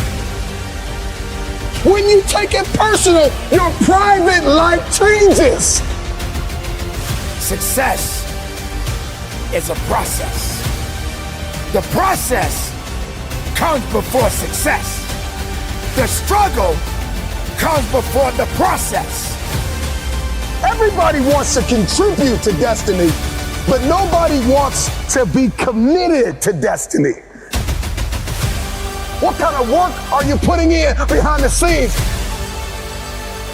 When you take it personal, your private life changes. Success is a process. The process comes before success. The struggle comes before the process. Everybody wants to contribute to destiny, but nobody wants to be committed to destiny. What kind of work are you putting in behind the scenes?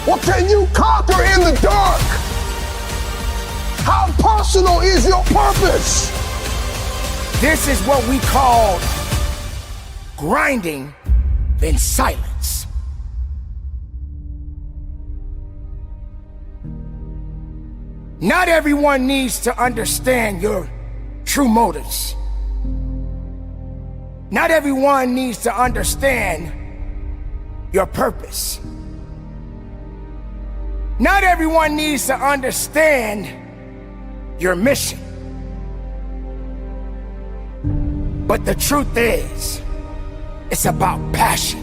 What can you conquer in the dark? How personal is your purpose? This is what we call grinding in silence. Not everyone needs to understand your true motives. Not everyone needs to understand your purpose. Not everyone needs to understand your mission. But the truth is, it's about passion.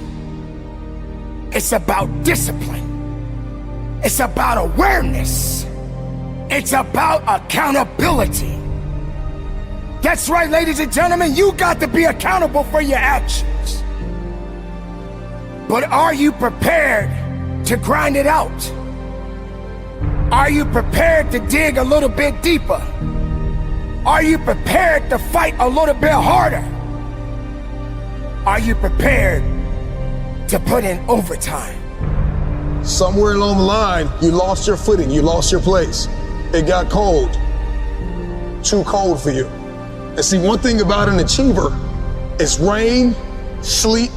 It's about discipline. It's about awareness. It's about accountability. That's right, ladies and gentlemen, you got to be accountable for your actions. But are you prepared to grind it out? Are you prepared to dig a little bit deeper? Are you prepared to fight a little bit harder? Are you prepared to put in overtime? Somewhere along the line, you lost your footing, you lost your place. It got cold. Too cold for you. And see, one thing about an achiever is rain, sleet,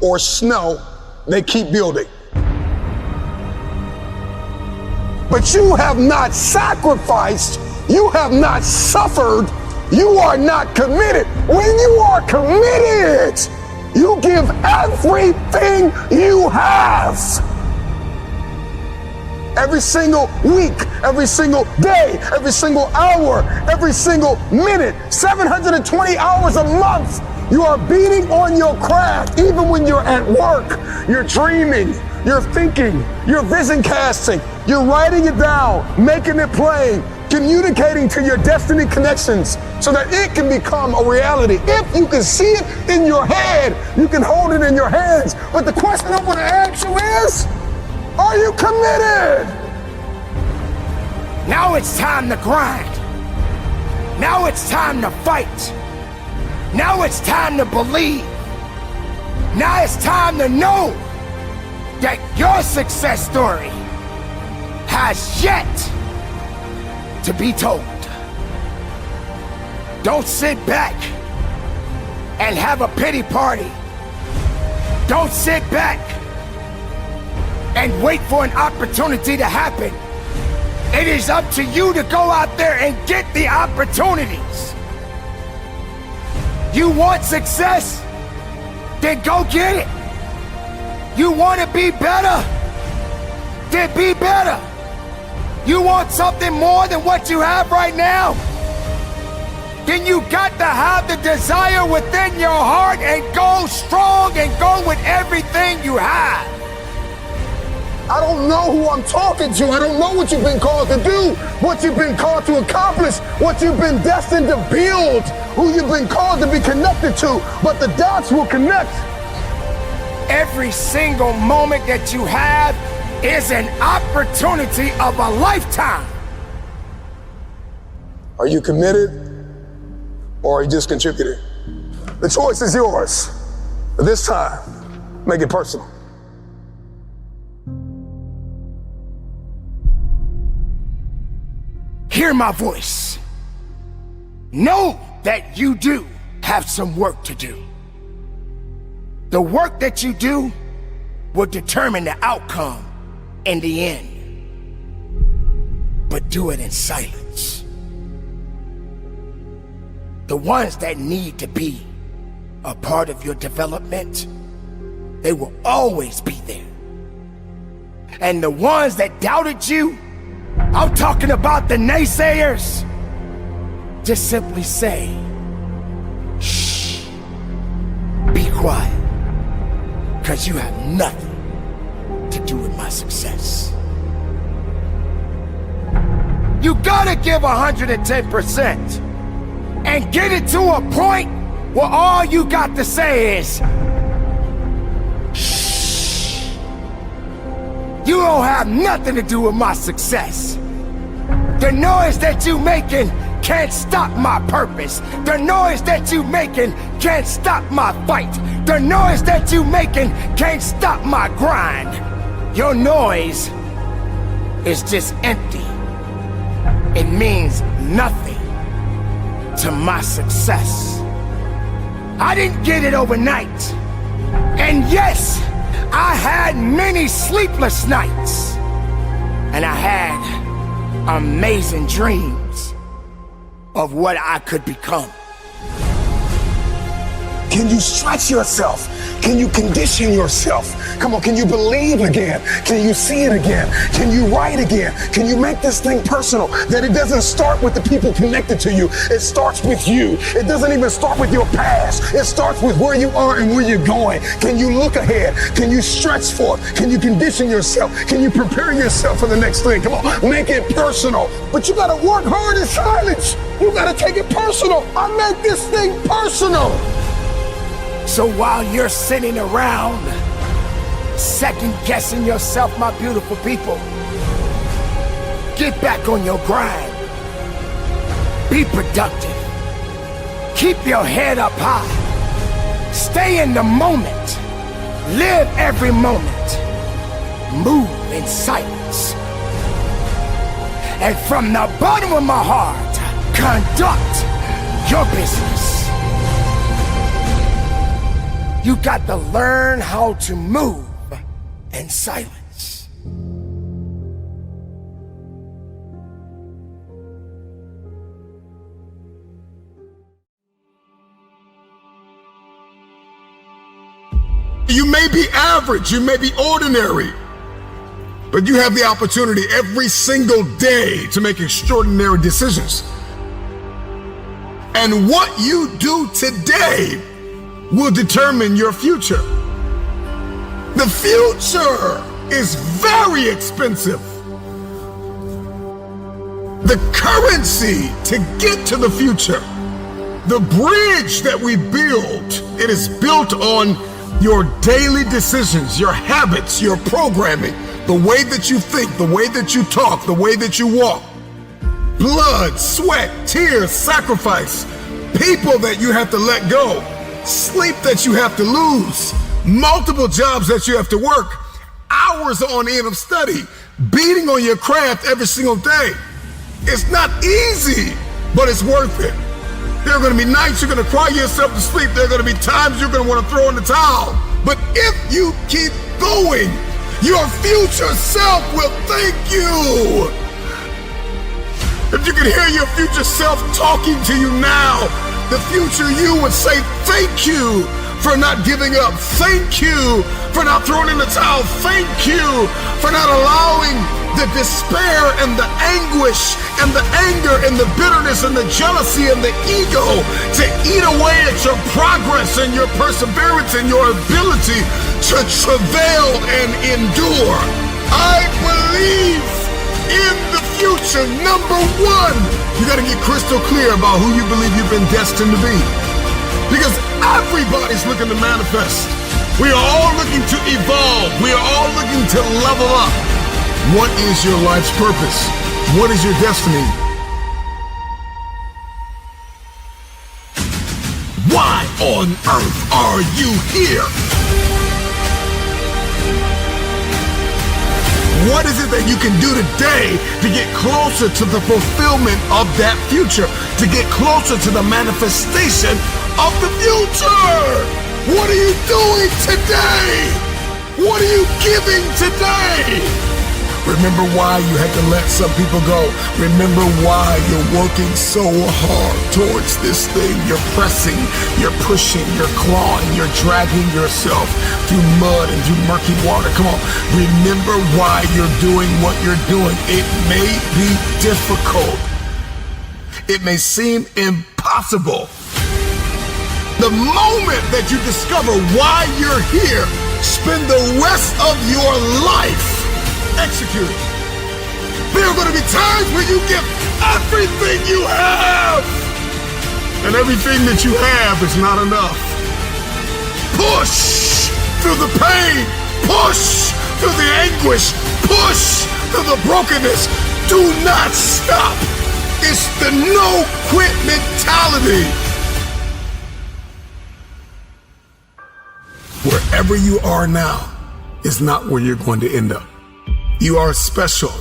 or snow, they keep building. But you have not sacrificed, you have not suffered, you are not committed. When you are committed, you give everything you have. Every single week, every single day, every single hour, every single minute, 720 hours a month, you are beating on your craft. Even when you're at work, you're dreaming, you're thinking, you're vision casting, you're writing it down, making it plain, communicating to your destiny connections so that it can become a reality. If you can see it in your head, you can hold it in your hands. But the question I want to ask you is, are you committed? Now it's time to grind. Now it's time to fight. Now it's time to believe. Now it's time to know that your success story has yet to be told. Don't sit back and have a pity party. Don't sit back and wait for an opportunity to happen. It is up to you to go out there and get the opportunities. You want success? Then go get it. You want to be better? Then be better. You want something more than what you have right now? Then you got to have the desire within your heart and go strong and go with everything you have. I don't know who I'm talking to. I don't know what you've been called to do, what you've been called to accomplish, what you've been destined to build, who you've been called to be connected to, but the dots will connect. Every single moment that you have is an opportunity of a lifetime. Are you committed or are you just contributing? The choice is yours. But this time, make it personal. Hear my voice. Know that you do have some work to do. The work that you do will determine the outcome in the end. But do it in silence. The ones that need to be a part of your development, they will always be there. And the ones that doubted you, I'm talking about the naysayers, just simply say, shh, be quiet, because you have nothing to do with my success. You gotta give 110% and get it to a point where all you got to say is, shh. You don't have nothing to do with my success. The noise that you making can't stop my purpose. The noise that you making can't stop my fight. The noise that you making can't stop my grind. Your noise is just empty. It means nothing to my success. I didn't get it overnight. And yes, I had many sleepless nights. And I had amazing dreams of what I could become. Can you stretch yourself? Can you condition yourself? Come on, can you believe again? Can you see it again? Can you write again? Can you make this thing personal? That it doesn't start with the people connected to you. It starts with you. It doesn't even start with your past. It starts with where you are and where you're going. Can you look ahead? Can you stretch for it? Can you condition yourself? Can you prepare yourself for the next thing? Come on, make it personal. But you gotta work hard in silence. You gotta take it personal. I make this thing personal. So while you're sitting around second guessing yourself, my beautiful people, get back on your grind. Be productive. Keep your head up high. Stay in the moment. Live every moment. Move in silence. And from the bottom of my heart, conduct your business. You got to learn how to move in silence. You may be average, you may be ordinary, but you have the opportunity every single day to make extraordinary decisions. And what you do today will determine your future. The future is very expensive. The currency to get to the future, the bridge that we build, it is built on your daily decisions, your habits, your programming, the way that you think, the way that you talk, the way that you walk. Blood, sweat, tears, sacrifice, people that you have to let go, sleep that you have to lose, multiple jobs that you have to work, hours on end of study, beating on your craft every single day. It's not easy, but it's worth it. There are going to be nights you're going to cry yourself to sleep. There are going to be times you're going to want to throw in the towel. But if you keep going, your future self will thank you. If you can hear your future self talking to you now, the future you would say, thank you for not giving up. Thank you for not throwing in the towel. Thank you for not allowing the despair and the anguish and the anger and the bitterness and the jealousy and the ego to eat away at your progress and your perseverance and your ability to travail and endure. I believe in the future. Number one, you got to get crystal clear about who you believe you've been destined to be. Because everybody's looking to manifest. We are all looking to evolve. We are all looking to level up. What is your life's purpose? What is your destiny? Why on earth are you here? What is it that you can do today to get closer to the fulfillment of that future? To get closer to the manifestation of the future? What are you doing today? What are you giving today? Remember why you had to let some people go. Remember why you're working so hard towards this thing. You're pressing, you're pushing, you're clawing, you're dragging yourself through mud and through murky water. Come on, remember why you're doing what you're doing. It may be difficult. It may seem impossible. The moment that you discover why you're here, spend the rest of your life executing. There are going to be times when you give everything you have, and everything that you have is not enough. Push through the pain, push through the anguish, push through the brokenness. Do not stop. It's the no quit mentality. Wherever you are now is not where you're going to end up. You are special,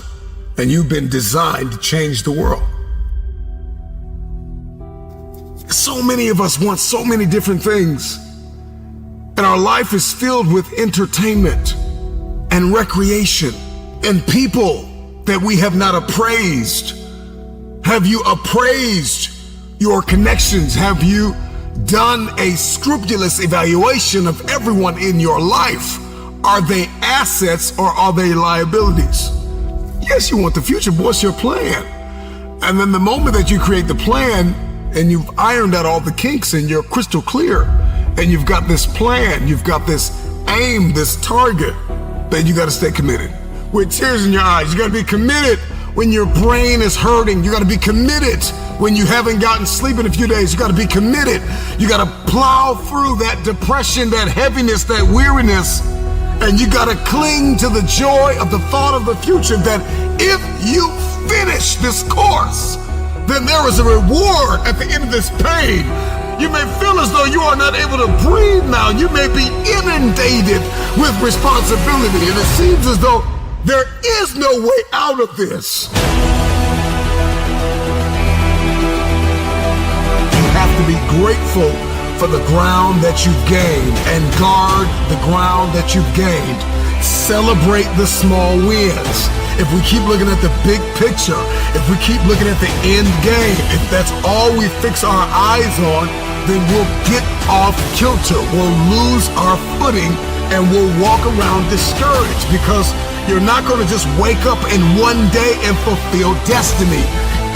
and you've been designed to change the world. So many of us want so many different things, and our life is filled with entertainment and recreation and people that we have not appraised. Have you appraised your connections? Have you done a scrupulous evaluation of everyone in your life? Are they assets or are they liabilities? Yes, you want the future, but what's your plan? And then the moment that you create the plan and you've ironed out all the kinks and you're crystal clear and you've got this plan, you've got this aim, this target, then you got to stay committed. With tears in your eyes, you got to be committed when your brain is hurting. You got to be committed when you haven't gotten sleep in a few days. You got to be committed. You got to plow through that depression, that heaviness, that weariness, and you got to cling to the joy of the thought of the future that if you finish this course, then there is a reward at the end of this pain. You may feel as though you are not able to breathe now. You may be inundated with responsibility, and it seems as though there is no way out of this. You have to be grateful for the ground that you've gained and guard the ground that you've gained. Celebrate the small wins. If we keep looking at the big picture, if we keep looking at the end game, if that's all we fix our eyes on, then we'll get off kilter. We'll lose our footing and we'll walk around discouraged because you're not going to just wake up in one day and fulfill destiny.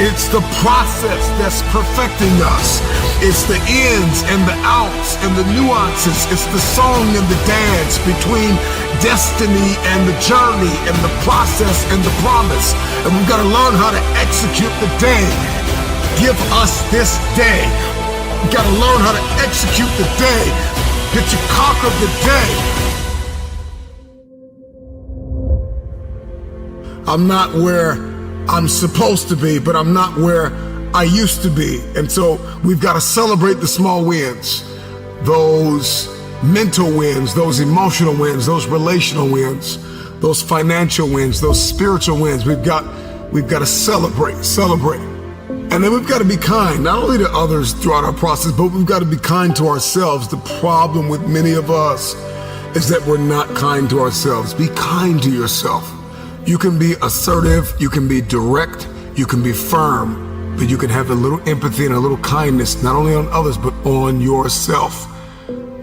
It's the process that's perfecting us. It's the ins and the outs and the nuances. It's the song and the dance between destiny and the journey and the process and the promise. And we've got to learn how to execute the day. Give us this day. We've got to learn how to execute the day. Get you conquer the day. I'm not where I'm supposed to be, but I'm not where I used to be. And so we've got to celebrate the small wins, those mental wins, those emotional wins, those relational wins, those financial wins, those spiritual wins. We've got to celebrate. And then we've got to be kind, not only to others throughout our process, but we've got to be kind to ourselves. The problem with many of us is that we're not kind to ourselves. Be kind to yourself. You can be assertive, you can be direct, you can be firm, but you can have a little empathy and a little kindness, not only on others, but on yourself.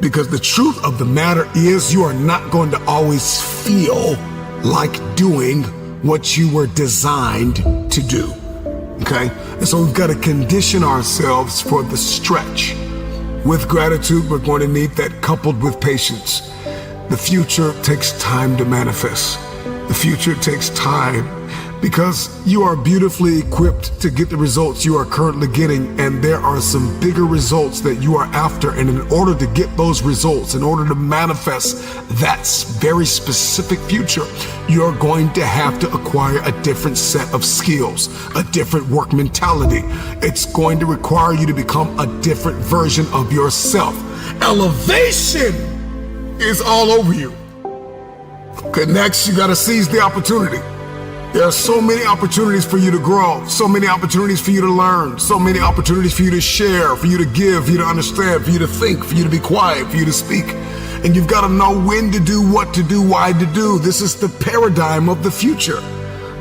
Because the truth of the matter is you are not going to always feel like doing what you were designed to do, okay? And so we've got to condition ourselves for the stretch. With gratitude, we're going to need that coupled with patience. The future takes time to manifest. The future takes time because you are beautifully equipped to get the results you are currently getting, and there are some bigger results that you are after. And in order to get those results, in order to manifest that very specific future, you're going to have to acquire a different set of skills, a different work mentality. It's going to require you to become a different version of yourself. Elevation is all over you. Okay, next, you got to seize the opportunity. There are so many opportunities for you to grow, so many opportunities for you to learn, so many opportunities for you to share, for you to give, for you to understand, for you to think, for you to be quiet, for you to speak. And you've got to know when to do, what to do, why to do. This is the paradigm of the future.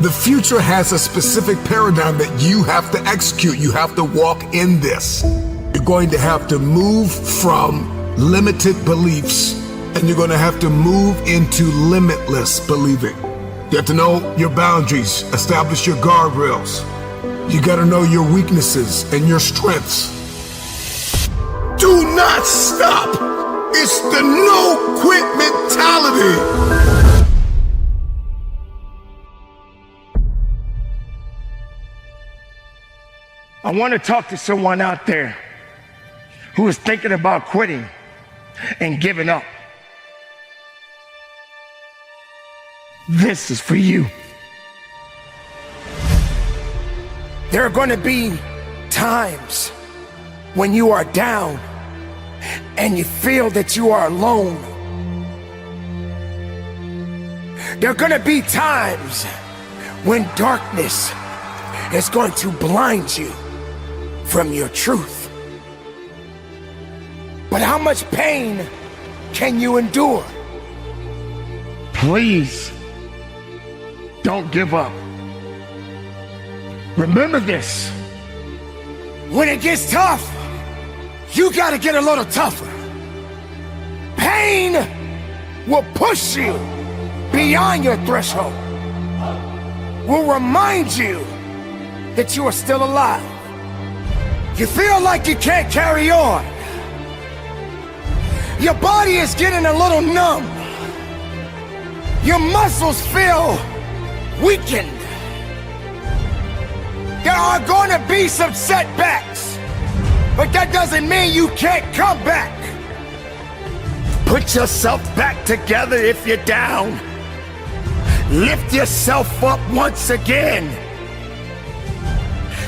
The future has a specific paradigm that you have to execute. You have to walk in this. You're going to have to move from limited beliefs, and you're going to have to move into limitless believing. You have to know your boundaries, establish your guardrails. You got to know your weaknesses and your strengths. Do not stop. It's the no quit mentality. I want to talk to someone out there who is thinking about quitting and giving up. This is for you. There are going to be times when you are down and you feel that you are alone. There are going to be times when darkness is going to blind you from your truth. But how much pain can you endure? Please don't give up. Remember this. When it gets tough, you gotta get a little tougher. Pain will push you beyond your threshold, will remind you that you are still alive. You feel like you can't carry on. Your body is getting a little numb. Your muscles feel weakened. There are going to be some setbacks, but that doesn't mean you can't come back. Put yourself back together if you're down. Lift yourself up once again.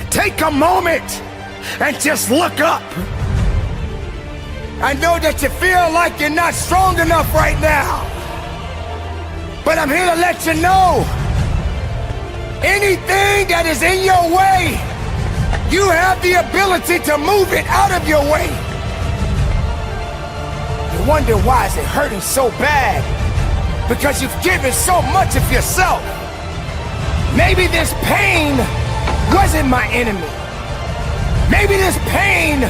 Take a moment and just look up. I know that you feel like you're not strong enough right now, but I'm here to let you know, anything that is in your way, you have the ability to move it out of your way. You wonder why is it hurting so bad? Because you've given so much of yourself. Maybe this pain wasn't my enemy. Maybe this pain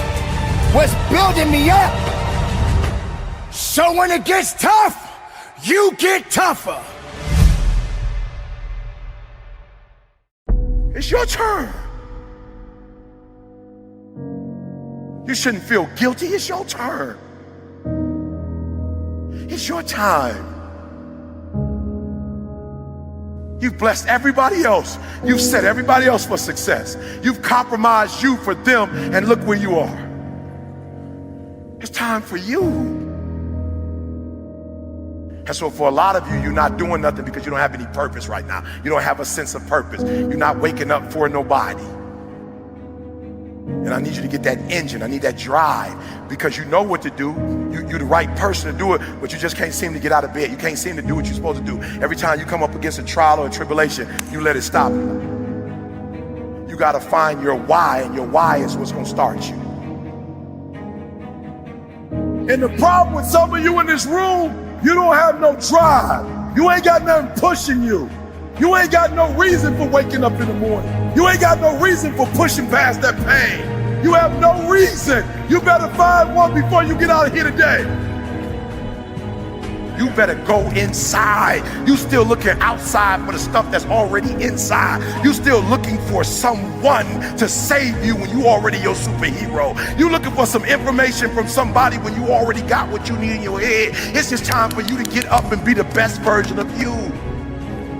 was building me up. So when it gets tough, you get tougher. It's your turn. You shouldn't feel guilty. It's your turn. It's your time. You've blessed everybody else. You've set everybody else for success. You've compromised you for them, and look where you are. It's time for you. And so for a lot of you, you're not doing nothing because you don't have any purpose right now. You don't have a sense of purpose. You're not waking up for nobody. And I need you to get that engine. I need that drive, because you know what to do. You're the right person to do it, but you just can't seem to get out of bed. You can't seem to do what you're supposed to do. Every time you come up against a trial or a tribulation, you let it stop you. You got to find your why, and your why is what's going to start you. And the problem with some of you in this room, you don't have no drive. You ain't got nothing pushing you. You ain't got no reason for waking up in the morning. You ain't got no reason for pushing past that pain. You have no reason. You better find one before you get out of here today. You better go inside. You still looking outside for the stuff that's already inside. You still looking for someone to save you when you already your superhero. You looking for some information from somebody when you already got what you need in your head. It's just time for you to get up and be the best version of you.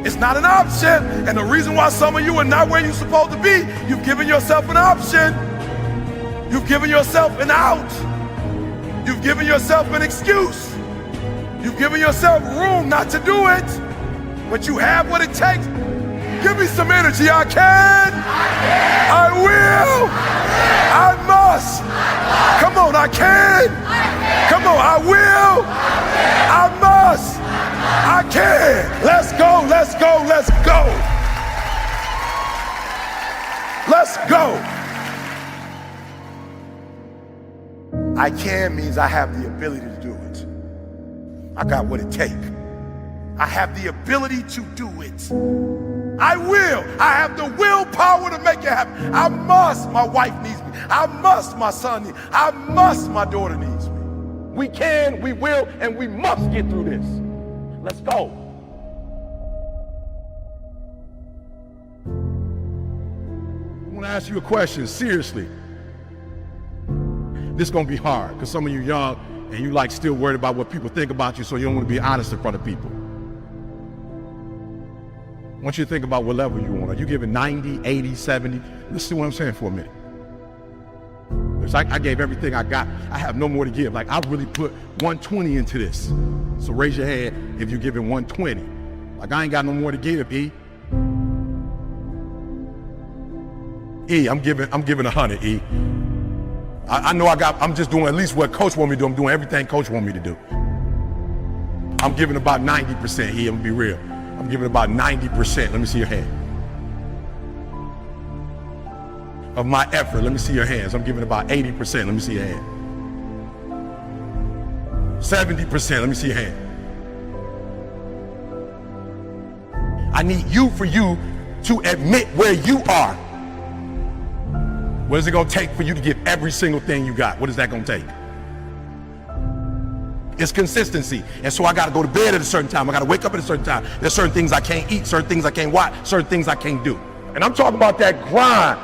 It's not an option. And the reason why some of you are not where you're supposed to be, you've given yourself an option. You've given yourself an out. You've given yourself an excuse. You've given yourself room not to do it, but you have what it takes. Give me some energy. I can. I will. I must. Come on, I can. Come on, I will. I must. I can. Let's go, let's go, let's go. Let's go. I can means I have the ability to do it. I got what it takes. I have the ability to do it. I will. I have the willpower to make it happen. I must. My wife needs me. I must. My son needs me. I must. My daughter needs me. We can, we will, and we must get through this. Let's go. I want to ask you a question, seriously. This is going to be hard because some of you young and you like still worried about what people think about you, so you don't want to be honest in front of people. I want you to think about what level you want. Are you giving 90, 80, 70? Listen to what I'm saying for a minute. It's like I gave everything I got. I have no more to give. Like I really put 120 into this. So raise your hand if you're giving 120. Like I ain't got no more to give, E. E, I'm giving 100, E. I know I'm just doing at least what coach want me to do. I'm doing everything coach want me to do. I'm giving about 90%, E, I'm gonna be real. I'm giving about 90%, let me see your hand. Of my effort, let me see your hands. I'm giving about 80%, let me see your hand. 70%, let me see your hand. I need you to admit where you are. What is it gonna take for you to give every single thing you got? What is that gonna take? It's consistency. And so I gotta go to bed at a certain time. I gotta wake up at a certain time. There's certain things I can't eat, certain things I can't watch, certain things I can't do. And I'm talking about that grind.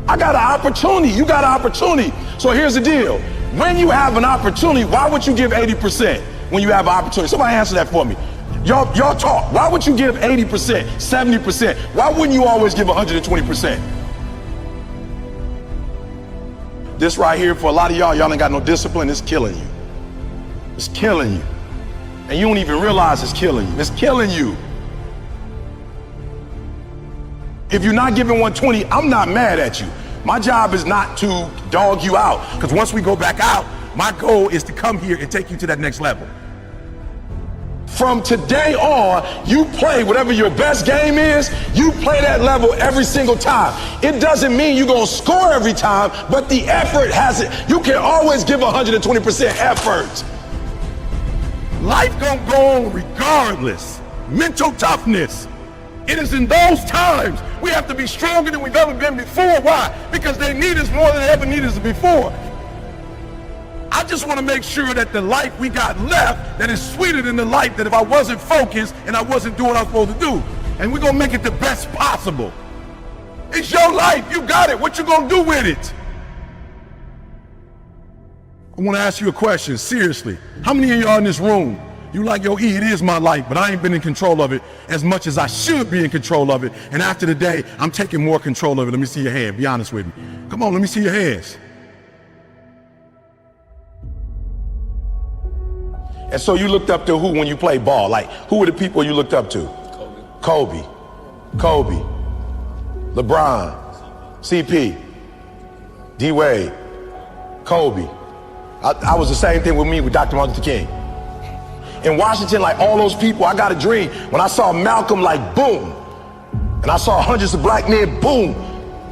I got an opportunity, you got an opportunity. So here's the deal. When you have an opportunity, why would you give 80% when you have an opportunity? Somebody answer that for me. Y'all talk. Why would you give 80%, 70%? Why wouldn't you always give 120%? This right here, for a lot of y'all ain't got no discipline, it's killing you. It's killing you. And you don't even realize it's killing you. It's killing you. If you're not giving 120, I'm not mad at you. My job is not to dog you out, because once we go back out, my goal is to come here and take you to that next level. From today on, you play whatever your best game is, you play that level every single time. It doesn't mean you're gonna score every time, but the effort has it. You can always give 120% effort. Life gonna go on regardless. Mental toughness. It is in those times we have to be stronger than we've ever been before. Why? Because they need us more than they ever needed us before. I just want to make sure that the life we got left, that is sweeter than the life that if I wasn't focused and I wasn't doing what I was supposed to do. And we're going to make it the best possible. It's your life. You got it. What you going to do with it? I want to ask you a question, seriously. How many of y'all in this room, you like, yo, E, it is my life, but I ain't been in control of it as much as I should be in control of it. And after the day, I'm taking more control of it. Let me see your hand. Be honest with me. Come on, let me see your hands. And so you looked up to who when you played ball? Like, who were the people you looked up to? Kobe, LeBron, CP, D-Wade, Kobe. I was the same thing with me with Dr. Martin Luther King. In Washington, like all those people, I got a dream. When I saw Malcolm, like, boom. And I saw hundreds of black men, boom.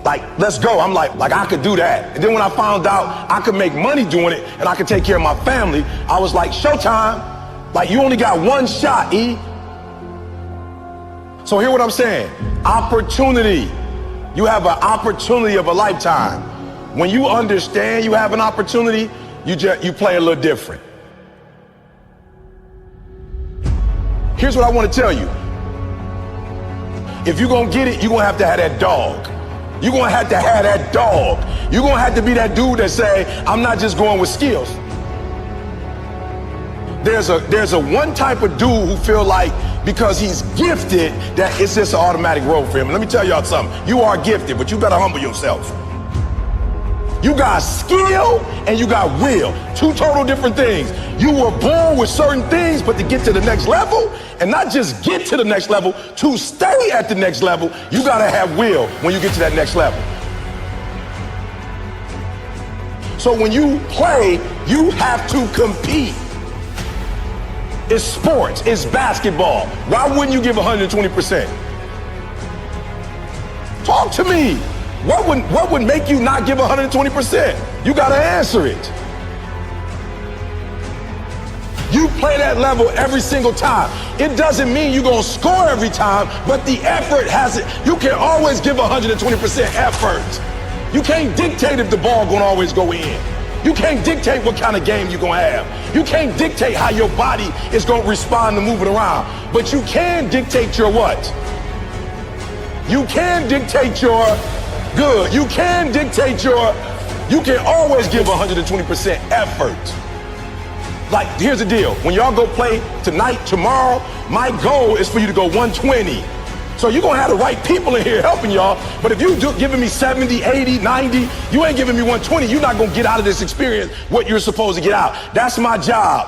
Like, let's go. I'm like I could do that. And then when I found out I could make money doing it and I could take care of my family, I was like, showtime. Like, you only got one shot, E. So hear what I'm saying. Opportunity. You have an opportunity of a lifetime. When you understand you have an opportunity, you play a little different. Here's what I want to tell you. If you're going to get it, you're going to have that dog. You're going to have that dog. You're going to have to be that dude that say, I'm not just going with skills. There's a one type of dude who feel like because he's gifted that it's just an automatic road for him. And let me tell y'all something. You are gifted, but you better humble yourself. You got skill and you got will. Two total different things. You were born with certain things, but to get to the next level, and not just get to the next level, to stay at the next level, you gotta have will when you get to that next level. So when you play, you have to compete. It's sports, it's basketball. Why wouldn't you give 120%? Talk to me. What would make you not give 120%? You gotta answer it. You play that level every single time. It doesn't mean you're gonna score every time, but the effort has it. You can always give 120% effort. You can't dictate if the ball gonna always go in. You can't dictate what kind of game you're gonna have. You can't dictate how your body is gonna respond to moving around. But you can dictate your what? You can dictate your good. You can dictate you can always give 120% effort. Like, here's the deal. When y'all go play tonight, tomorrow, my goal is for you to go 120. So you're gonna have the right people in here helping y'all, but if you giving me 70, 80, 90, you ain't giving me 120, you're not gonna get out of this experience what you're supposed to get out. That's my job.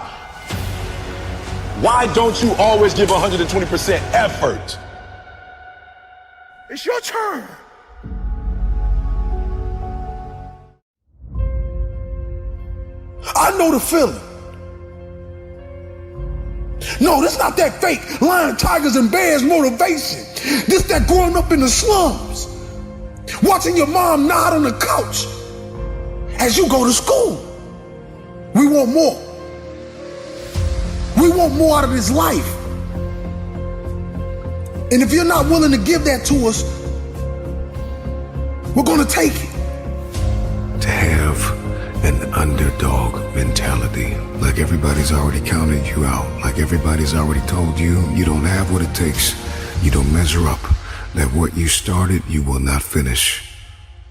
Why don't you always give 120% effort? It's your turn. know the feeling. No, this not that fake lion, tigers, and bears motivation. This that growing up in the slums, watching your mom nod on the couch as you go to school. We want more. We want more out of this life. And if you're not willing to give that to us, we're gonna take it. To have an underdog mentality, like everybody's already counted you out, like everybody's already told you you don't have what it takes, you don't measure up, that what you started you will not finish.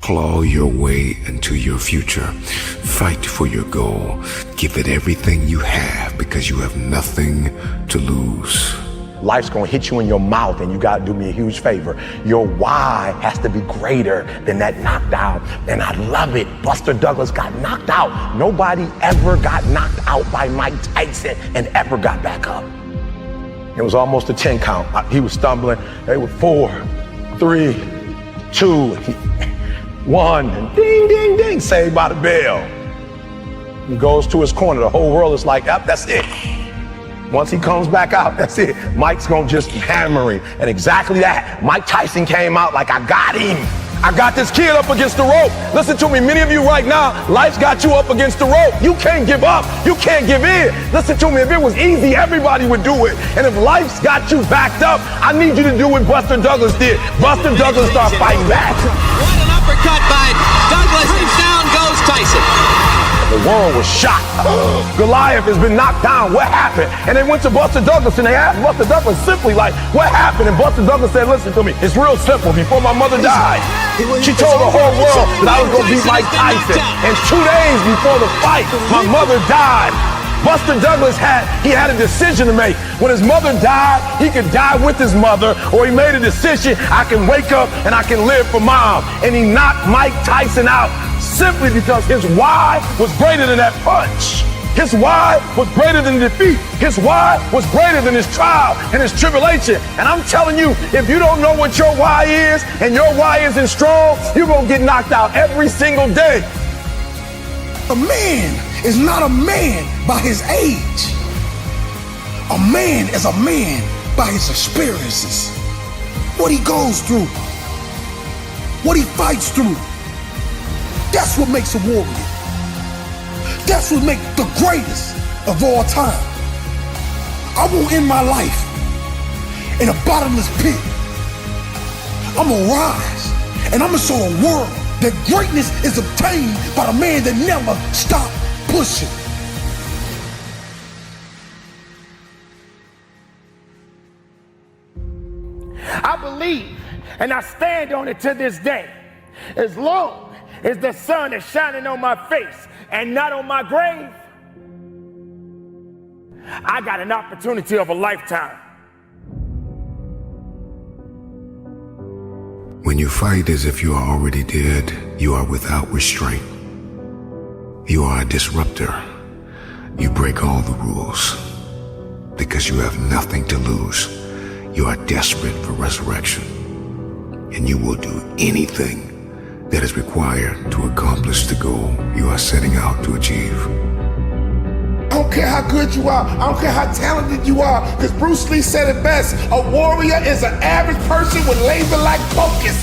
Claw your way into your future. Fight for your goal. Give it everything you have because you have nothing to lose. Life's gonna hit you in your mouth, and you gotta do me a huge favor. Your why has to be greater than that knockdown. And I love it. Buster Douglas got knocked out. Nobody ever got knocked out by Mike Tyson and ever got back up. It was almost a 10 count. He was stumbling. They were 4, 3, 2, 1, and ding, ding, ding, saved by the bell. He goes to his corner. The whole world is like, yep, that's it. Once he comes back out, that's it. Mike's gonna just hammer him. And exactly that. Mike Tyson came out like, I got him. I got this kid up against the rope. Listen to me, many of you right now, life's got you up against the rope. You can't give up. You can't give in. Listen to me, if it was easy, everybody would do it. And if life's got you backed up, I need you to do what Buster Douglas did. Buster Douglas started fighting back. What an uppercut by Douglas, and down goes Tyson. The world was shocked. Goliath has been knocked down. What happened? And they went to Buster Douglas and they asked Buster Douglas simply like, what happened? And Buster Douglas said, listen to me, it's real simple. Before my mother died, she told the whole world that I was going to beat Mike Tyson. And 2 days before the fight, my mother died. Buster Douglas had a decision to make. When his mother died, he could die with his mother, or he made a decision, I can wake up and I can live for mom. And he knocked Mike Tyson out simply because his why was greater than that punch. His why was greater than defeat. His why was greater than his trial and his tribulation. And I'm telling you, if you don't know what your why is, and your why isn't strong, you're gonna get knocked out every single day. A man is not a man by his age. A man is a man by his experiences. What he goes through. What he fights through. That's what makes a warrior. That's what makes the greatest of all time. I won't end my life in a bottomless pit. I'm gonna rise and I'm gonna show the world that greatness is obtained by the man that never stopped pushing. I believe, and I stand on it to this day. As long as the sun is shining on my face and not on my grave, I got an opportunity of a lifetime. When you fight as if you are already dead, you are without restraint. You are a disruptor. You break all the rules because you have nothing to lose. You are desperate for resurrection, and you will do anything that is required to accomplish the goal you are setting out to achieve. I don't care how good you are. I don't care how talented you are. Because Bruce Lee said it best. A warrior is an average person with laser-like focus.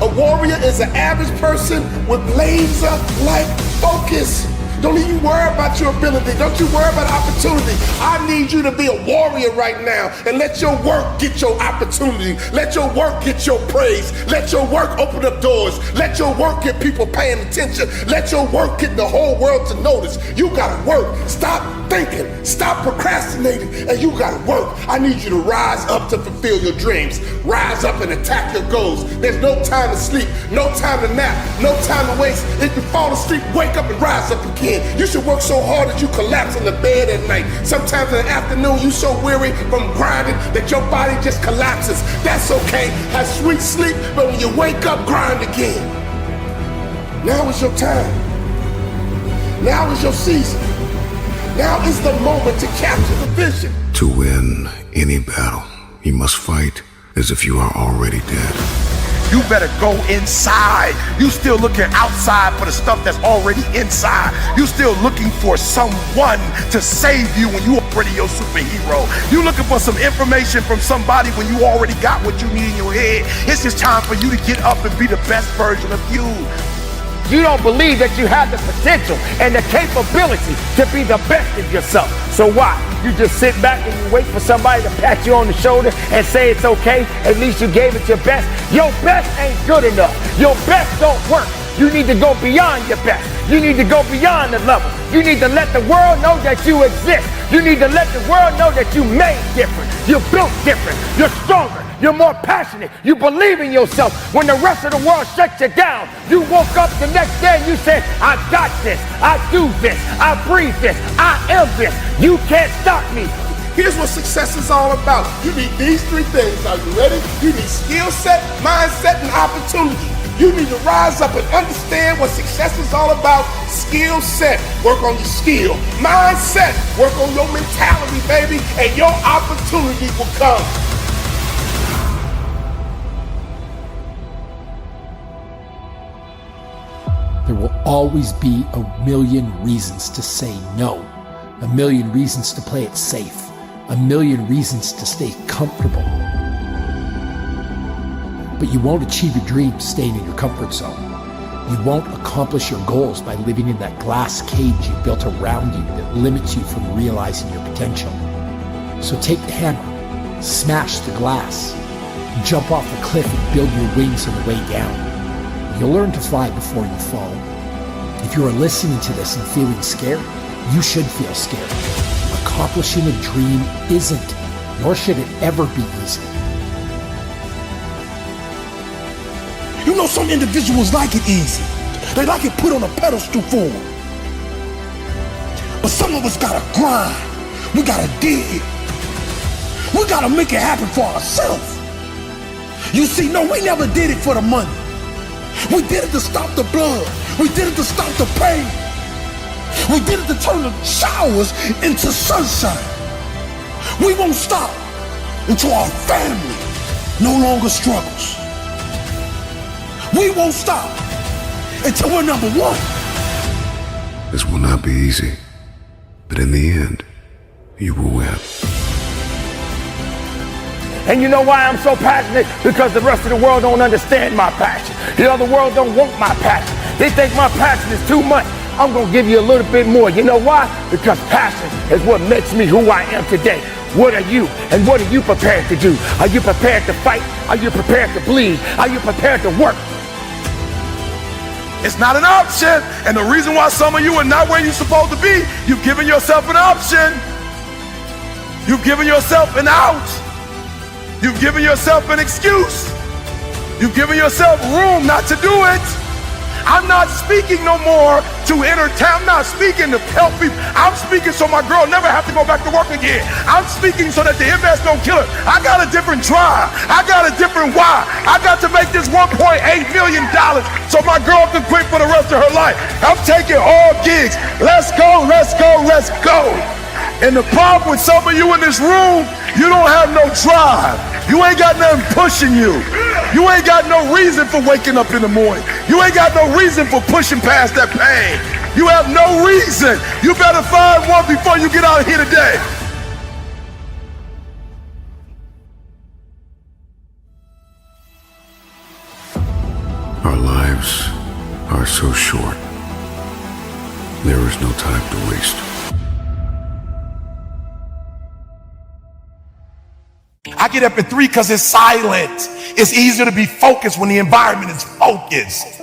A warrior is an average person with laser-like focus. Don't even worry about your ability. Don't you worry about opportunity. I need you to be a warrior right now and let your work get your opportunity. Let your work get your praise. Let your work open up doors. Let your work get people paying attention. Let your work get the whole world to notice. You gotta work. Stop thinking. Stop procrastinating. And you gotta work. I need you to rise up to fulfill your dreams. Rise up and attack your goals. There's no time to sleep. No time to nap. No time to waste. If you fall asleep, wake up and rise up again. You should work so hard that you collapse in the bed at night. Sometimes in the afternoon, you so weary from grinding that your body just collapses. That's okay. Have sweet sleep, but when you wake up, grind again. Now is your time. Now is your season. Now is the moment to capture the vision. To win any battle, you must fight as if you are already dead. You better go inside. You still looking outside for the stuff that's already inside. You still looking for someone to save you when you already your superhero. You looking for some information from somebody when you already got what you need in your head. It's just time for you to get up and be the best version of you. You don't believe that you have the potential and the capability to be the best of yourself. So why? You just sit back and you wait for somebody to pat you on the shoulder and say it's okay. At least you gave it your best. Your best ain't good enough. Your best don't work. You need to go beyond your best. You need to go beyond the level. You need to let the world know that you exist. You need to let the world know that you made different. You're built different. You're stronger. You're more passionate. You believe in yourself. When the rest of the world shuts you down, you woke up the next day and you said, I got this. I do this. I breathe this. I am this. You can't stop me. Here's what success is all about. You need these three things. Are you ready? You need skill set, mindset, and opportunity. You need to rise up and understand what success is all about. Skill set, work on your skill. Mindset, work on your mentality, baby, and your opportunity will come. There will always be a million reasons to say no, a million reasons to play it safe, a million reasons to stay comfortable. But you won't achieve your dreams staying in your comfort zone. You won't accomplish your goals by living in that glass cage you built around you that limits you from realizing your potential. So take the hammer, smash the glass, jump off the cliff and build your wings on the way down. You'll learn to fly before you fall. If you are listening to this and feeling scared, you should feel scared. Accomplishing a dream isn't, nor should it ever be easy. You know, some individuals like it easy. They like it put on a pedestal forward. But some of us gotta grind. We gotta dig. We gotta make it happen for ourselves. You see, no, we never did it for the money. We did it to stop the blood. We did it to stop the pain. We did it to turn the showers into sunshine. We won't stop until our family no longer struggles. We won't stop until we're number one. This will not be easy, but in the end, you will win. And you know why I'm so passionate? Because the rest of the world don't understand my passion. The other world don't want my passion. They think my passion is too much. I'm gonna give you a little bit more. You know why? Because passion is what makes me who I am today. What are you? And what are you prepared to do? Are you prepared to fight? Are you prepared to bleed? Are you prepared to work? It's not an option. And the reason why some of you are not where you're supposed to be, you've given yourself an option. You've given yourself an out. You've given yourself an excuse. You've given yourself room not to do it. I'm not speaking no more to entertain. I'm not speaking to help people. I'm speaking so my girl never have to go back to work again. I'm speaking so that the MS don't kill her. I got a different drive. I got a different why. I got to make this $1.8 million so my girl can quit for the rest of her life. I'm taking all gigs. Let's go, let's go, let's go. And the problem with some of you in this room, you don't have no drive. You ain't got nothing pushing you. You ain't got no reason for waking up in the morning. You ain't got no reason for pushing past that pain. You have no reason. You better find one before you get out of here today. Our lives are so short. There is no time to waste. I get up at 3 because it's silent. It's easier to be focused when the environment is focused.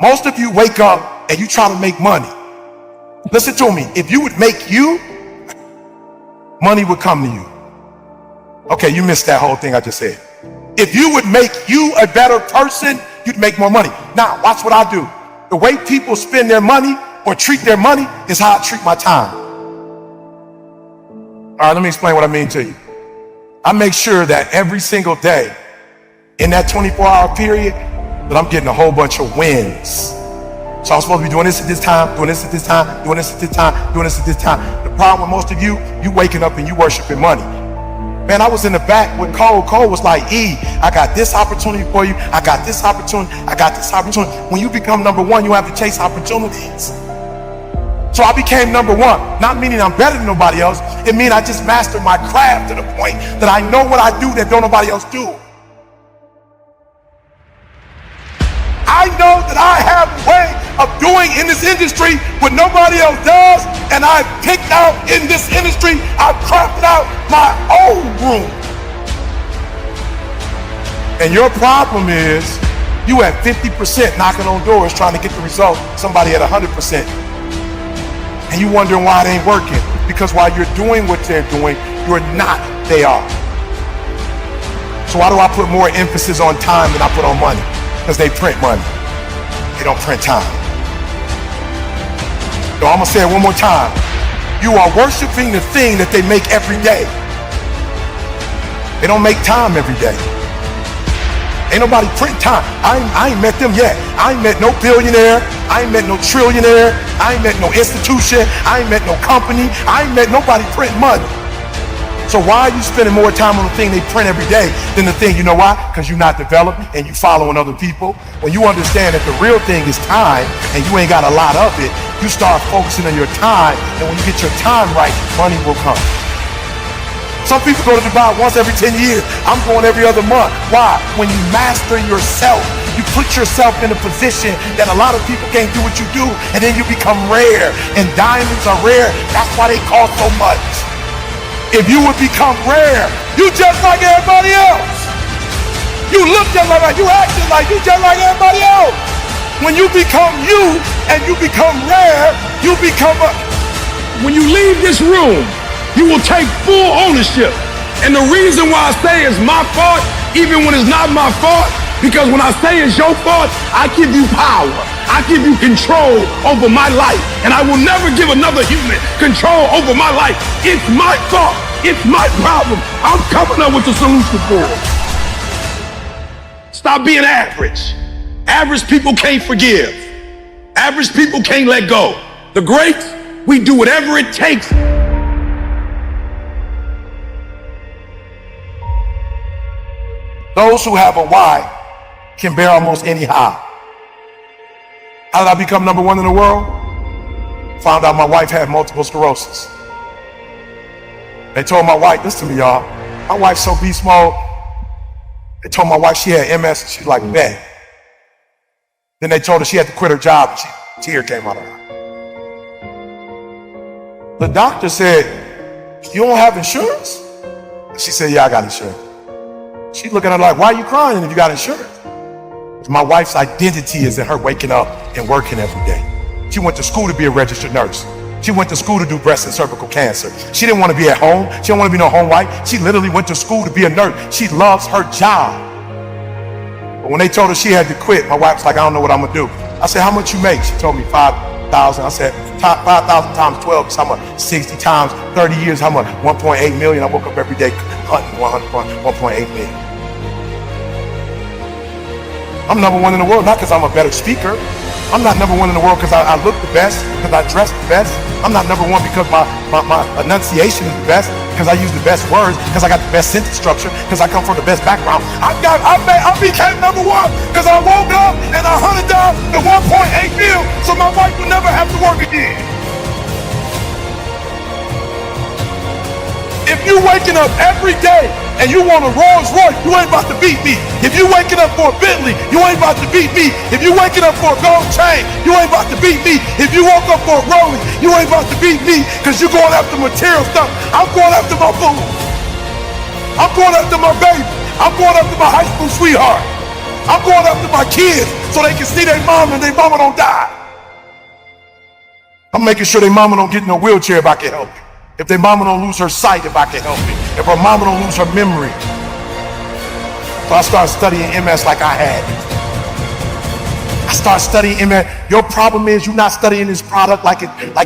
Most of you wake up and you try to make money. Listen to me. If you would make you, money would come to you. Okay, you missed that whole thing I just said. If you would make you a better person, you'd make more money. Now, watch what I do. The way people spend their money or treat their money is how I treat my time. All right, let me explain what I mean to you. I make sure that every single day in that 24-hour period that I'm getting a whole bunch of wins. So I'm supposed to be doing this at this time, doing this at this time, doing this at this time, doing this at this time. The problem with most of you, you waking up and you worshiping money. Man, I was in the back with Cole. Cole was like, E, I got this opportunity for you. I got this opportunity. I got this opportunity. When you become number one, you have to chase opportunities. So I became number one. Not meaning I'm better than nobody else. It means I just mastered my craft to the point that I know what I do that don't nobody else do. I know that I have a way of doing in this industry what nobody else does, and I've picked out in this industry, I've crafted out my own room. And your problem is you at 50% knocking on doors trying to get the result, somebody at 100%. And you wondering why it ain't working. Because while you're doing what they're doing, you're not, they are. So why do I put more emphasis on time than I put on money? Because they print money. They don't print time. So I'm gonna say it one more time. You are worshiping the thing that they make every day. They don't make time every day. Ain't nobody print time. I ain't met them yet. I ain't met no billionaire. I ain't met no trillionaire. I ain't met no institution. I ain't met no company. I ain't met nobody print money. So why are you spending more time on the thing they print every day than the thing, you know why? Because you're not developed and you following other people. When you understand that the real thing is time and you ain't got a lot of it, you start focusing on your time, and when you get your time right, money will come. Some people go to Dubai once every 10 years. I'm going every other month. Why? When you master yourself, you put yourself in a position that a lot of people can't do what you do, and then you become rare. And diamonds are rare. That's why they cost so much. If you would become rare, you just like everybody else. You look just like, you acting like you just like everybody else. When you become you and you become rare, you become a... When you leave this room, you will take full ownership. And the reason why I say it's my fault, even when it's not my fault, because when I say it's your fault, I give you power. I give you control over my life. And I will never give another human control over my life. It's my fault. It's my problem. I'm coming up with the solution for it. Stop being average. Average people can't forgive. Average people can't let go. The greats, we do whatever it takes. Those who have a why can bear almost any how. How did I become number one in the world? Found out my wife had multiple sclerosis. They told my wife, listen to me, y'all. My wife's so beast mode. They told my wife she had MS, and she's like, bet. Then they told her she had to quit her job, and a tear came out of her. The doctor said, you don't have insurance? She said, yeah, I got insurance. She's looking at her like, why are you crying if you got insurance? My wife's identity is in her waking up and working every day. She went to school to be a registered nurse. She went to school to do breast and cervical cancer. She didn't want to be at home. She didn't want to be no home wife. She literally went to school to be a nurse. She loves her job. But when they told her she had to quit, my wife's like, I don't know what I'm going to do. I said, how much you make? She told me 5,000. I said, 5,000 times 12 is how much? 60 times 30 years, how much? 1.8 million. I woke up every day hunting 1.8 million. I'm number one in the world, not because I'm a better speaker. I'm not number one in the world because I look the best, because I dress the best. I'm not number one because my enunciation is the best, because I use the best words, because I got the best sentence structure, because I come from the best background. I became number one because I woke up and I hunted down the 1.8 mil so my wife would never have to work again. If you waking up every day and you want a Rolls Royce, you ain't about to beat me. If you waking up for a Bentley, you ain't about to beat me. If you waking up for a gold chain, you ain't about to beat me. If you woke up for a Rollie, you ain't about to beat me, because you're going after material stuff. I'm going after my food. I'm going after my baby. I'm going after my high school sweetheart. I'm going after my kids so they can see their mom and their mama don't die. I'm making sure their mama don't get in a wheelchair if I can help you. If their mama don't lose her sight, if I can help it. If her mama don't lose her memory. So I started studying MS like I had. I started studying MS. Your problem is you're not studying this product like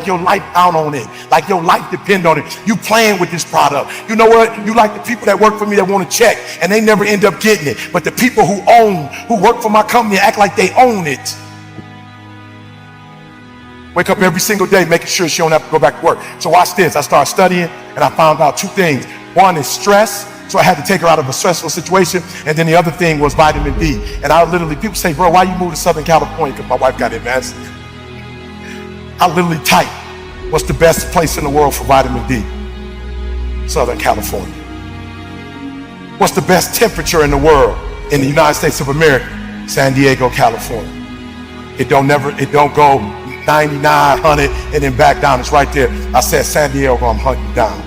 your life down on it, like your life depend on it. You playing with this product. You know what? You like the people that work for me that want to check and they never end up getting it. But the people who work for my company act like they own it. Wake up every single day making sure she don't have to go back to work. So watch this. I started studying and I found out two things. One is stress. So I had to take her out of a stressful situation. And then the other thing was vitamin D. And I literally, people say, bro, why you moved to Southern California? Because my wife got MS. I literally type, what's the best place in the world for vitamin D? Southern California. What's the best temperature in the world in the United States of America? San Diego, California. It don't go 99, 100, and then back down. It's right there. I said, San Diego, I'm hunting you down.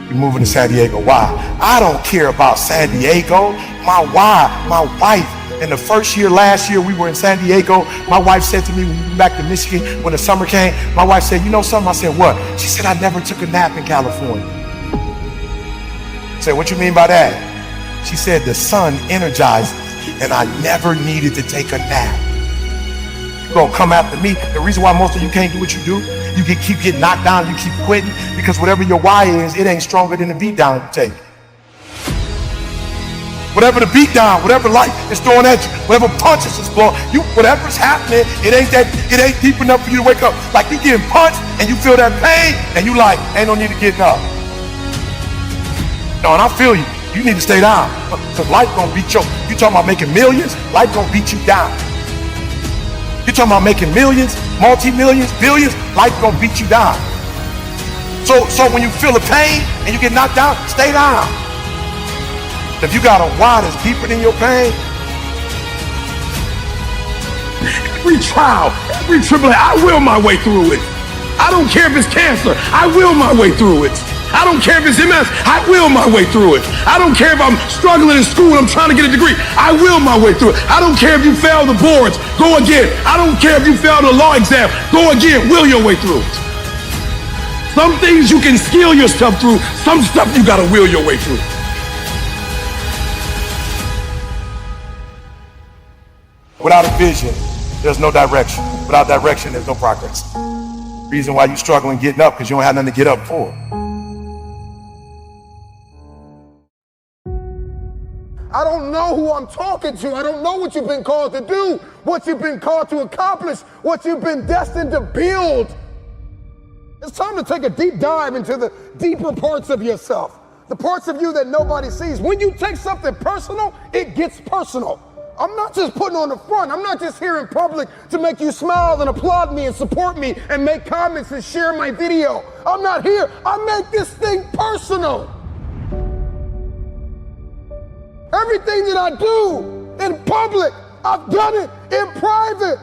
You're moving to San Diego. Why? I don't care about San Diego. My wife, in the first year, last year, we were in San Diego. My wife said to me, when we went back to Michigan, when the summer came, my wife said, you know something? I said, what? She said, I never took a nap in California. I said, what you mean by that? She said, the sun energizes, and I never needed to take a nap. You're gonna come after me. The reason why most of you can't do what you do, you keep getting knocked down, you keep quitting, because whatever your why is, it ain't stronger than the beat down you take. Whatever the beat down, whatever life is throwing at you, whatever punches is blowing, whatever's happening, it ain't deep enough for you to wake up. Like you getting punched and you feel that pain and you like, ain't no need to get up. No, and I feel you. You need to stay down. Because life gonna beat you. You talking about making millions, life gonna beat you down. You talking about making millions, multi-millions, billions, life gonna beat you down. So when you feel the pain and you get knocked down, stay down. If you got a why that's deeper than your pain, Every trial, every tribulation, I will my way through it. I don't care if it's cancer, I will my way through it. I don't care if it's MS, I will my way through it. I don't care if I'm struggling in school and I'm trying to get a degree, I will my way through it. I don't care if you fail the boards, go again. I don't care if you fail the law exam, go again, will your way through it. Some things you can skill yourself through, some stuff you gotta will your way through. without a vision, there's no direction. Without direction, there's no progress. Reason why you're struggling getting up, because you don't have nothing to get up for. I don't know who I'm talking to. I don't know what you've been called to do, what you've been called to accomplish, what you've been destined to build. It's time to take a deep dive into the deeper parts of yourself, the parts of you that nobody sees. When you take something personal, it gets personal. I'm not just putting on the front. I'm not just here in public to make you smile and applaud me and support me and make comments and share my video. I'm not here. I make this thing personal. Everything that I do in public, I've done it in private.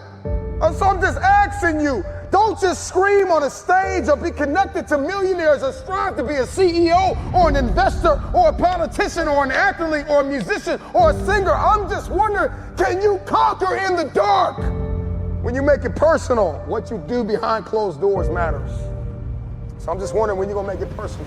And so I'm just asking you, don't just scream on a stage or be connected to millionaires or strive to be a CEO or an investor or a politician or an athlete or a musician or a singer. I'm just wondering, can you conquer in the dark? When you make it personal, what you do behind closed doors matters. So I'm just wondering when you're gonna make it personal.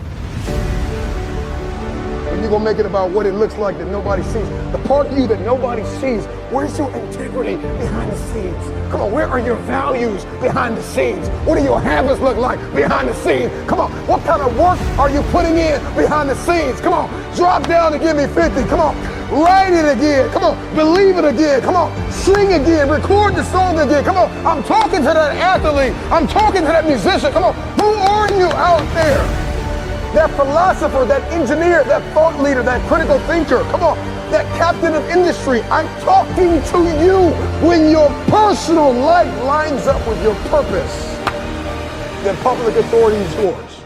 When you're gonna make it about what it looks like that nobody sees. The part of you that nobody sees, where's your integrity behind the scenes? Come on, where are your values behind the scenes? What do your habits look like behind the scenes? Come on, what kind of work are you putting in behind the scenes? Come on, drop down and give me 50. Come on, write it again. Come on, believe it again. Come on, sing again, record the song again. Come on, I'm talking to that athlete. I'm talking to that musician. Come on, who are you out there? That philosopher, that engineer, that thought leader, that critical thinker, come on, that captain of industry, I'm talking to you. When your personal life lines up with your purpose, then public authority is yours.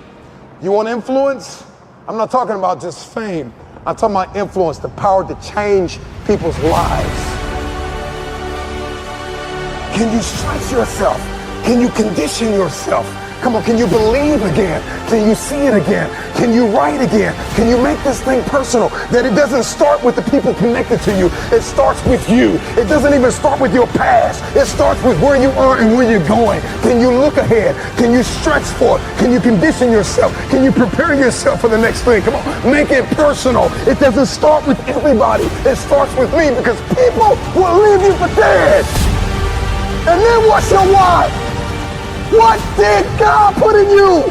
You want influence? I'm not talking about just fame. I'm talking about influence, the power to change people's lives. Can you stretch yourself? Can you condition yourself? Come on, can you believe again? Can you see it again? Can you write again? Can you make this thing personal? That it doesn't start with the people connected to you. It starts with you. It doesn't even start with your past. It starts with where you are and where you're going. Can you look ahead? Can you stretch for it? Can you condition yourself? Can you prepare yourself for the next thing? Come on, make it personal. It doesn't start with everybody. It starts with me, because people will leave you for dead. And then what's your why? What did God put in you?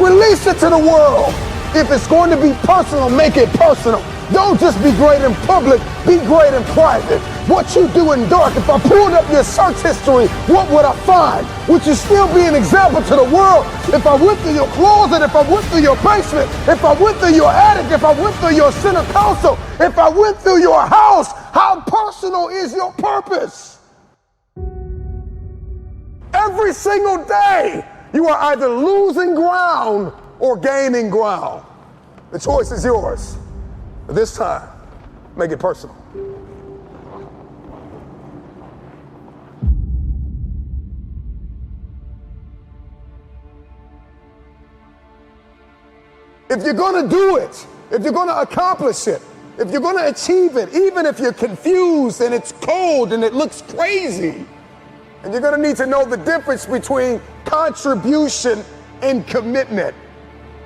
Release it to the world. If it's going to be personal, make it personal. Don't just be great in public, be great in private. what you do in dark, if I pulled up your search history, what would I find? Would you still be an example to the world? If I went through your closet, if I went through your basement, if I went through your attic, if I went through your center console, if I went through your house, how personal is your purpose? Every single day, you are either losing ground or gaining ground. The choice is yours. But this time, make it personal. If you're gonna do it, if you're gonna accomplish it, if you're gonna achieve it, even if you're confused and it's cold and it looks crazy, and you're gonna need to know the difference between contribution and commitment,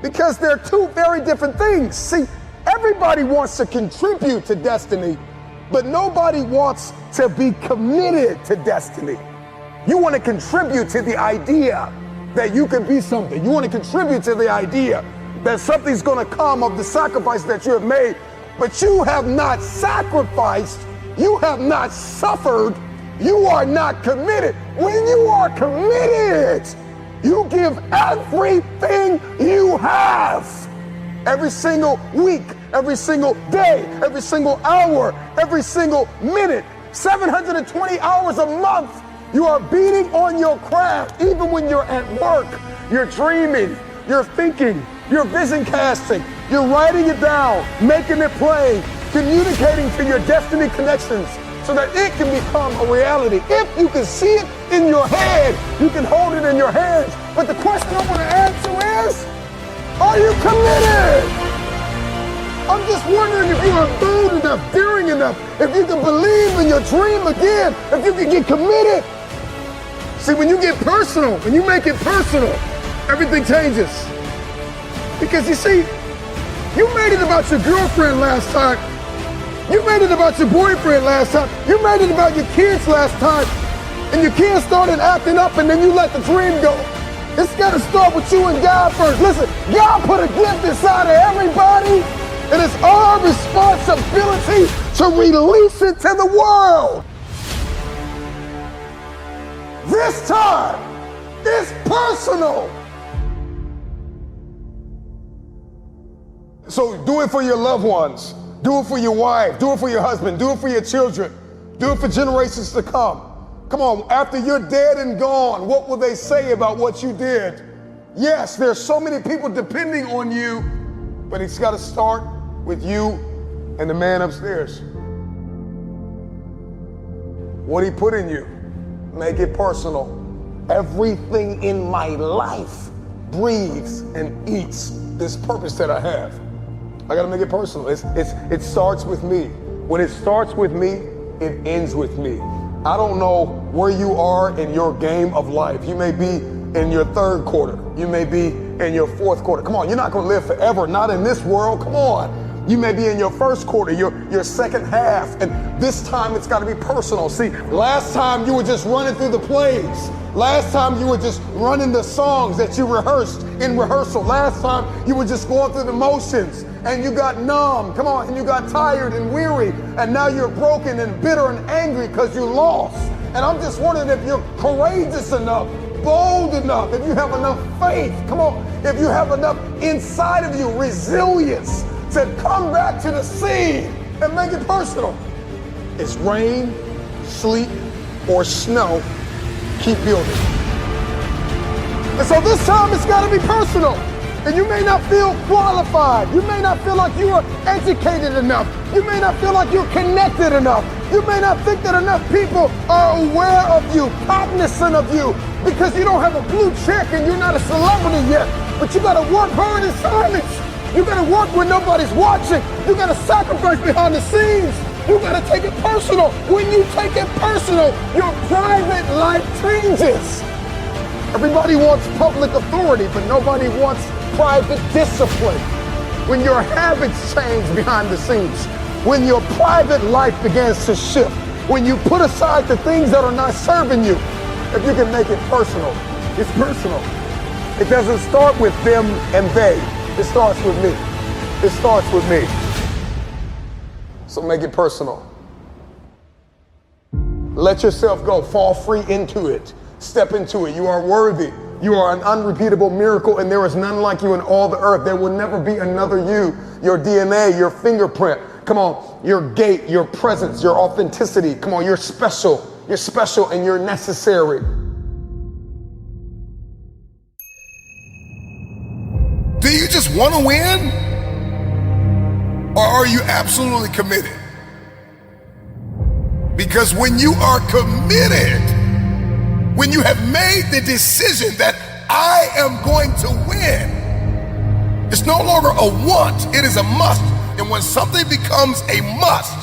because they're two very different things. See, everybody wants to contribute to destiny, but nobody wants to be committed to destiny. You want to contribute to the idea that you can be something. You want to contribute to the idea that something's going to come of the sacrifice that you have made, but you have not sacrificed, you have not suffered, you are not committed. When you are committed, you give everything you have. Every single week, every single day, every single hour, every single minute, 720 hours a month, you are beating on your craft. Even when you're at work, you're dreaming, you're thinking, you're vision casting, you're writing it down, making it plain, communicating to your destiny connections so that it can become a reality. If you can see it in your head, you can hold it in your hands. But the question I want to answer is, are you committed? I'm just wondering if you are bold enough, daring enough, if you can believe in your dream again, if you can get committed. See, when you get personal, when you make it personal, everything changes. Because you see, you made it about your girlfriend last time. You made it about your boyfriend last time. You made it about your kids last time. And your kids started acting up and then you let the dream go. It's got to start with you and God first. Listen, God put a gift inside of everybody. And it's our responsibility to release it to the world. This time, it's personal. So do it for your loved ones. Do it for your wife. Do it for your husband. Do it for your children. Do it for generations to come. Come on, after you're dead and gone, what will they say about what you did? Yes, there's so many people depending on you, but it's got to start with you and the man upstairs. What he put in you, make it personal. Everything in my life breathes and eats this purpose that I have. I gotta make it personal. It starts with me. When it starts with me, it ends with me. I don't know where you are in your game of life. You may be in your third quarter. You may be in your fourth quarter. Come on, you're not gonna live forever, not in this world. Come on. You may be in your first quarter, your second half, and this time it's gotta be personal. See, last time you were just running through the plays. Last time you were just running the songs that you rehearsed in rehearsal. Last time you were just going through the motions and you got numb, come on, and you got tired and weary, and now you're broken and bitter and angry because you lost. And I'm just wondering if you're courageous enough, bold enough, if you have enough faith, come on, if you have enough inside of you, resilience to come back to the scene and make it personal. It's rain, sleet, or snow, keep building. And so this time it's gotta be personal. And you may not feel qualified. You may not feel like you are educated enough. You may not feel like you're connected enough. You may not think that enough people are aware of you, cognizant of you, because you don't have a blue check and you're not a celebrity yet. But you gotta work hard in silence. You gotta work when nobody's watching. You gotta sacrifice behind the scenes. You gotta take it personal. When you take it personal, your private life changes. Everybody wants public authority, but nobody wants private discipline. When your habits change behind the scenes, when your private life begins to shift, when you put aside the things that are not serving you, if you can make it personal, it's personal. It doesn't start with them and they. It starts with me. It starts with me. So make it personal. Let yourself go. Fall free into it. Step into it. You are worthy. You are an unrepeatable miracle, and there is none like you in all the earth. There will never be another you. Your DNA, your fingerprint, come on, your gait, your presence, your authenticity. Come on, you're special. You're special and you're necessary. Do you just want to win? Or are you absolutely committed? Because when you are committed, when you have made the decision that I am going to win, it's no longer a want, it is a must. And when something becomes a must,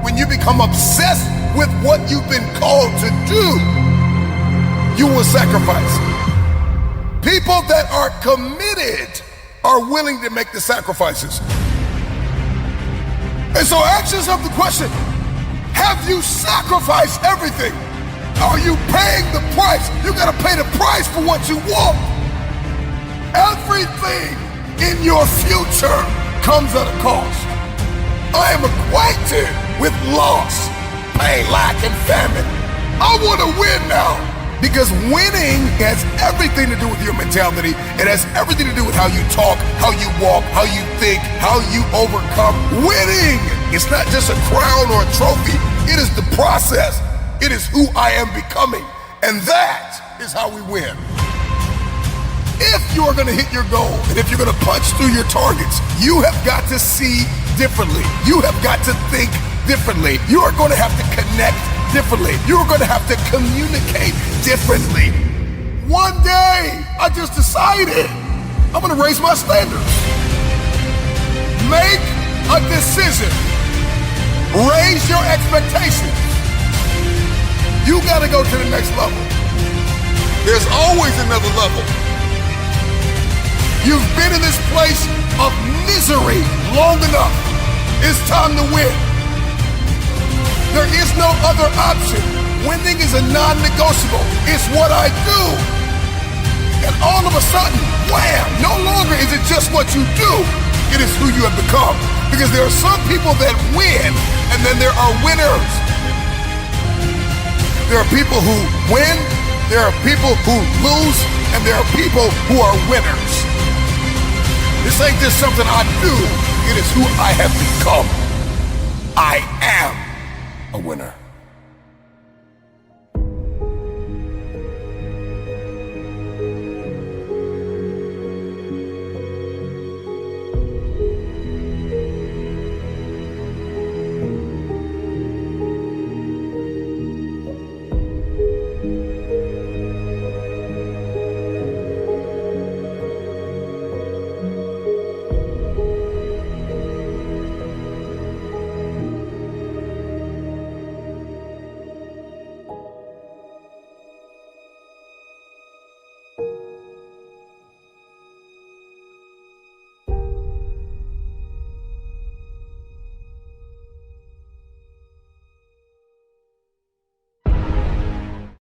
when you become obsessed with what you've been called to do, you will sacrifice. People that are committed are willing to make the sacrifices. And so ask yourself the question, have you sacrificed everything? Are you paying the price? You gotta pay the price for what you want. Everything in your future comes at a cost. I am acquainted with loss, pain, lack, and famine. I wanna win now. Because winning has everything to do with your mentality. It has everything to do with how you talk, how you walk, how you think, how you overcome. Winning is not just a crown or a trophy. It is the process. It is who I am becoming. And that is how we win. If you're gonna hit your goal, and if you're gonna punch through your targets, you have got to see differently. You have got to think differently. You are gonna have to connect differently. You're gonna have to communicate differently. One day, I just decided I'm gonna raise my standards. Make a decision. Raise your expectations. You gotta go to the next level. There's always another level. You've been in this place of misery long enough. It's time to win. There is no other option. Winning is a non-negotiable. It's what I do. And all of a sudden, wham, no longer is it just what you do. It is who you have become. Because there are some people that win, and then there are winners. There are people who win, there are people who lose, and there are people who are winners. This ain't just something I do. It is who I have become. I am a winner.